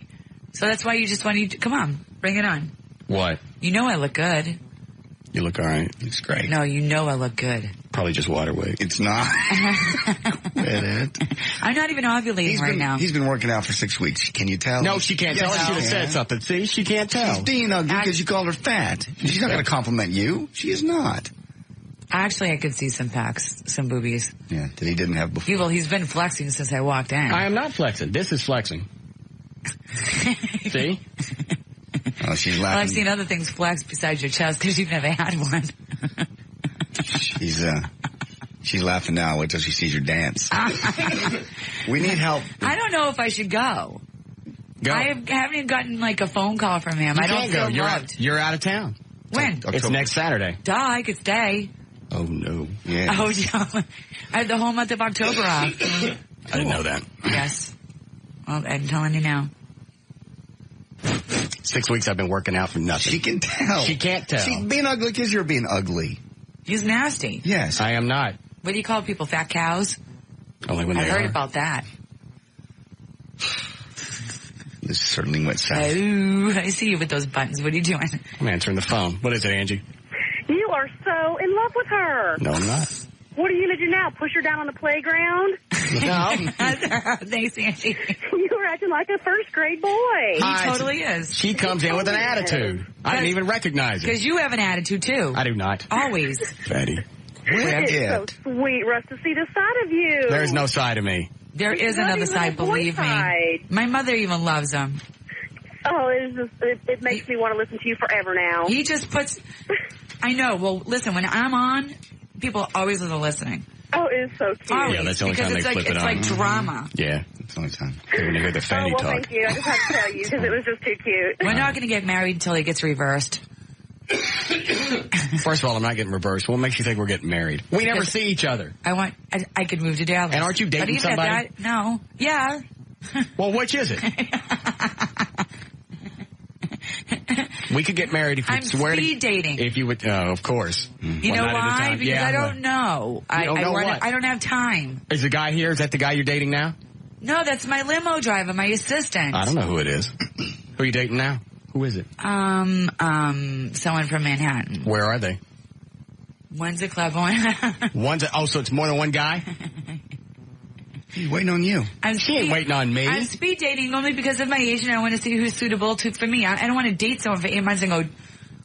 So that's why you just want to, come on, bring it on. What? You know I look good. You look all right. It's great. No, you know I look good. Probably just water weight. It's not. Quit it. I'm not even ovulating now. He's been working out for 6 weeks. Can you tell? No, she can't tell. She should have said something. See, she can't tell. She's being ugly because you called her fat. She's not going to compliment you. She is not. Actually, I could see some pecs, some boobies. Yeah, that he didn't have before. Well, he's been flexing since I walked in. I am not flexing. This is flexing. See? Oh, she's laughing. Well, I've seen other things flex besides your chest because you've never had one. She's laughing now. Wait till she sees your dance. We need help. I don't know if I should go. Go. I haven't even gotten like a phone call from him. You I don't can't feel go. loved. You're out of town. When? It's next Saturday. Duh, I could stay. Oh, no. Yeah. Oh, yeah. I have the whole month of October off. I didn't know that. Yes. Well, I'm telling you now. 6 weeks I've been working out for nothing. She can tell. She can't tell. She's being ugly because you're being ugly. He's nasty. Yes. I am not. What do you call people? Fat cows? Only when I they heard are. about that. This certainly went south. Oh, I see you with those buttons. What are you doing? I'm answering the phone. What is it, Angie? You are so in love with her. No, I'm not. What are you going to do now? Push her down on the playground? No. Thanks, Angie. You were acting like a first grade boy. He totally is. She comes in with an attitude. I didn't even recognize it. Because you have an attitude, too. I do not. Always. Fatty. It's so sweet, Russ, to see this side of you. There's no side of me. There is Not another even side, a boy believe side. me. My mother even loves him. Oh, it makes me want to listen to you forever now. He just puts... I know. Well, listen, when I'm on, people always are listening. Oh, it is so cute. Always, Yeah, that's the only because time it's they like, flip it it's on. like drama. Yeah. That's the only time. When you hear the Fatty well, talk. thank you. I just had to tell you because it was just too cute. We're not going to get married until he gets reversed. First of all, I'm not getting reversed. What makes you think we're getting married? We never see each other. I could move to Dallas. And aren't you dating but even somebody? At that, no. Yeah. Well, which is it? We could get married if you I'm swear speed dating. If you would, of course. You know why? Because I don't know. You don't know what? I don't have time. Is the guy here? Is that the guy you're dating now? No, that's my limo driver, my assistant. I don't know who it is. Who are you dating now? Who is it? Someone from Manhattan. Where are they? One's a club one. So it's more than one guy? He's waiting on you. She ain't waiting on me. I'm speed dating only because of my age and I want to see who's suitable for me. I don't want to date someone for 8 months and go,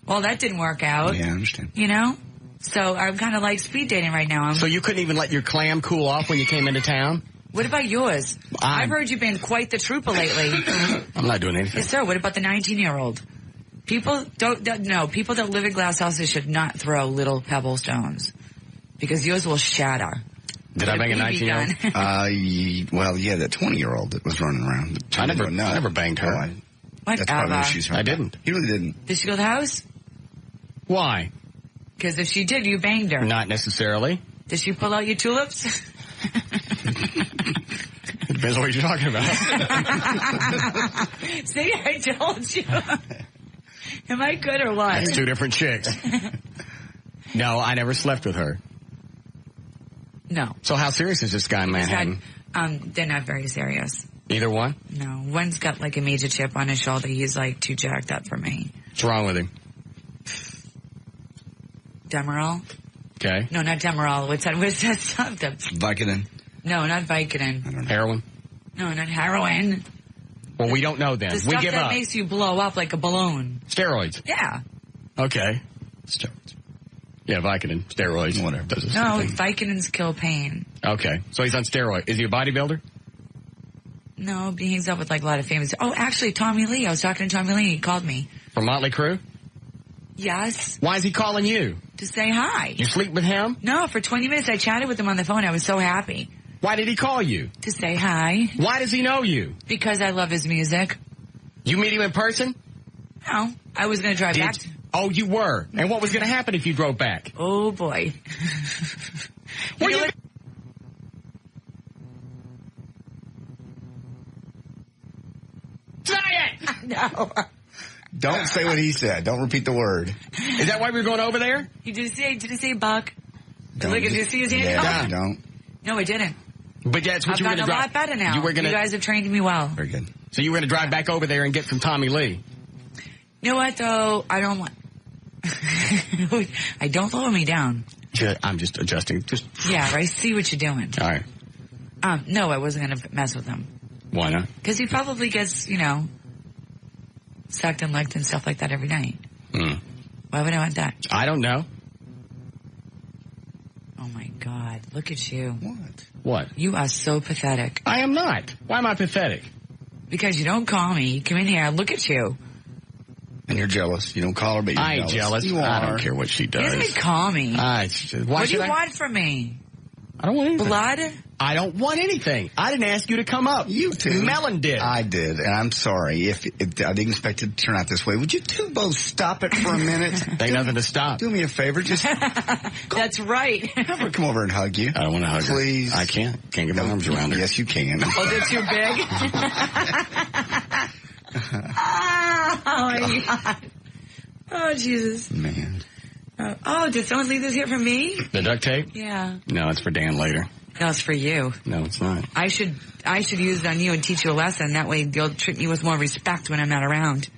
well, that didn't work out. Yeah, I understand. You know? So I'm kind of like speed dating right now. So you couldn't even let your clam cool off when you came into town? What about yours? I've heard you've been quite the trooper lately. I'm not doing anything. Yes, sir. What about the 19-year-old? People people that live in glass houses should not throw little pebble stones because yours will shatter. Did I bang a 19-year-old? Well, yeah, that 20-year-old that was running around. I never banged her. That's probably what she's heard. I didn't. He really didn't. Did she go to the house? Why? Because if she did, you banged her. Not necessarily. Did she pull out your tulips? Depends on what you're talking about. See, I told you. Am I good or what? That's two different chicks. No, I never slept with her. No. So how serious is this guy in Manhattan? They're not very serious. Either one? No. One's got like a major chip on his shoulder. He's like too jacked up for me. What's wrong with him? Demerol? Okay. No, not Demerol. What's that stuff? Vicodin. No, not Vicodin. Heroin? No, not heroin. Well, we don't know then. The We stuff give that up. makes you blow up like a balloon. Steroids. Yeah. Okay. Steroids. Yeah, Vicodin. Steroids. Whatever. Does it No, Vicodins kill pain. Okay. So he's on steroid. Is he a bodybuilder? No, but he hangs out with like a lot of famous. Oh, actually, Tommy Lee. I was talking to Tommy Lee. He called me. From Motley Crue? Yes. Why is he calling you? To say hi. You sleep with him? No, for 20 minutes I chatted with him on the phone. I was so happy. Why did he call you? To say hi. Why does he know you? Because I love his music. You meet him in person? No, I was going to drive back. Oh, you were? And what was going to happen if you drove back? Oh, boy. Were you... Say it! No. Don't say what he said. Don't repeat the word. Is that why we were going over there? You did he say buck? Don't. Look, did you see his hand? Yeah, don't. No, I didn't. But that's what I've you were going gotten to a drive. lot better now. You were going You guys have trained me well. Very good. So you were going to drive back over there and get from Tommy Lee. You know what, though? I don't want... I don't lower me down. I'm just adjusting. Just Yeah, I see what you're doing. all right. No, I wasn't going to mess with him. Why not? Because he probably gets, sucked and licked and stuff like that every night. Why would I want that? I don't know. Oh, my God. Look at you. What? You are so pathetic. I am not. Why am I pathetic? Because you don't call me. You come in here. Look at you. And you're jealous. You don't call her, but you're I ain't jealous. You are. I don't care what she You does. doesn't call me. Why What do should you I? want from me? I don't want anything. Blood? I don't want anything. I didn't ask you to come up. You too. Melon did. I did, and I'm sorry if I didn't expect it to turn out this way. Would you two both stop it for a minute? Ain't nothing to stop. Do me a favor, just That's right. have her come over and hug you. I don't want to hug her. Please. I can't. Can't get my arms around her. Yes, you can. Oh, they're too big? Oh, my God. Oh, Jesus. Man. Oh, did someone leave this here for me? The duct tape? Yeah. No, it's for Dan later. No, it's for you. No, it's not. I should use it on you and teach you a lesson. That way you'll treat me with more respect when I'm not around.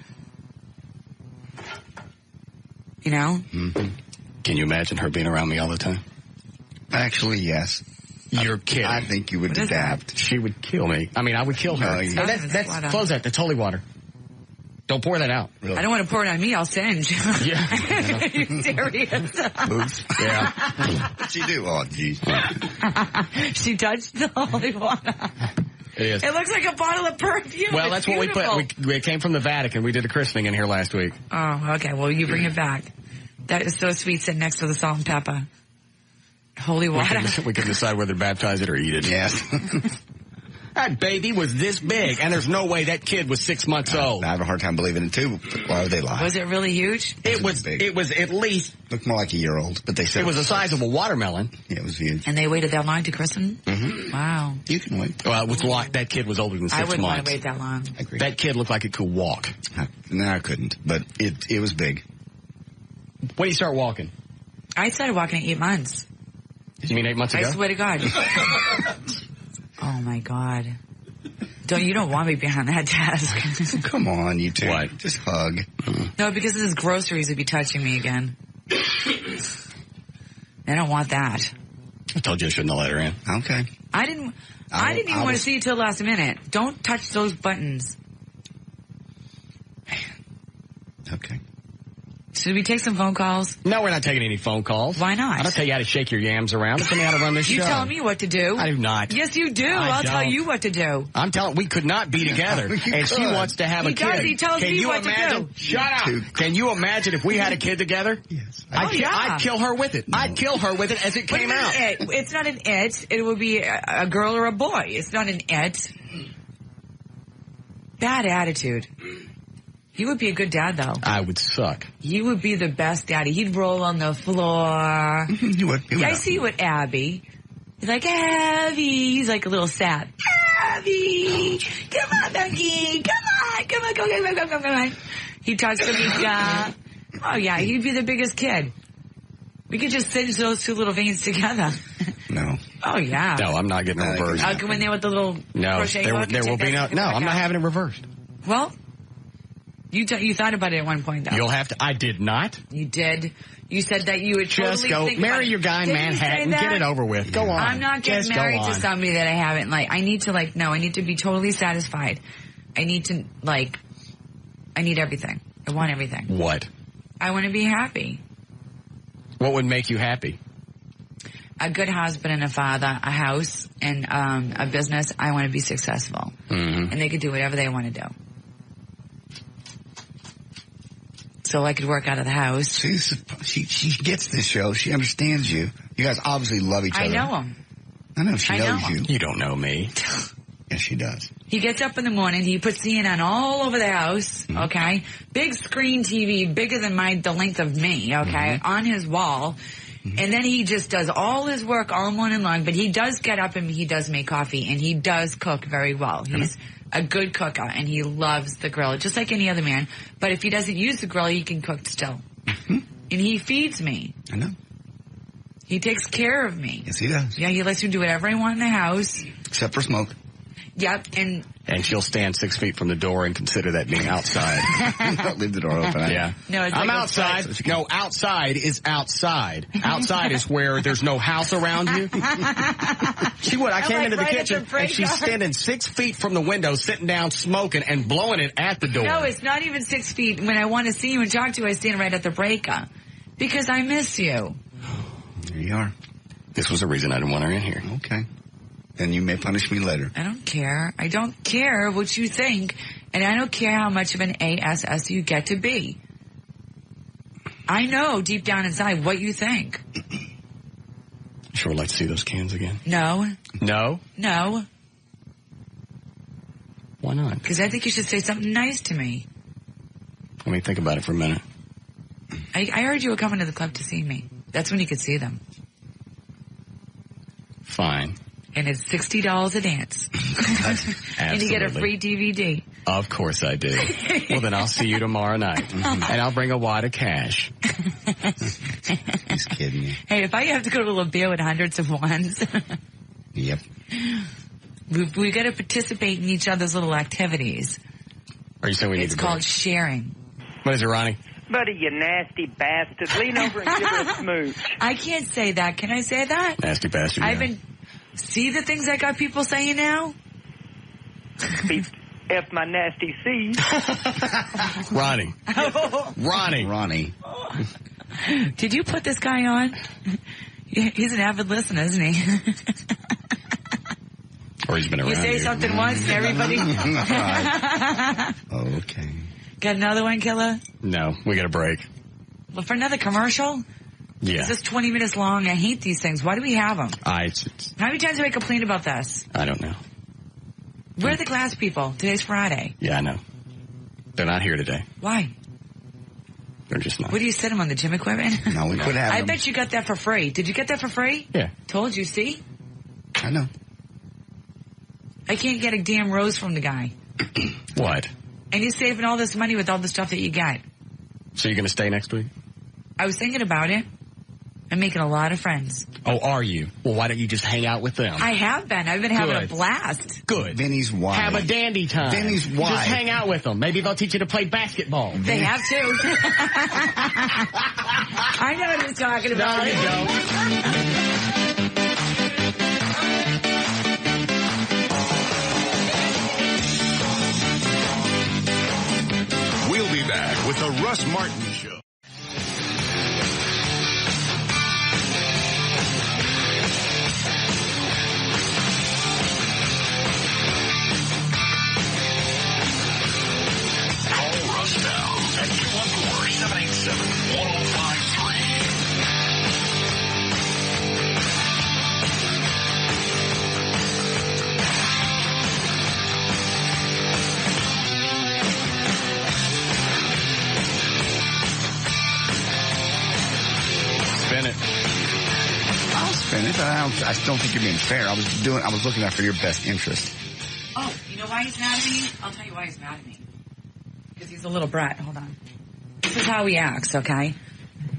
You know? Mm-hmm. Can you imagine her being around me all the time? Actually, yes. You're kidding. I think you would What is adapt. She would kill me. I mean, I would kill her. No, you- Oh, that's close that. That's holy water. Don't pour that out. I don't want to pour it on me. I'll singe. Yeah. You serious? Oops. Yeah. What'd she do? Oh, geez. She touched the holy water. It is. It looks like a bottle of perfume. Well, It's that's what we beautiful. put. We came from the Vatican. We did a christening in here last week. Oh, okay. Well, you bring it back. That is so sweet sitting next to the salt and pepper. Holy water. We can decide whether to baptize it or eat it. Yes. That baby was this big, and there's no way that kid was 6 months old. I have a hard time believing it too. But why would they lie? Was it really huge? It was big. It was at least. Looked more like a year old, but they said It was the size of a watermelon. Yeah, it was huge. And they waited that long to christen? Mm-hmm. Wow. You can wait. Well, it was like that kid was older than 6 I months. wouldn't want to wait that long. I agree. That kid looked like it could walk. No, I couldn't. But it was big. When did you start walking? I started walking at 8 months. You mean 8 months ago? I swear to God. Oh, my God. You don't want me behind that desk. Come on, you two. What? Just hug. No, because his groceries would be touching me again. I don't want that. I told you I shouldn't have let her in. Okay. I didn't even want to see you till the last minute. Don't touch those buttons. Okay. Should we take some phone calls? No, we're not taking any phone calls. Why not? I don't tell you how to shake your yams around. Tell me how to run this show. You tell me what to do. I do not. Yes, you do. I I'll tell don't. you what to do. I'm telling. We could not be together, and she could. wants to have He a kid. does. He tells Can me you what to imagine? do. Shut up. Can you imagine if we had a kid together? Yes. I'd kill her with it. I'd kill her with it as it came out. It's not an it. It would be a girl or a boy. It's not an it. Bad attitude. He would be a good dad, though. I would suck. He would be the best daddy. He'd roll on the floor. He would. Yeah, I see you with Abby. He's like, Abby. He's like a little sap. Abby. Come on, Becky. Come on. He talks to Mika. Oh, yeah, he'd be the biggest kid. We could just cinch those two little veins together. No. Oh, yeah. No, I'm not getting reversed. I'll come in there with the little crochet hook. There will be no. No, I'm not having it reversed. Well, you thought about it at one point, though. You'll have to. I did not. You did. You said that you would totally Just go think marry about your guy in Didn't you say Manhattan. that? Get it over with. Go on. I'm not getting Just married go to on. somebody that I haven't, I need to, I need to be totally satisfied. I need to, I need everything. I want everything. What? I want to be happy. What would make you happy? A good husband and a father, a house, and a business. I want to be successful. Mm-hmm. And they could do whatever they want to do. So I could work out of the house. She gets this show. She understands you. You guys obviously love each other. I know him. I know she knows you. You don't know me. Yes, she does. He gets up in the morning. He puts CNN all over the house. Mm-hmm. Okay, big screen TV, bigger than the length of me. Okay, on his wall. And then he just does all his work all morning long, but he does get up and he does make coffee and he does cook very well. He's a good cooker and he loves the grill, just like any other man. But if he doesn't use the grill, he can cook still. And he feeds me. I know. He takes care of me. Yes, he does. Yeah, he lets me do whatever I want in the house. Except for smoke. Yep, and she'll stand 6 feet from the door and consider that being outside. Leave the door open. Yeah. No, it's I'm like outside. No, outside is outside. Outside is where there's no house around you. She would. I came into the kitchen and she's standing 6 feet from the window, sitting down, smoking, and blowing it at the door. No, it's not even 6 feet. When I want to see you and talk to you, I stand right at the breaker. Because I miss you. There you are. This was the reason I didn't want her in here. Okay. Then you may punish me later. I don't care. I don't care what you think. And I don't care how much of an ASS you get to be. I know deep down inside what you think. Sure would like to see those cans again. No. No? No. Why not? Because I think you should say something nice to me. Let me think about it for a minute. I heard you were coming to the club to see me. That's when you could see them. Fine. And it's $60 a dance. And you get a free DVD. Of course I do. Well, then I'll see you tomorrow night. And I'll bring a wad of cash. He's kidding you. Hey, if I have to go to a beer with hundreds of ones. Yep. We got to participate in each other's little activities. Are you saying we need It's to called sharing. What is it, Ronnie? Buddy, you nasty bastard. Lean over and give her a smooch. I can't say that. Can I say that? Nasty bastard. I've been... See the things I got people saying now? F my nasty C. Ronnie. Ronnie. Did you put this guy on? He's an avid listener, isn't he? Or he's been around. You say something once and everybody... Okay. Got another one, Killer? No, we got a break. Well, for another commercial? Yeah. Is this 20 minutes long? I hate these things. Why do we have them? How many times do I complain about this? I don't know. Where are the glass people? Today's Friday. Yeah, I know. They're not here today. Why? They're just not. Where do you sit them on the gym equipment? No, we could have I them. bet you got that for free. Did you get that for free? Yeah. Told you, see? I know. I can't get a damn rose from the guy. What? And you're saving all this money with all the stuff that you got. So you're going to stay next week? I was thinking about it. I'm making a lot of friends. Oh, are you? Well, why don't you just hang out with them? I have been. I've been having a Good. blast. Good. Vinny's wife. Have a dandy time. Vinny's wife. Just hang out with them. Maybe they'll teach you to play basketball. They have to. I know what he's talking about. No, you don't. We'll be back with the Russ Martin Show. At 214-787-1053. Spin it. I'll spin it. I still think you're being fair. I was looking out for your best interest. Oh, you know why he's mad at me? I'll tell you why he's mad at me. Because he's a little brat. Hold on. This is how he acts, okay?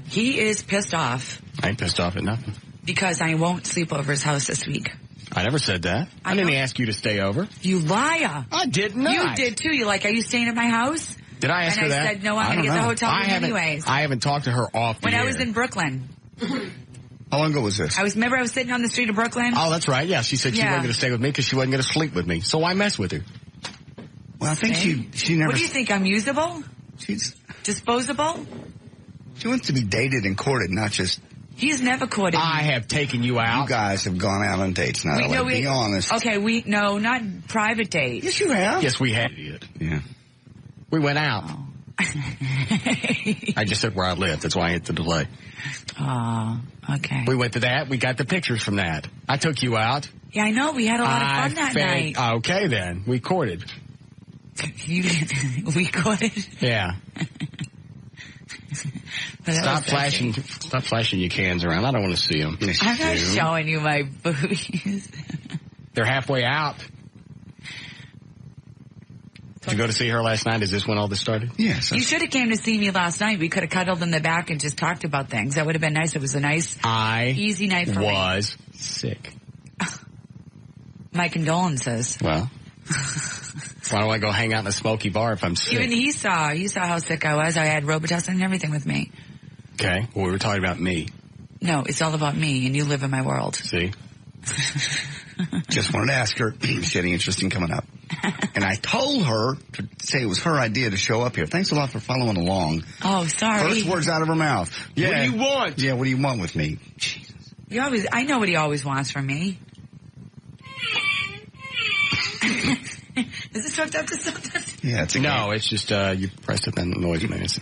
He is pissed off. I ain't pissed off at nothing. Because I won't sleep over his house this week. I never said that. I didn't ask you to stay over. You liar. I did not. You did too. You're like, are you staying at my house? Did I ask her and that? I said, no, I'm going to get the hotel room anyways. I haven't talked to her off the When I air. was in Brooklyn. How long ago was this? Remember I was sitting on the street of Brooklyn? Oh, that's right. Yeah, she said she Yeah. wasn't going to stay with me because she wasn't going to sleep with me. So why mess with her? Well, I think she never... What do you think? I'm usable? She's... Disposable? She wants to be dated and courted, not just... He's never courted me. I have taken you out. You guys have gone out on dates now. Be honest. Okay, no, not private dates. Yes, you have. Yes, we have. Yeah. We went out. I just said where I lived. That's why I hit the delay. Oh, okay. We went to that. We got the pictures from that. I took you out. Yeah, I know. We had a lot of fun that night. Okay, then. We courted. We courted? Yeah. Stop flashing your cans around. I don't want to see them. I'm not showing you my boobies. They're halfway out. Did you go to see her last night? Is this when all this started? Yes. You should have came to see me last night. We could have cuddled in the back and just talked about things. That would have been nice. It was a nice, easy night for me. I was sick. My condolences. Well, why don't I go hang out in a smoky bar if I'm sick? Even he saw how sick I was. I had Robitussin and everything with me. Okay. Well, we were talking about me. No, it's all about me, and you live in my world. See? Just wanted to ask her if she had any interest in coming up. And I told her to say it was her idea to show up here. Thanks a lot for following along. Oh, sorry. First words out of her mouth. Yeah. What do you want? Yeah, what do you want with me? Jesus. I know what he always wants from me. Is this hooked up to something? Yeah, it's it's just you pressed it, then the noise makes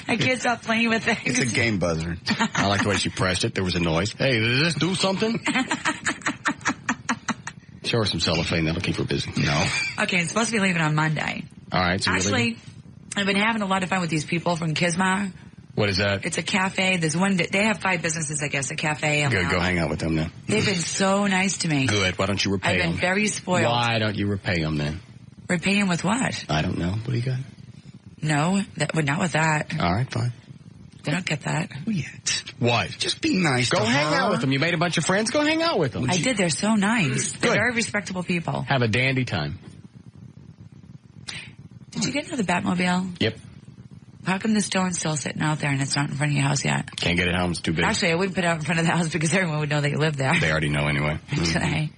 I can't stop playing with it. It's a game buzzer. I like the way she pressed it. There was a noise. Hey, did this do something? Show her some cellophane. That'll keep her busy. No. Okay, it's supposed to be leaving on Monday. All right. So actually, I've been having a lot of fun with these people from Kismar. What is that? It's a cafe. There's one. They have 5 businesses, I guess. A cafe. Good. Go hang out with them then. They've been so nice to me. Good. Why don't you repay them? I've been very spoiled. Why don't you repay them then? Repay them with what? I don't know. What do you got? No, not with that. All right, fine. They don't get that. What? Just be nice. Go hang out with them. You made a bunch of friends. Go hang out with them. I did. They're so nice. They're very respectable people. Have a dandy time. Did you get into the Batmobile? Yep. How come the stone's still sitting out there and it's not in front of your house yet? Can't get it home. It's too big. Actually, I wouldn't put it out in front of the house because everyone would know that you live there. They already know anyway. Today.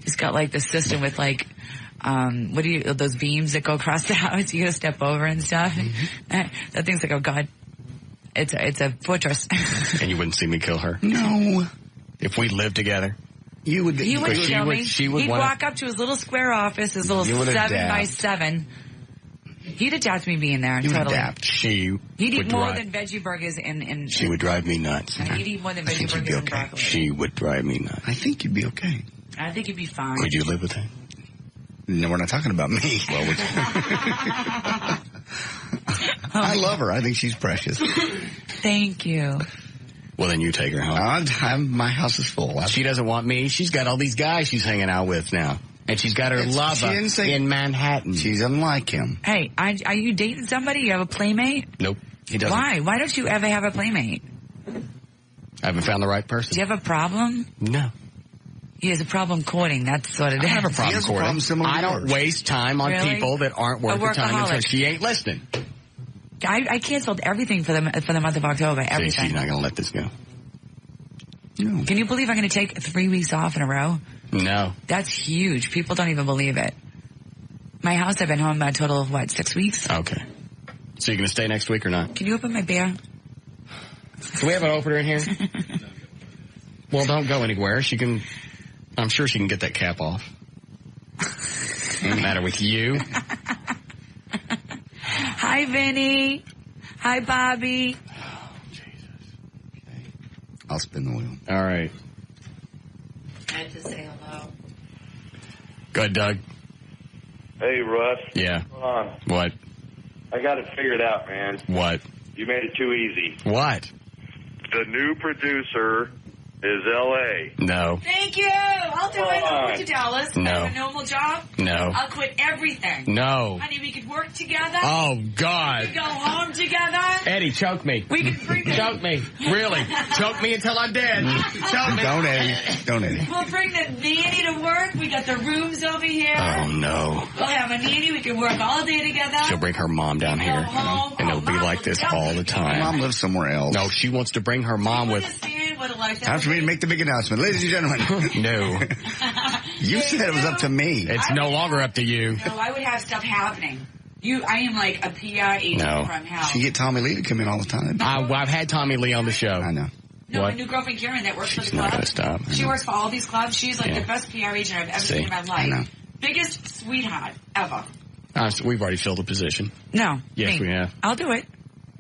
He's got like the system with like, those beams that go across the house. You gotta step over and stuff. That thing's like, oh God. It's a fortress. And you wouldn't see me kill her? No. If we lived together? You would. He wouldn't kill me. He'd walk up to his little square office, his little 7x7. He'd adapt me being there. You totally. Adapt. He'd eat more than veggie burgers and she would drive me nuts. He'd eat more than veggie burgers and broccoli. She would drive me nuts. I think you'd be okay. I think you'd be fine. Could you live with her? No, we're not talking about me. Well, I love her. I think she's precious. Thank you. Well, then you take her home. My house is full. She doesn't want me. She's got all these guys she's hanging out with now. And she's got her lover in Manhattan. She doesn't like him. Hey, are you dating somebody? You have a playmate? Nope. He doesn't. Why? Why don't you ever have a playmate? I haven't found the right person. Do you have a problem? No. He has a problem courting. That's what it is. I have a problem courting. I don't waste time on people that aren't worth the time until she ain't listening. I canceled everything for the month of October. Everything. See, she's not going to let this go. No. Can you believe I'm going to take 3 weeks off in a row? No. That's huge. People don't even believe it. My house, I've been home a total of, 6 weeks? Okay. So you're going to stay next week or not? Can you open my beer? Do we have an opener in here? Well, don't go anywhere. I'm sure she can get that cap off. What's the matter with you? Hi, Vinny. Hi, Bobby. Oh, Jesus. Okay. I'll spin the wheel. All right. I had to say hello. Go ahead, Doug. Hey, Russ. Yeah. Hold on. What? I got it figured out, man. What? You made it too easy. What? The new producer is L.A. No. Thank you. I'll do it. I'll quit to Dallas. No. I have a normal job. No. I'll quit everything. No. Honey, we could work together. Oh, God. We could go home together. Eddie, choke me. We could bring choke me. Really. Choke me until I'm dead. Choke me. Don't, Eddie. Don't, Eddie. We'll bring the nanny to work. We got got the rooms over here. Oh, no. We'll have a nanny. We can work all day together. She'll bring her mom down here, and it'll be like this all the time. Mom lives somewhere else. No, she wants to bring her mom with... Time for me to make the big announcement. Ladies and gentlemen. No. You said it was up to me. It's no longer up to you. No, I would have stuff happening. I am like a PR agent from hell. She get Tommy Lee to come in all the time. I've had Tommy Lee on the show. I know. No, What? my new girlfriend Karen that works for the She's not club. going to stop. She works for all these clubs. She's like Yeah. the best PR agent I've ever See? seen in my I life. know. Biggest sweetheart ever. Honestly, we've already filled a position. No. Yes, me. we have. I'll do it.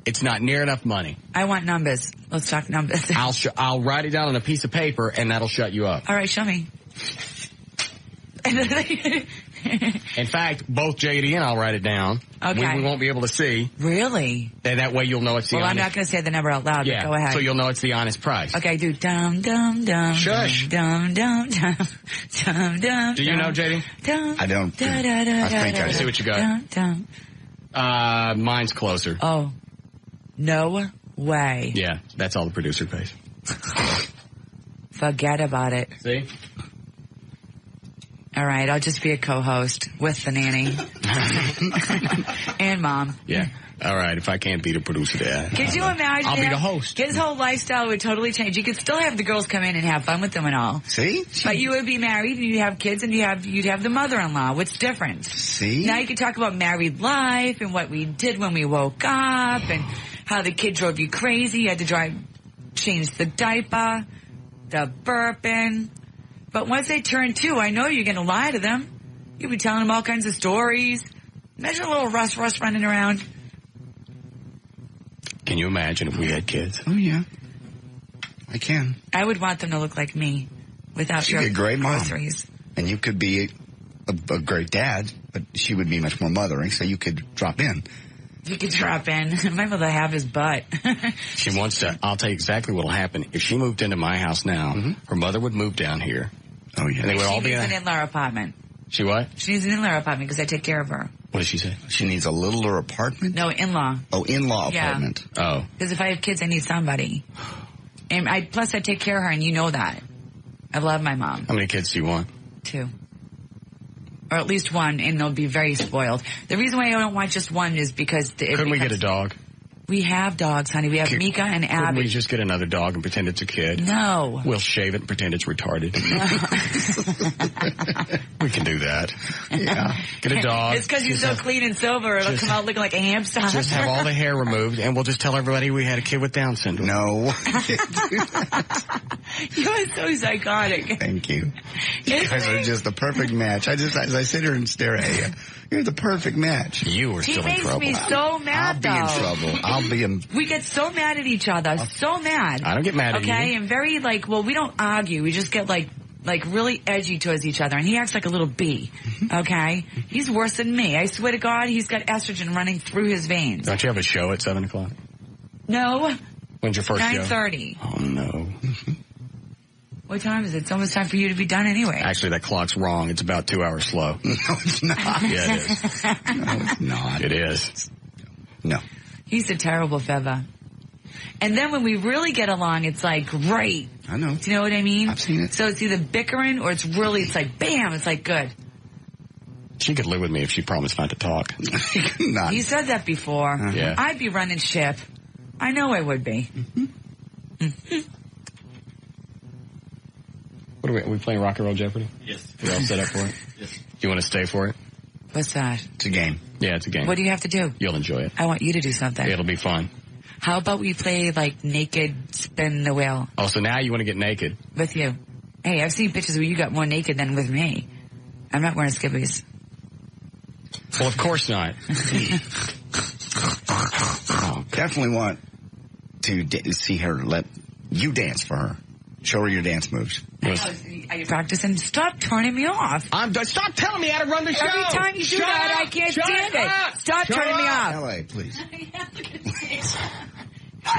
It's not near enough money. I want numbers. Let's talk numbers. I'll write it down on a piece of paper, and that'll shut you up. All right, show me. In fact, both JD and I'll write it down. Okay. We won't be able to see. Really? And that way you'll know it's the Well, I'm honest. not going to say the number out loud, Yeah, but go ahead. so you'll know it's the honest price. Okay, do dum dum dum. Shush. Dum dum dum dum dum. Do you know, JD? Dum. I don't. Da, da, da, I think da, I da, see what you got. Dum, dum. Mine's closer. Oh, no way. Yeah, that's all the producer pays. Forget about it. See? All right, I'll just be a co-host with the nanny and mom. Yeah. All right, if I can't be the producer there. Could you imagine? I'll be him? the host. His whole lifestyle would totally change. You could still have the girls come in and have fun with them and all. See? But you would be married and you'd have kids and you'd have the mother-in-law. What's different? See? Now you could talk about married life and what we did when we woke up and how the kid drove you crazy. You had to change the diaper, the burping. But once they turn 2, I know you're going to lie to them. You'll be telling them all kinds of stories. Imagine a little Russ running around. Can you imagine if we had kids? Oh, yeah. I can. I would want them to look like me without She'd your be a great mom. groceries. And you could be a great dad, but she would be much more mothering, so you could drop in. You could drop in. My mother have his butt. She wants to. I'll tell you exactly what will happen. If she moved into my house now, her mother would move down here. Oh, yeah. And they would all She be needs an in-law apartment. She what? She needs an in-law apartment because I take care of her. What did she say? She needs a littler apartment? No, in-law. Oh, in-law Yeah. apartment. Oh. Because if I have kids, I need somebody. And plus I take care of her, and you know that. I love my mom. How many kids do you want? 2. Or at least 1, and they'll be very spoiled. The reason why I don't want just 1 is because... Couldn't we get a dog? We have dogs, honey. We have Mika and Couldn't Abby. we just get another dog and pretend it's a kid? No. We'll shave it and pretend it's retarded. We can do that. Yeah. Get a dog. It's because you're so clean and sober, it'll come out looking like a hamster. Just have all the hair removed, and we'll just tell everybody we had a kid with Down syndrome. No. You are so psychotic. Thank you. You guys are just the perfect match. As I sit here and stare at you, you're the perfect match. You were He still in makes trouble. me so mad, I'll be in trouble. I'll be in... We get so mad at each other. So mad. I don't get mad at you. Okay? And very, we don't argue. We just get, really edgy towards each other. And he acts like a little bee. Okay? He's worse than me. I swear to God, he's got estrogen running through his veins. Don't you have a show at 7 o'clock? No. When's your first show? 9:30. Oh, no. What time is it? It's almost time for you to be done anyway. Actually, that clock's wrong. It's about 2 hours slow. No, it's not. Yeah, it is. No, it's not. It is. No. He's a terrible feather. And then when we really get along, it's like, great. I know. Do you know what I mean? I've seen it. So it's either bickering or it's like, bam, it's like, good. She could live with me if she promised not to talk. Not. He said that before. Yeah. I'd be running ship. I know I would be. What are we playing Rock and Roll Jeopardy? Yes. We all set up for it? Yes. Do you want to stay for it? What's that? It's a game. Yeah, it's a game. What do you have to do? You'll enjoy it. I want you to do something. It'll be fun. How about we play naked spin the wheel Oh, so now you want to get naked. with you? Hey, I've seen pictures where you got more naked than with me. I'm not wearing skivvies. Well, of course not. Definitely want to see her. Let you dance for her. Show her your dance moves. Are you practicing? Stop turning me off. Stop telling me how to run the show. Every time you do Shut that, up. I can't Shut stand up. it. Stop Shut turning me up. off. L.A., please.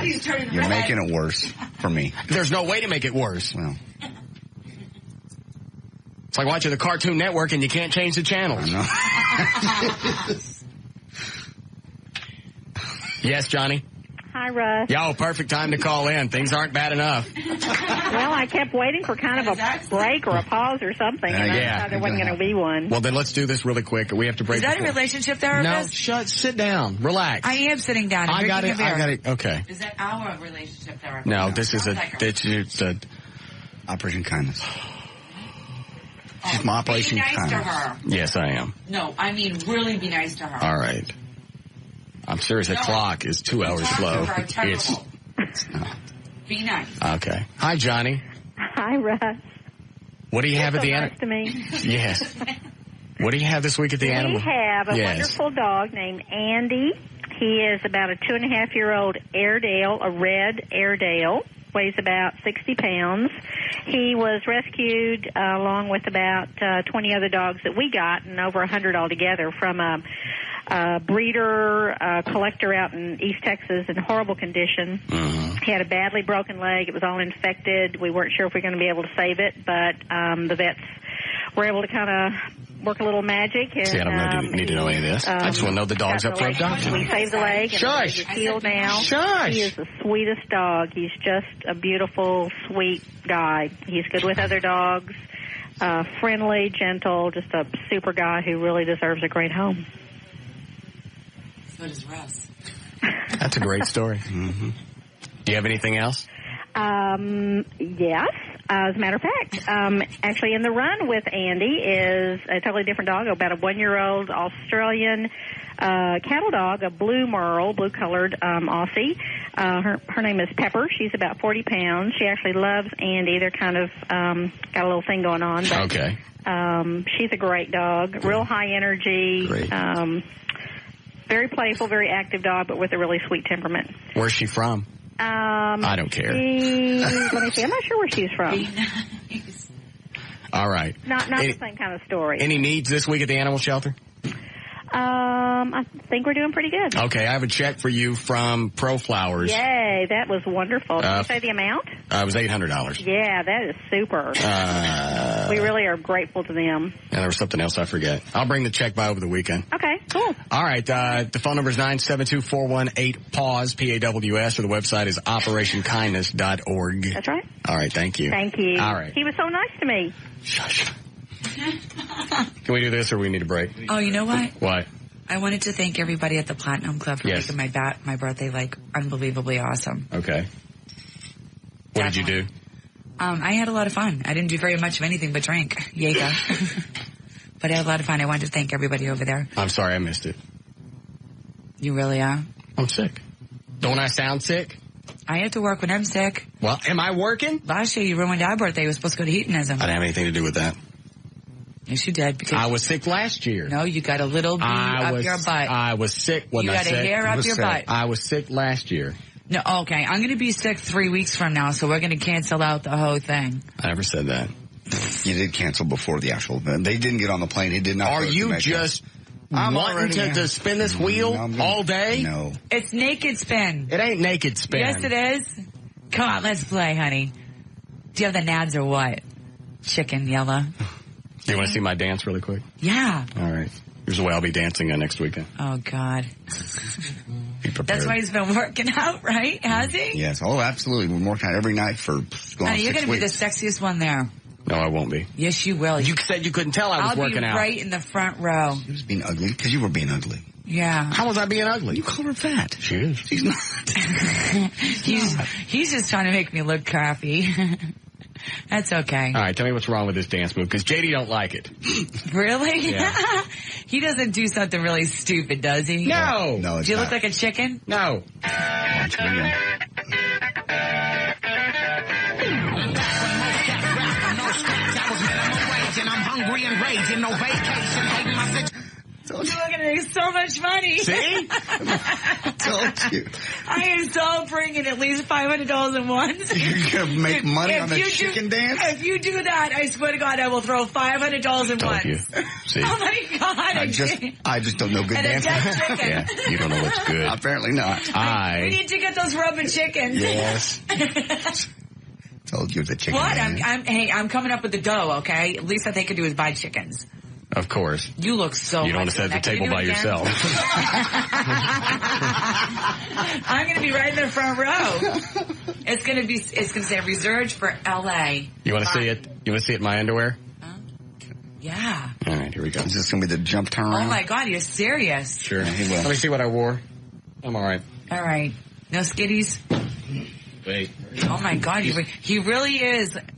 He's turning You're red. making it worse for me. There's no way to make it worse. Well, It's like watching the Cartoon Network and you can't change the channels. I know. Yes, Johnny? Hi, Hi, Russ. Yo, perfect time to call in. Things aren't bad enough. Well, I kept waiting for kind of a break or a pause or something, and I thought there wasn't going to be one. Well, then let's do this really quick. We have to break. Is that a relationship therapist? No, sit down. Relax. I am sitting down. I got it. Okay. Is that our relationship therapist? No, this is a Operation Kindness. She's my Operation Be nice Kindness. to her. Yes, I am. No, I mean really be nice to her. All right. I'm serious. The clock is 2 hours slow. It's not. Be nice. Okay. Hi, Johnny. Hi, Russ. What do you have at the nice to me. Yes. What do you have this week at the animal? We have a wonderful dog named Andy. He is about a 2.5-year-old Airedale, a red Airedale. Weighs about 60 pounds. He was rescued along with about 20 other dogs that we got, and over 100 altogether, from a breeder, collector out in East Texas in horrible condition. He had a badly broken leg. It was all infected. We weren't sure if we were going to be able to save it, but the vets were able to kind of work a little magic. And, See, I don't need to know any of this. I just want to know the dog's up for adoption. We saved the leg. And he's healed now. Shush. He is the sweetest dog. He's just a beautiful, sweet guy. He's good with other dogs, friendly, gentle, just a super guy who really deserves a great home. So does Russ. That's a great story. Mm-hmm. Do you have anything else? Yes. As a matter of fact, actually in the run with Andy is a totally different dog, about a 1-year-old Australian cattle dog, a blue merle, blue-colored Aussie. Her name is Pepper. She's about 40 pounds. She actually loves Andy. They're kind of got a little thing going on. But, okay. She's a great dog, real high energy, very playful, very active dog, but with a really sweet temperament. Where's she from? I don't care. Let me see. I'm not sure where she's from. All right. Not the same kind of story. Any needs this week at the animal shelter? I think we're doing pretty good. Okay, I have a check for you from Pro Flowers. Yay, that was wonderful. Did you say the amount? It was $800. Yeah, that is super. We really are grateful to them. And there was something else I forget. I'll bring the check by over the weekend. Okay, cool. All right, the phone number is 972-418-PAWS, P-A-W-S, or the website is operationkindness.org. That's right. All right, thank you. Thank you. All right. He was so nice to me. Shush. Can we do this or we need a break? Oh, you know what? What? I wanted to thank everybody at the Platinum Club for making my birthday unbelievably awesome. Okay. What did you do? I had a lot of fun. I didn't do very much of anything but drink Jaeger. But I had a lot of fun. I wanted to thank everybody over there. I'm sorry I missed it. You really are? I'm sick. Don't I sound sick? I have to work when I'm sick. Well, am I working? Last year you ruined our birthday. We were supposed to go to hedonism. I didn't have anything to do with that. Yes, you did. Because I was sick last year. No, you got a little bee up your butt. I was sick. You got a hair up your butt. I was sick last year. No, okay. I'm going to be sick 3 weeks from now, so we're going to cancel out the whole thing. I never said that. You did cancel before the actual event. They didn't get on the plane. He did not. Are you just wanting to spin this wheel all day? No. It's naked spin. It ain't naked spin. Yes, it is. Come on, let's play, honey. Do you have the nads or what? Chicken, yellow. Do you want to see my dance really quick? Yeah. All right. Here's the way I'll be dancing next weekend. Oh, God. Be prepared. That's why he's been working out, right? Has he? Yes. Oh, absolutely. We're working out every night for going honey, you're going to be the sexiest one there. No, I won't be. Yes, you will. You said you couldn't tell I was working out. I'll be right in the front row. He was being ugly because you were being ugly. Yeah. How was I being ugly? You call her fat. She is. She's not. He's just trying to make me look crappy. That's okay. All right, tell me what's wrong with this dance move, because JD don't like it. Really? Yeah. He doesn't do something really stupid, does he? No. No, it's Do you not. look like a chicken? No. Watch it again. I'm hungry and raging, no vacation, hating my situation. You're going to make so much money. See? Told you. I am so bringing at least $500 at once. You're going to make money on the chicken dance? If you do that, I swear to God, I will throw $500 at once. Told you. See? Oh, my God. I just don't know good and dancing. a dead chicken. Yeah, you don't know what's good. Apparently not. We need to get those rubber chickens. Yes. Told you the chicken What? dance. I'm coming up with the dough, okay? At least that they could do is buy chickens. Of course. You look so You don't want to sit at the table by yourself. I'm going to be right in the front row. It's going to say reserved for L.A. You want to see it? You want to see it in my underwear? Yeah. All right, here we go. Is this going to be the jump turnaround? Oh my God, you're serious. Sure. Yeah, he will. Let me see what I wore. I'm all right. All right. No skitties? Wait. Oh my God, he really is. Let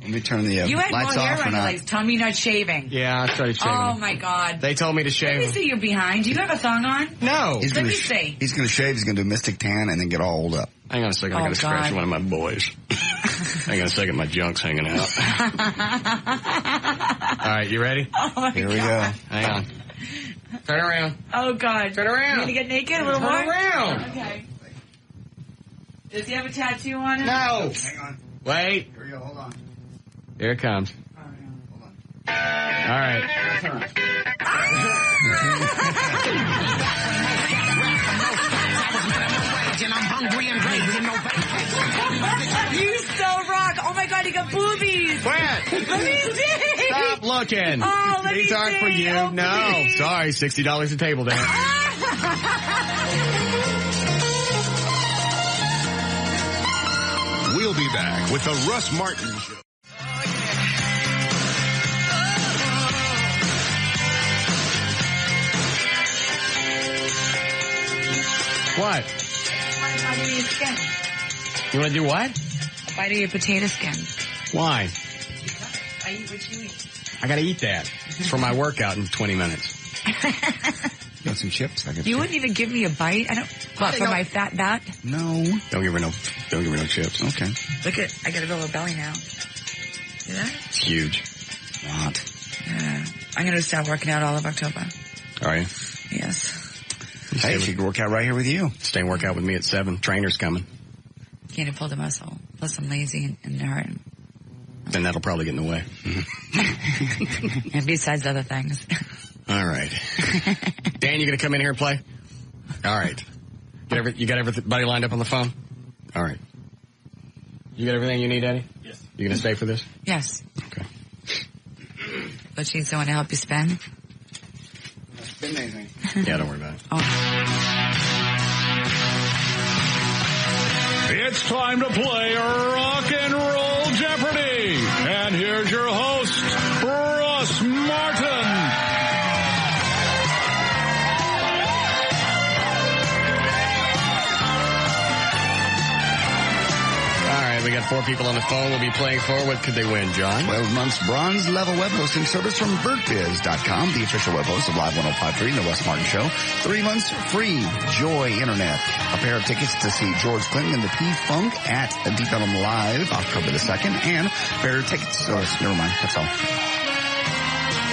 me turn the You had lights more hair off or on your not. legs. Tell me you're not shaving. Yeah, I started shaving. Oh my God. They told me to shave. Let me see your behind. Do you have a thong on? No. Let me see. He's going to shave. He's going to do a mystic tan and then get all old up. Hang on a second. I got to scratch God. one of my boys. Hang on a second. My junk's hanging out. All right, you ready? Oh my Here God. we go. Hang on. Turn around. Oh God. Turn around. You gonna get naked a little Turn more? around. Okay. Does he have a tattoo on him? No. Hang on. Wait. Here we go. Hold on. Here it comes. All right. You so rock. Oh my God, he got boobies. Quit. Let me see. Stop looking. Oh, let These me aren't see. for you. Oh, No. please. Sorry. $60 a table dance. We'll be back with the Russ Martin Show. What? You want to do what? A bite of your potato skin. Why? I eat what you eat. I got to eat that. It's for my workout in 20 minutes. You want some chips? I You wouldn't even give me a bite? I don't. What, for my fat back? No. Don't give her no chips. Okay. Look at, I got a little belly now. See that? It's huge. What? Yeah. I'm going to start working out all of October. Are you? Yes. Hey, she could work out right here with you. Stay and work out with me at 7. Trainer's coming. Can't pull the muscle. Plus I'm lazy and hurt. Then that'll probably get in the way. And besides other things. All right. Dan, you going to come in here and play? All right. You got everybody lined up on the phone? All right. You got everything you need, Eddie? Yes. You going to stay for this? Yes. Okay. But she's the one to help you spin? Spin anything. Yeah, don't worry about it. It's time to play Rock and Roll Jeopardy! And here's your host, Russ Martin! We got 4 people on the phone we'll be playing for. What could they win, John? 12 months bronze level web hosting service from VertBiz.com, the official web host of Live 105.3 and the Russ Martin Show. 3 months free Joy Internet. A pair of tickets to see George Clinton and the P-Funk at Deep Ellum Live October the 2nd. And a pair of tickets. Never mind. That's all.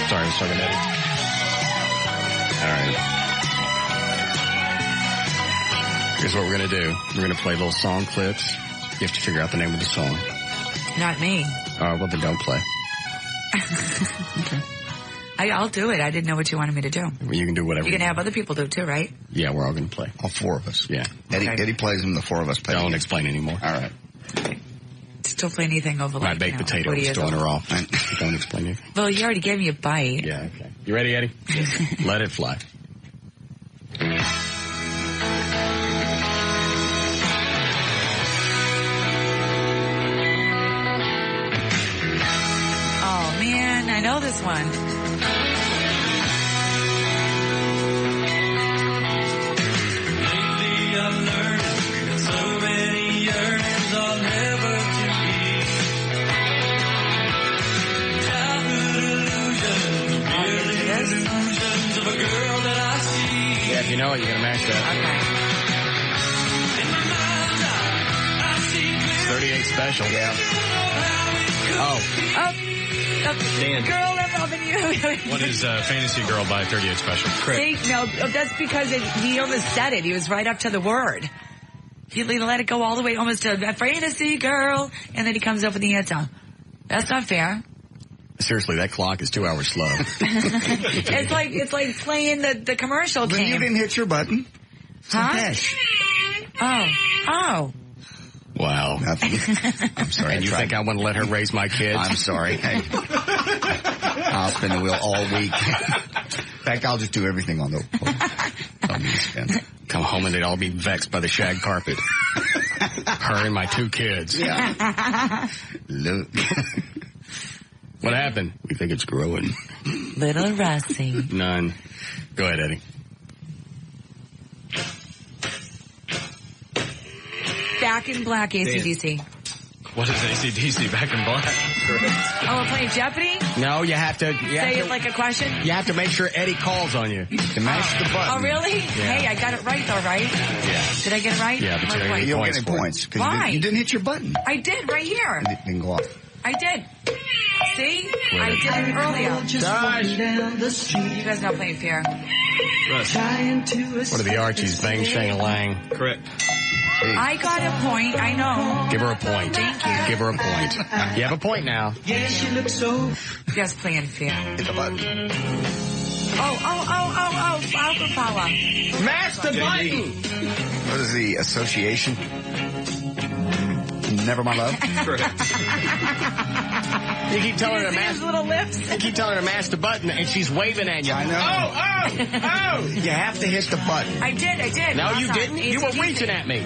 Sorry, I was talking to Eddie. All right. Here's what we're going to do. We're going to play little song clips. You have to figure out the name of the song. Not me. Well, then don't play. Okay. I'll do it. I didn't know what you wanted me to do. Well, you can do whatever. You're going to have other people do it too, right? Yeah, we're all going to play. All 4 of us. Yeah. Eddie plays them, the 4 of us play. Don't explain anymore. All right. Still play anything over My baked potato is throwing her off. Don't explain anything. Well, you already gave me a bite. Yeah, okay. You ready, Eddie? Let it fly. Oh, man, I know this one. Lately I've learned that so many yearnings are never to be. Childhood illusions, merely illusions of a girl that I see. Yeah, if you know it, you're going to match that. Okay. 38 special. Yeah. Dan. Girl, I'm loving you. What is Fantasy Girl by 38 Special? See, no, that's because he almost said it. He was right up to the word. He let it go all the way almost to a fantasy girl, and then he comes up with the answer. That's not fair. Seriously, that clock is 2 hours slow. It's like playing the commercial Then game. you didn't hit your button. Huh? Oh. Wow. I'm sorry. And you think I want to let her raise my kids? I'm sorry. Hey. I'll spin the wheel all week. In fact, I'll just do everything on the spin. Come home and they'd all be vexed by the shag carpet. Her and my 2 kids. Yeah. Look. What happened? We think it's growing. Little Rusty. None. Go ahead, Eddie. Back in Black, AC/DC. What is AC/DC? Back in Black? Oh, we're playing Jeopardy? No, you have to... Say it like a question? You have to make sure Eddie calls on you. To mash the button. Oh, really? Yeah. Hey, I got it right, though, right? Yeah. Did I get it right? Yeah, but What point? You don't get any points. 'Cause Why? You didn't hit your button. I did, right here. It didn't go off. I did. See? I did it earlier. You guys not playing fair. Russ. What are the Archies? Bang, shang-a-lang. Correct. I got a point. I know. Give her a point. Thank you. Give her a point. You have a point now. Yes, you look so. You guys playing fair. Hit the button. Oh, Alpha Power. Mash the button! What is the association? Never my love? Correct. You keep telling her to mash... His little lips. You keep telling her to mash the button, and she's waving at you. I know. Oh! You have to hit the button. I did. No, Last you time. didn't. You were reaching at me.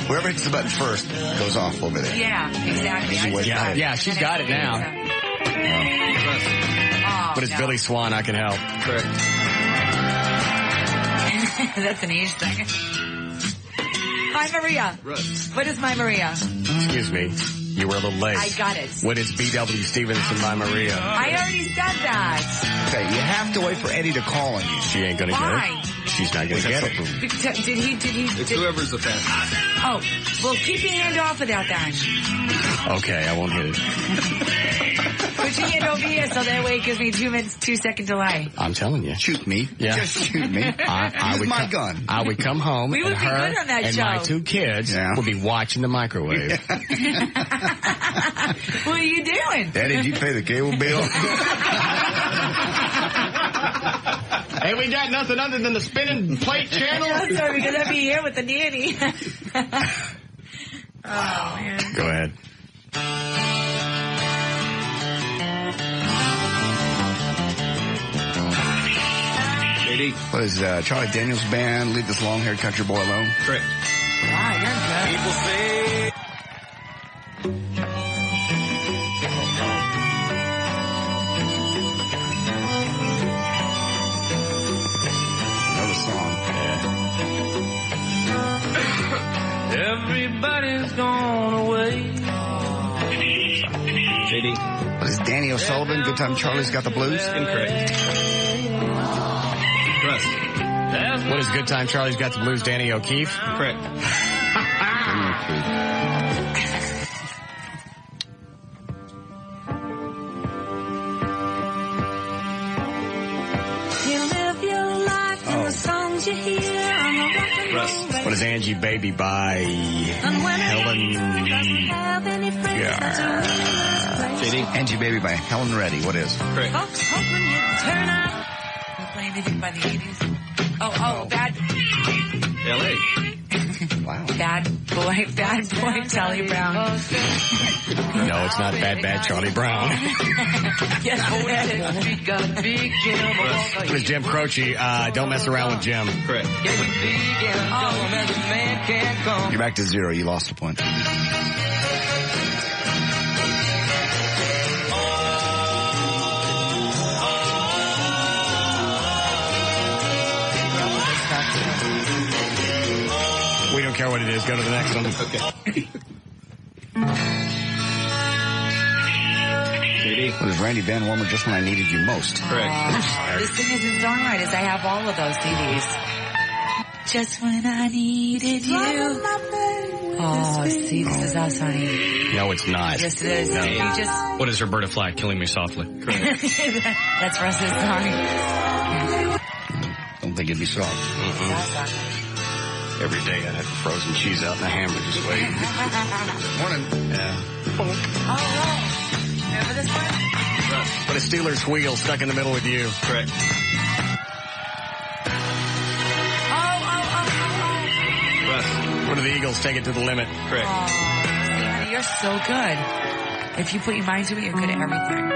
Whoever hits the button first goes off over there. Yeah, exactly. Yeah, she's got it now. Oh, But it's no. Billy Swan. I can help. Correct. That's an age thing. Hi, Maria. Russ. What is my Maria? Excuse me. You were a little late. I got it. What is B.W. Stevenson by Maria? I already said that. Okay, you have to wait for Eddie to call on you. She ain't gonna Why? get it. She's not gonna get it. Did he? It's whoever's the fastest. Oh, well, keep your hand off of that then. Okay, I won't hit it. Put your hand over here so that way it gives me 2 second delay. I'm telling you. Shoot me. Yeah. Just shoot me. I Use would my gun. I would come home We would and be her good on that and show. my 2 kids would be watching the microwave. What are you doing? Daddy, did you pay the cable bill? Hey, we got nothing other than the spinning plate channel. I'm sorry, because I'd be here with the nanny. Oh, man. Go ahead. JD. What is Charlie Daniels' band, Leave This Long-Haired Country Boy Alone? Correct. Wow, you're good. People say... Another song. Everybody's gone away. JD. What is Danny O'Sullivan, Good Time Charlie's Got the Blues? Incorrect. Russ. What is Good Time Charlie's Got the Blues? Danny O'Keefe? Correct. You live your life in the songs you hear on the rock and Russ. roll What is Angie Baby by Helen? have any friends that's JD. Angie Baby by Helen Reddy. What is? Correct. folks hoping you turn out. You play anything by the 80s? Oh, bad L.A. Wow. boy, Charlie Brown. No, it's not Bad Charlie Brown. Yes, it is. What is Jim Croce? Don't mess around with Jim. Correct. You're back to 0. You lost a point. We don't care what it is. Go to the next one. Okay. JD. What is Randy Van Warmer, Just When I Needed You Most? Correct. The singers and songwriters, I have all of those CDs. Just when I needed you. Oh, see, this is us, honey. No, it's not. Yes, it is. No. You just... What is Roberta Flack, Killing Me Softly? That's Russ's song. Don't think it'd be soft. Every day I'd have the frozen cheese out and the hammer just waiting. Morning. Yeah. Oh, remember this one? What is Steelers wheel stuck in the middle with you? Correct. Russ. What do the Eagles take it to the limit? Correct. Oh, see, honey, you're so good. If you put your mind to it, you're good at everything.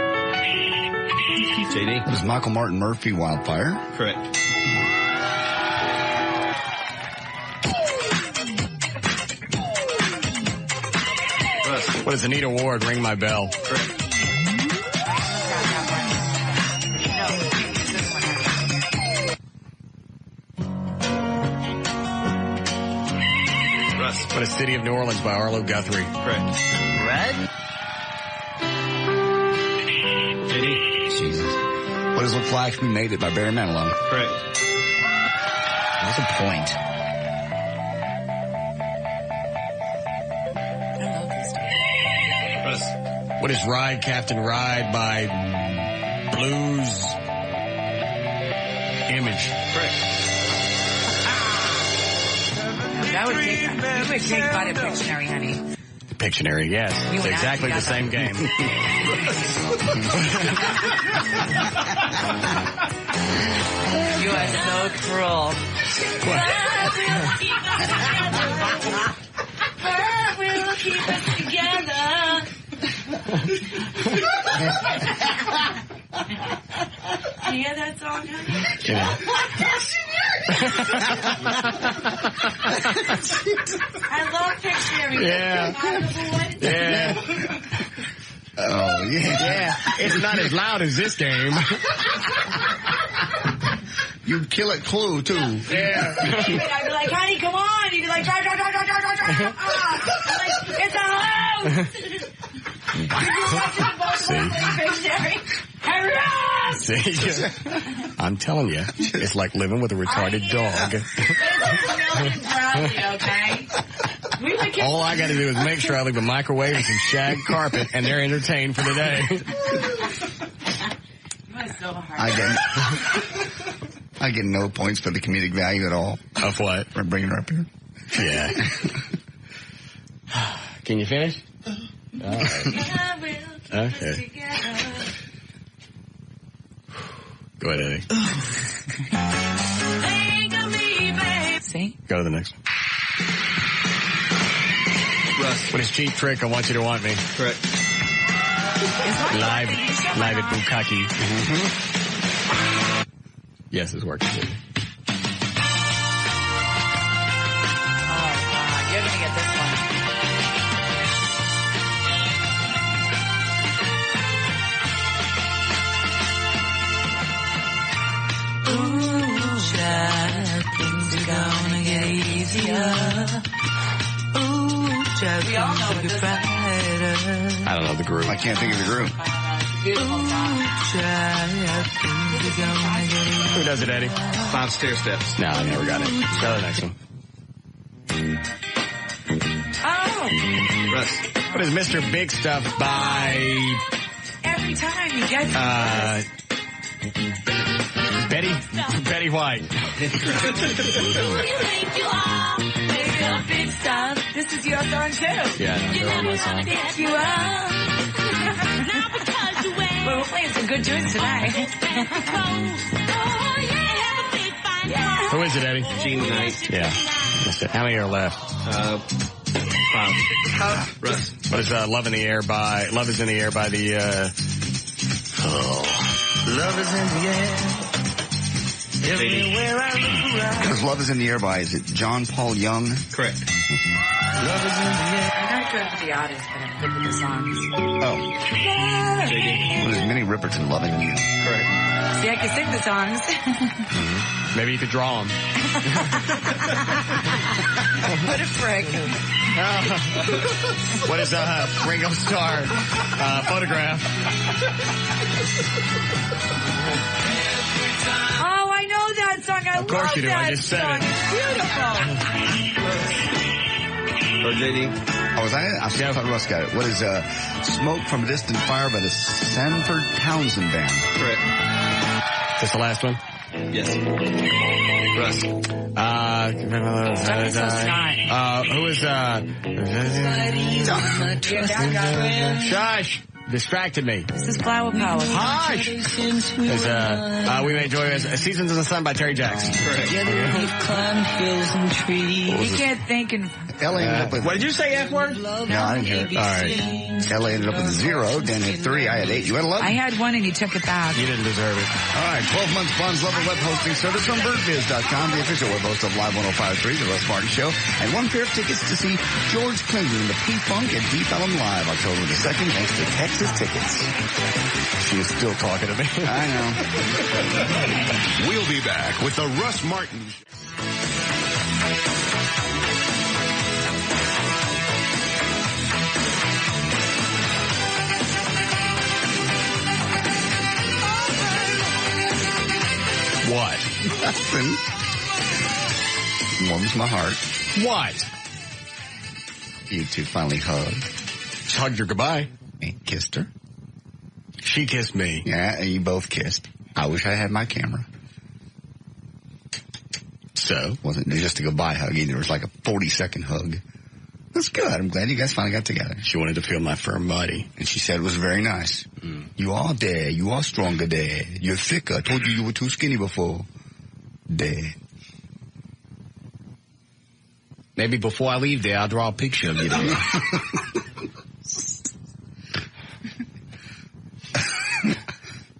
JD. What is Michael Martin Murphy Wildfire? Correct. Russ. What is Anita Ward? Ring My Bell. Correct. Russ. What is City of New Orleans by Arlo Guthrie? Correct. Red? JD. Jesus. What is Look Like We Made It by Barry Manilow? Correct. That's a point. Russ. What is Ride, Captain Ride by Blues Image? Correct. That would take, you would take quite a Pictionary, honey. Pictionary, yes. You It's and exactly I the same game. You are so cruel. We'll keep us together. You hear that song, honey? Yeah. I love Pictionary. Yeah. Yeah. Oh, yeah. Yeah. It's not as loud as this game. You'd kill it Clue, too. Yeah. I'd be like, honey, come on. You'd be like, drive. I'm like, it's a house. Pictionary. Hurry up! See, I'm telling you, it's like living with a retarded dog. Okay? All I got to do is make sure I leave a microwave and some shag carpet, and they're entertained for the day. I get no points for the comedic value at all. Of what? For bringing her up here. Yeah. Can you finish? All right. Okay. Go ahead, Eddie. See? Go to the next one. Russ. What is Cheap Trick? I Want You to Want Me. Correct. Live at Bukkake. Mm-hmm. Yes, it's working. Oh, God. You're going to get this one. Ooh, child, things are gonna get easier. Ooh, child, we all know this brighter. I don't know the group. I can't think of the group. Ooh, child, things are gonna get easier. Who does it, Eddie? 5 Stair Steps. No, I never got it. Go to the next one. Oh! Russ. What is Mr. Big Stuff by Every time you get Betty White? big stuff. This is your song too. Yeah, no, they're on my song. Pick you up. Well, we're playing some good tunes tonight. Who is it, Eddie? Gene Knight. Yeah. That's it. How many are left? 5. Russ. What is Love is in the Air by the Love is in the air. Everywhere I look around. Because Love is in the Air by, is it John Paul Young? Correct. Love is in the air. I'm not good with the artists, but I'm good with the songs. Oh. JD. What is Minnie Riperton, Loving You? Correct. See, I can sing the songs. maybe you could draw them. What a frick. What is Ringo Starr Photograph? Oh, I know that song. I Of course love you do. that I just said song. it. It's beautiful. Go, JD. Oh, was I? I thought Russ got it. What is Smoke from a Distant Fire by the Sanford Townsend Band? Correct. Is this the last one? Yes. Russ. Who is Your dad got it. Shush. Distracted me. This is Flower Power. Hush! We may enjoy Seasons in the Sun by Terry Jackson. You can't think and... LA ended up with... What did you say, F word? No, I didn't hear it. All right. LA ended up with 0. Dan had 3. I had 8. You had 11. I had 1 and you took it back. You didn't deserve it. All right. 12 months Bonds Level web hosting service on birdbiz.com, the official web host of Live 105.3, The Russ Martin Show, and 1 pair of tickets to see George Clinton in the P-Funk at Deep Ellum Live October the 2nd, thanks to Texas Tickets. She is still talking to me. I know. We'll be back with the Russ Martin Show. What? Nothing. Warms my heart. What? You two finally hugged. She hugged her goodbye. And kissed her. She kissed me. Yeah, and you both kissed. I wish I had my camera. So? Wasn't just a goodbye hug either. It was like a 40-second hug. That's good. I'm glad you guys finally got together. She wanted to feel my firm body. And she said it was very nice. Mm. You are there. You are stronger there. You're thicker. I told you were too skinny before. There. Maybe before I leave there, I'll draw a picture of you there.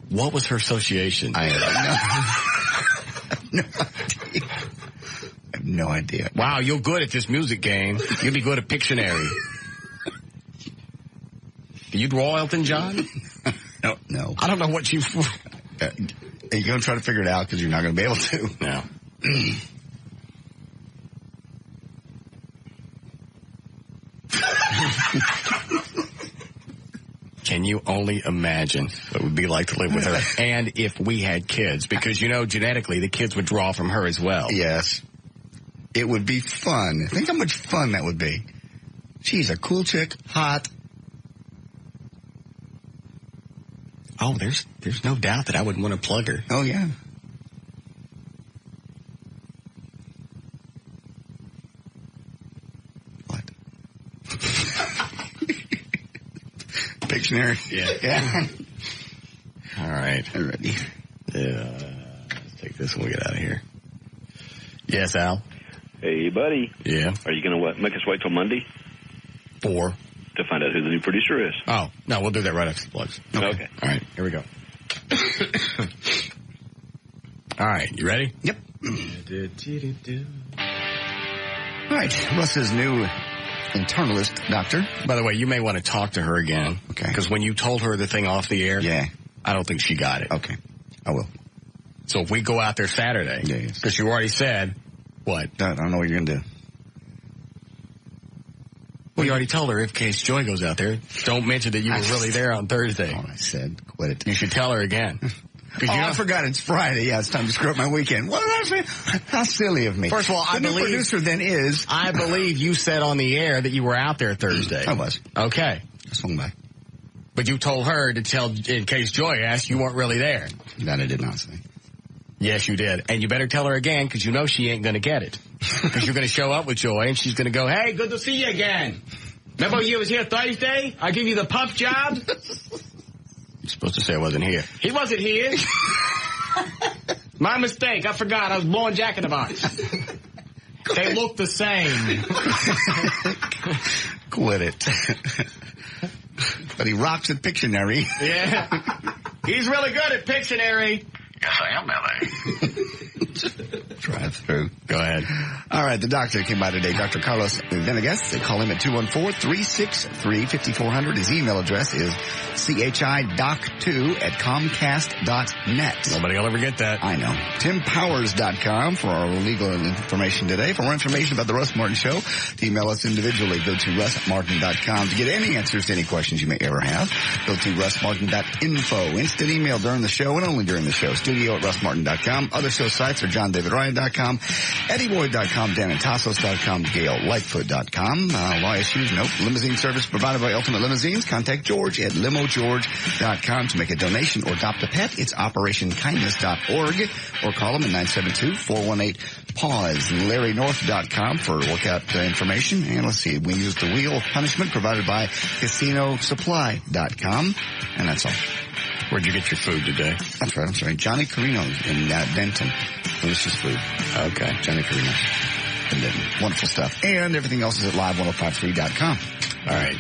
What was her association? I have no idea. I have no idea. Wow, you're good at this music game. You'll be good at Pictionary. Can you draw Elton John? No. I don't know what you... You're going to try to figure it out because you're not going to be able to. No. Can you only imagine what it would be like to live with her? And if we had kids, because, you know, genetically, the kids would draw from her as well. Yes. It would be fun. Think how much fun that would be. She's a cool chick, hot. Oh, there's no doubt that I would want to plug her. Oh, yeah. What? Pictionary. Yeah. All right. I'm ready. Let's take this when we get out of here. Yes, Al? Hey, buddy. Yeah? Are you going to make us wait till Monday? 4. To find out who the new producer is. Oh, no, we'll do that right after the plugs. Okay. All right, here we go. All right, you ready? Yep. All right, Russ's new internalist doctor. By the way, you may want to talk to her again. Okay. Because when you told her the thing off the air, yeah, I don't think she got it. Okay, I will. So if we go out there Saturday, because you already said, what? I don't know what you're going to do. Well, you already told her if Case Joy goes out there, don't mention that you were really there on Thursday. Oh, I said, quit it. You should tell her again. I forgot it's Friday. Yeah, it's time to screw up my weekend. What did I say? How silly of me. First of all, the new producer then is... I believe you said on the air that you were out there Thursday. I was. Okay. I swung by. But you told her to tell, in case Joy asked, you weren't really there. That I did not say. Yes, you did. And you better tell her again, because you know she ain't going to get it. Because you're going to show up with Joy, and she's going to go, hey, good to see you again. Remember you was here Thursday? I give you the puff job? You're supposed to say I wasn't here. He wasn't here. My mistake. I forgot. I was blowing Jack in the Box. They look the same. Quit it. But he rocks at Pictionary. Yeah. He's really good at Pictionary. Yes, I am, L.A. Drive through. Go ahead. All right, the doctor came by today, Dr. Carlos Venegas. They call him at 214-363-5400. His email address is chidoc2@comcast.net. Nobody will ever get that. I know. TimPowers.com for our legal information today. For more information about the Russ Martin Show, to email us individually, go to russmartin.com. To get any answers to any questions you may ever have, go to russmartin.info. Instant email during the show and only during the show. Studio@russmartin.com. Other show sites are johndavidryan.com, eddiewood.com, danantassos.com, gaillightfoot.com. Law issues, nope. Limousine service provided by Ultimate Limousines. Contact George at limogeorge.com to make a donation or adopt a pet. It's operationkindness.org or call them at Pause. LarryNorth.com for workout information. And let's see, we use the wheel of punishment provided by CasinoSupply.com. And that's all. Where'd you get your food today? That's right. I'm sorry. Johnny Carino in Denton. Delicious food. Okay. Johnny Carino. And then wonderful stuff. And everything else is at live1053.com. All right.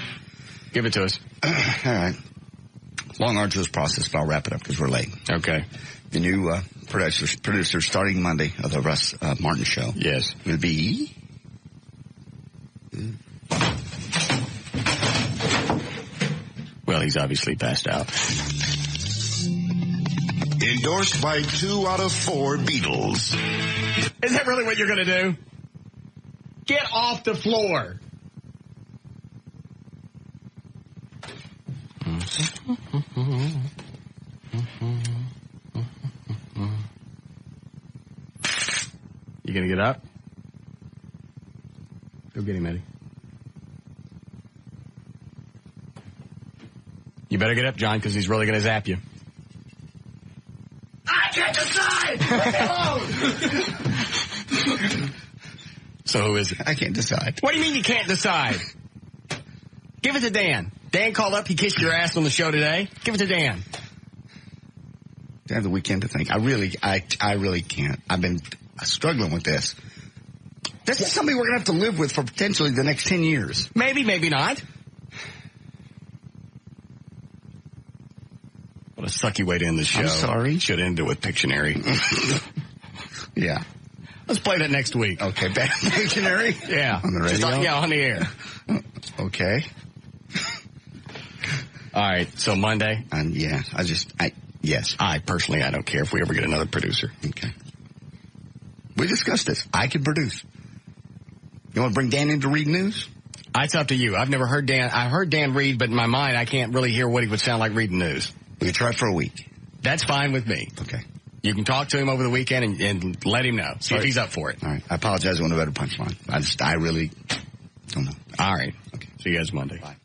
Give it to us. All right. Long, arduous process, but I'll wrap it up because we're late. Okay. The new producer starting Monday of the Russ Martin Show. Yes. Will be... Well, he's obviously passed out. Endorsed by 2 out of 4 Beatles. Is that really what you're going to do? Get off the floor. You going to get up? Go get him, Eddie. You better get up, John, because he's really going to zap you. I can't decide! So who is it? I can't decide. What do you mean you can't decide? Give it to Dan. Dan called up. He kissed your ass on the show today. Give it to Dan. I have the weekend to think. I really can't. I've been struggling with this. This is something we're going to have to live with for potentially the next 10 years. Maybe, maybe not. What a sucky way to end the show. I'm sorry. Should end it with Pictionary. Yeah. Let's play that next week. Okay, back to Pictionary? Yeah. On the radio? On the air. Okay. All right, so Monday? Yes. I don't care if we ever get another producer. Okay. We discussed this. I can produce. You want to bring Dan in to read news? It's up to you. I've never heard Dan. I heard Dan read, but in my mind, I can't really hear what he would sound like reading news. We can try for a week. That's fine with me. Okay. You can talk to him over the weekend and let him know. See if he's up for it. All right. I apologize. I want a better punchline. I really don't know. All right. Okay. See you guys Monday. Bye.